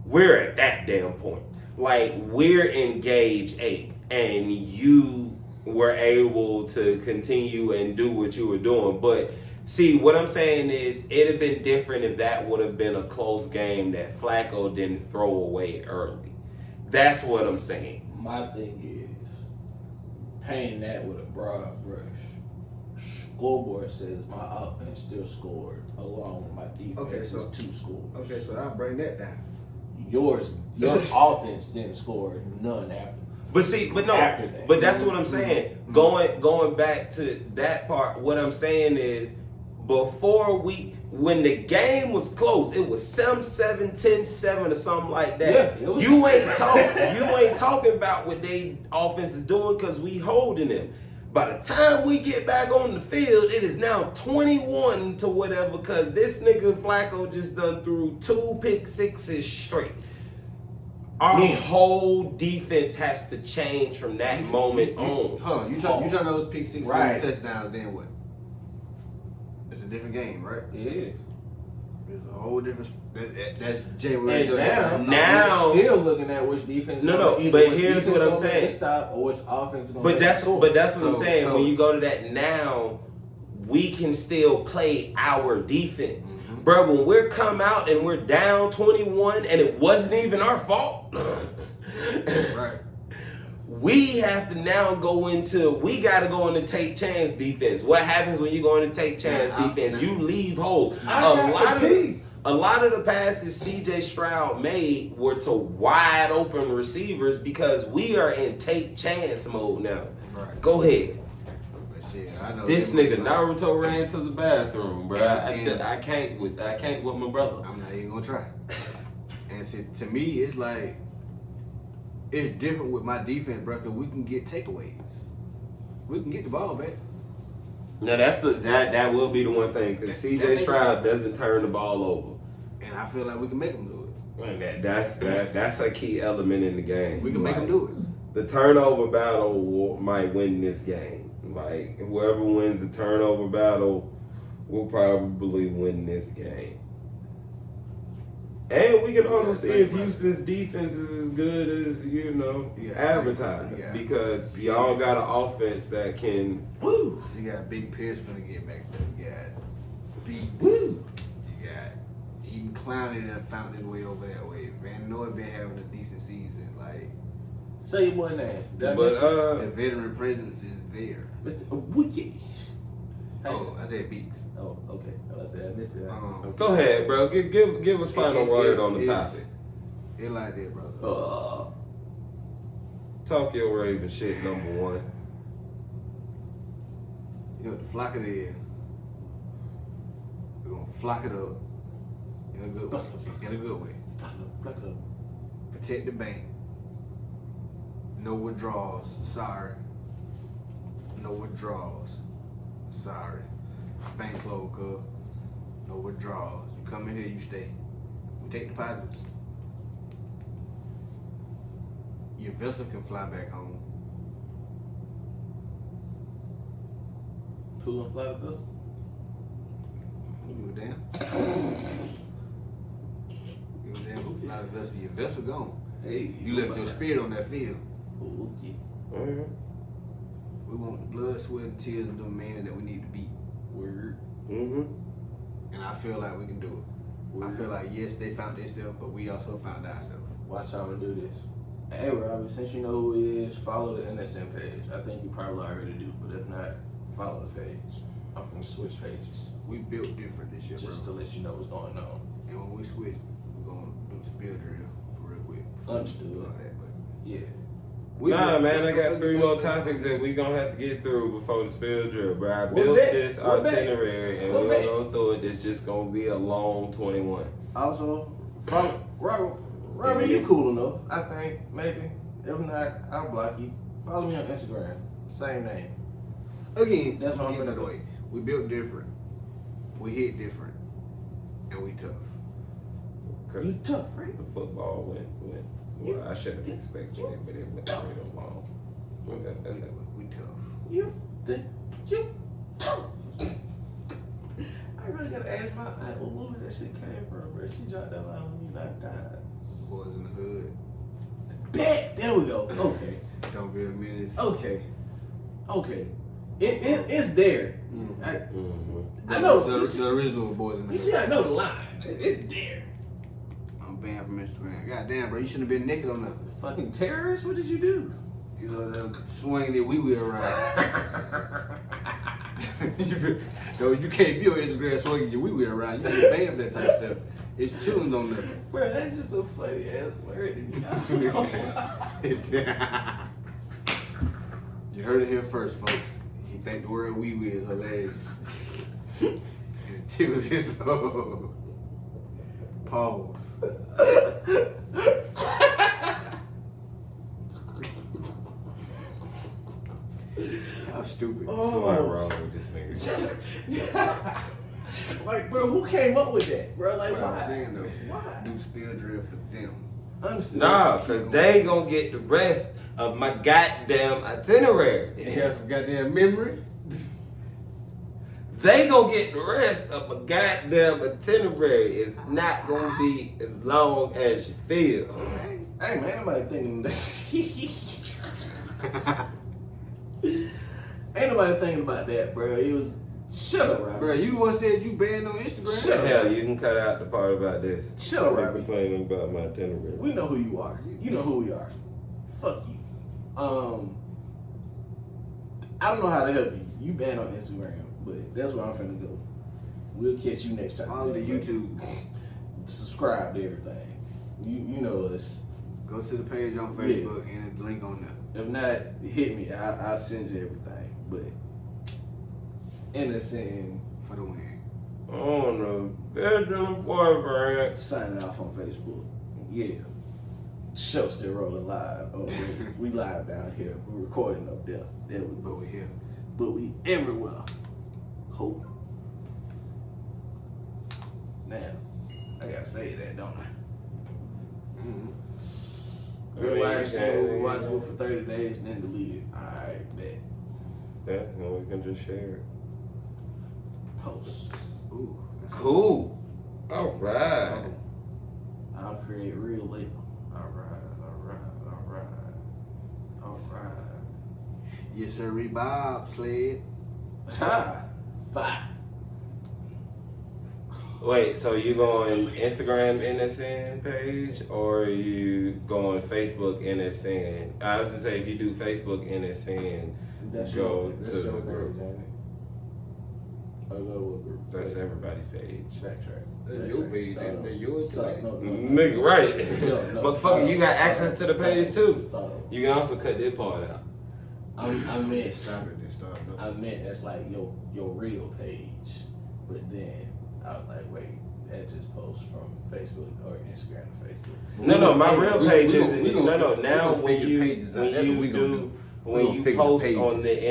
We're at that damn point. Like, we're in gauge 8, and you were able to continue and do what you were doing. But see, what I'm saying is, it'd have been different if that would have been a close game that Flacco didn't throw away early. That's what I'm saying. My thing is, painting that with a broad brush. Scoreboard says my offense still scored, along with my defense is 2 scores. Okay, so I'll bring that down. Your offense didn't score none after. But see, but no, After that. but that's what I'm saying. Going back to that part, what I'm saying is, when the game was close, it was 7-7, 10-7 or something like that. Yeah, you ain't talking about what they offense is doing, because we holding them. By the time we get back on the field, it is now 21 to whatever, because this nigga Flacco just done threw 2 pick sixes straight. Our whole defense has to change from that moment on. Hold on, you turn those pick sixes Right. into touchdowns, then what? It's a different game, right? It is. It's a whole different. That's January. Now- we're still looking at which defense. No, but here's what I'm saying. Stop or which offense is going But that's what I'm So- saying. so- When you go to that now, we can still play our defense. Bro, when we're come out and we're down 21 and it wasn't even our fault. Right. We have to now we got to go into take chance defense. What happens when you go into take chance defense? You leave holes. A lot of the passes CJ Stroud made were to wide open receivers because we are in take chance mode now. Right. Go ahead. But shit, I know This them nigga motherfuckers- Naruto ran to the bathroom, bro. I can't with my brother. I'm not even gonna try. And shit, to me, it's like it's different with my defense, bro. Cause we can get takeaways. We can get the ball back. Now that will be the one thing because CJ Stroud doesn't turn the ball over. And I feel like we can make them do it. That's a key element in the game. We can make them do it. The turnover battle might win this game. Like whoever wins the turnover battle will probably win this game. And we can also see if Houston's defense is as good as advertised because y'all got an offense that can. Woo! You got Big Pierce finna get back there. You got Beats. Woo! You got even Clowney that found his way over that way. Van Noy been having a decent season. Like, Say your boy name. But the veteran presence is there. Mr. Wookie. Oh, I said Beats. Oh, okay. I said I missed it. Go ahead, bro. Give us final word on the topic. It like that, brother. Talk your Raven shit, number one. You know what the flock it is? We're gonna flock it up in a good way. In a good way. Flock it up. Protect the bank. No withdrawals. Sorry. No withdrawals. Sorry. Bank closed, cuz. No withdrawals. You come in here, you stay. We take deposits. Your vessel can fly back home. Who gonna fly with us? You give a damn. Give a damn who fly the vessel. Your vessel gone. Hey, You left your spirit on that field. Wookie. We want the blood, sweat, and tears of the man that we need to beat. Word. And I feel like we can do it. I feel like, yes, they found themselves, but we also found ourselves. Watch how we do this. Hey, Robbie, since you know who he is, follow the NSN page. I think you probably already do, but if not, follow the page. I'm gonna switch pages We built different this year, just to bro. let you know what's going on. And when we switch, we're gonna do the spill drill for real quick. Understood. All that, but Yeah. Nah, man, I got 3 more topics that we gonna have to get through before the spill drill, bro. I built this itinerary and we're gonna go through it. It's just gonna be a long 21. Also, follow Robbie, you cool enough. I think maybe. If not, I'll block you. Follow me on Instagram. Same name. again, That's what I'm again, finna do. way. We built different. We hit different. And we tough. You tough, right? The football went. Well, I should have expected it, but it went real long. We tough. You tough. I really gotta ask my aunt what movie that shit came from, bro. She dropped that line when you not died. Boys in the hood. Bet. There we go. Okay. Don't be a menace. Okay. It's there. I The know. the original Boys in the You Hood. see, I know the line. It's there. I'm banned from Instagram. Goddamn, bro, you shouldn't have been naked on the. Fucking terrorist. What did you do? You know, the swinging that we were around. Yo, you can't be on Instagram swinging your wee wee around. You get banned for that type of stuff. It's children on there. Bro, that's just a funny ass word to me. You heard it here first, folks. He think the word wee wee is hilarious. And it tickles his soul. Pause. How stupid. Something wrong with this nigga. Like, bro, who came up with that, bro? Like, What why? I'm saying though, Why? do spill drill for them. Understood. Nah, cause they gonna get the rest of my goddamn itinerary. You got some goddamn memory. They gonna get the rest of my goddamn itinerary. It's not gonna be as long as you feel. Hey, man, nobody thinking that. Ain't nobody thinking about that, bro. It was shut up, Robbie. Bro, you once said you banned on Instagram. Shut up. Hell, you can cut out the part about this. Shut up, Robbie. Complaining about my itinerary. We know who you are. You know who we are. Fuck you. I don't know how to help you. You banned on Instagram, but that's where I'm finna go. We'll catch you next time. Follow the YouTube. Subscribe to everything. You know us. Go to the page on Facebook and the link on there. If not, hit me. I'll send you everything. But NSN For the win. Oh no, bedroom boyfriend. signing off on Facebook. Yeah. Show still rolling live. Oh, we live down here. We're recording up there. There we But go. we here. But we everywhere. Hope. Now, I gotta say that, don't I? Real live stream, we watch it for 30 days, then delete it. Alright, bet. Yeah, well, we can just share it. Post. Ooh. That's Cool. All right. I'll create real later. Alright. Yes, sir. Bob Sled. Ha! Fire. Wait, so you go on Instagram NSN page or you go on Facebook NSN? I was gonna say if you do Facebook NSN, go to the group. I'll go to a group. That's everybody's page. Backtrack. That's your page. That's yours. Stop. No. Nigga, right. No, Motherfucker, you got access to the page too. Stop. You can also cut that part out. I meant Stop it. Then stop. I meant that's like your real page. But then I was like, wait, that just posts from Facebook or Instagram to Facebook. No, my real page we isn't. gonna- No. Now we when gonna you figure pages out. That's what we gonna do. We when gonna you figure the post on pages. the